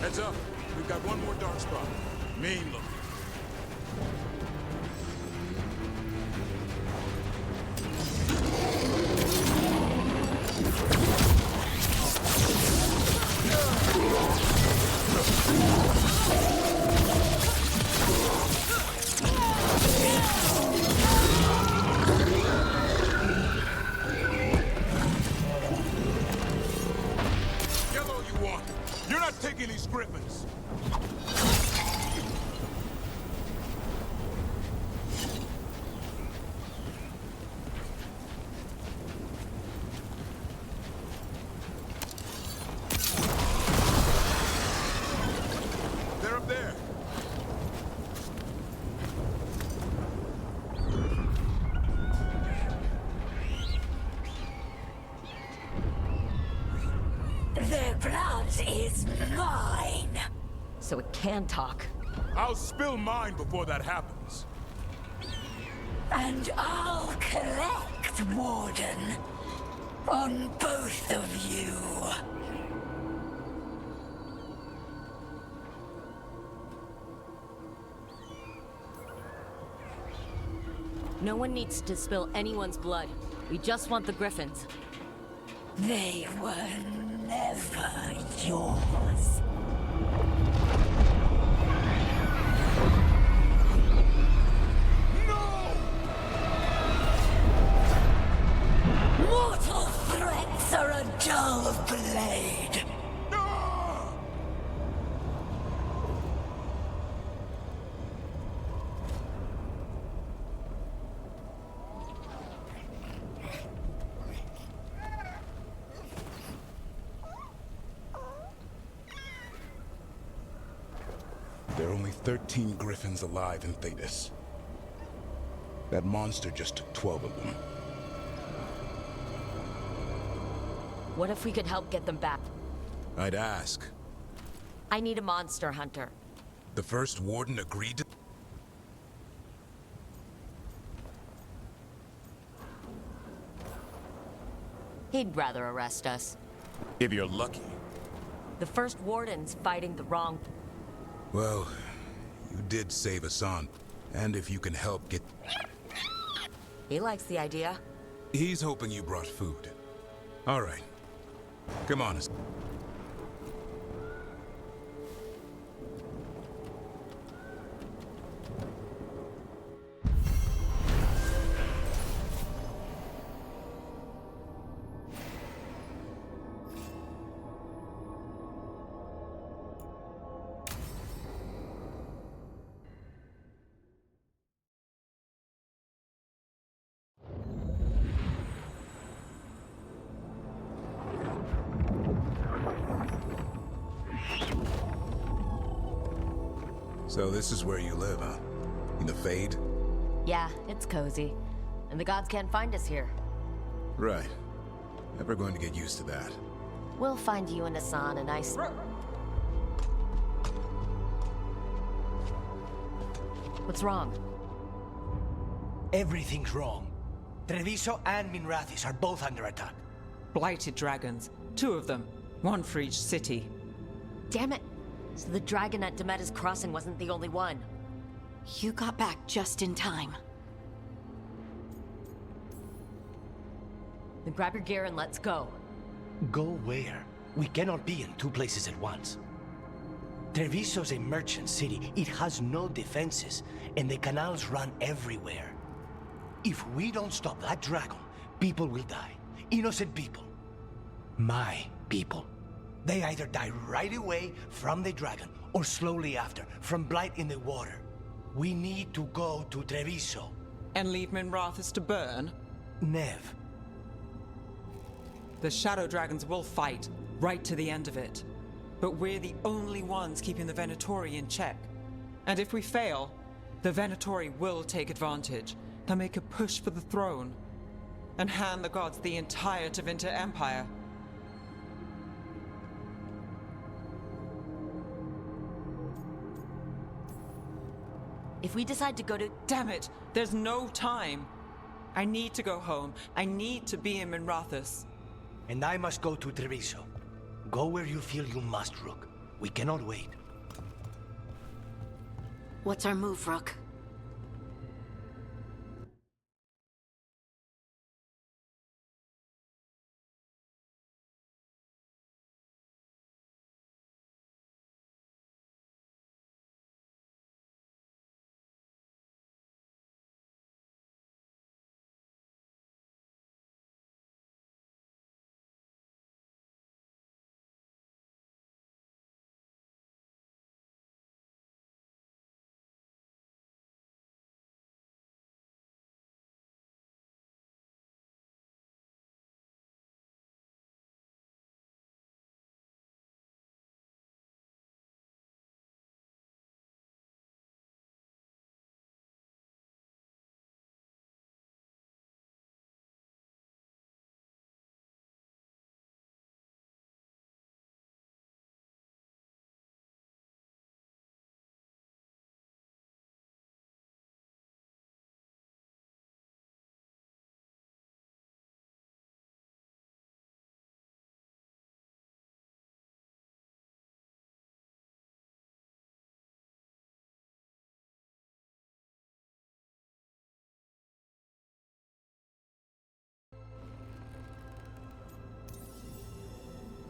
Heads up. We've got one more dark spot. Mean looking. Yellow you want. You're not taking these Griffins. They're up there. Their blood is mine. So it can talk. I'll spill mine before that happens. And I'll collect, Warden. On both of you. No one needs to spill anyone's blood. We just want the Griffins. They were never yours. Mortal threats are a dull blade. There are only 13 Griffins alive in Thetis. That monster just took 12 of them. What if we could help get them back? I'd ask. I need a monster hunter. The first warden agreed to... He'd rather arrest us. If you're lucky. The first warden's fighting the wrong... Well, you did save Hassan. And if you can help get... He likes the idea. He's hoping you brought food. All right. Come on. So this is where you live, huh? In the Fade? Yeah, it's cozy. And the gods can't find us here. Right. Never going to get used to that. We'll find you and Hassan a nice... What's wrong? Everything's wrong. Treviso and Minrathis are both under attack. Blighted dragons. 2 of them. 1 for each city. Damn it! So the dragon at Demeter's Crossing wasn't the only one. You got back just in time. Then grab your gear and let's go. Go where? We cannot be in 2 places at once. Treviso's a merchant city. It has no defenses, and the canals run everywhere. If we don't stop that dragon, people will die. Innocent people. My people. They either die right away from the dragon, or slowly after, from blight in the water. We need to go to Treviso. And leave Minrathis to burn? Nev. The Shadow Dragons will fight, right to the end of it. But we're the only ones keeping the Venatori in check. And if we fail, the Venatori will take advantage. They'll make a push for the throne, and hand the gods the entire Tevinter Empire. If we decide to go to... Damn it! There's no time! I need to go home. I need to be in Minrathis. And I must go to Treviso. Go where you feel you must, Rook. We cannot wait. What's our move, Rook?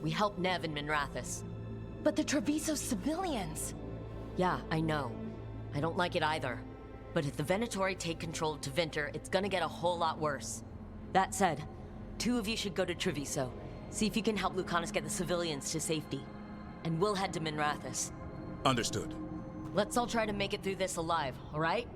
We help Nev and Minrathis. But the Treviso civilians! Yeah, I know. I don't like it either. But if the Venatori take control of Tevinter, it's gonna get a whole lot worse. That said, 2 of you should go to Treviso. See if you can help Lucanus get the civilians to safety. And we'll head to Minrathis. Understood. Let's all try to make it through this alive, alright?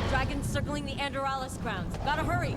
Dragons circling the Andorralis grounds. Gotta hurry!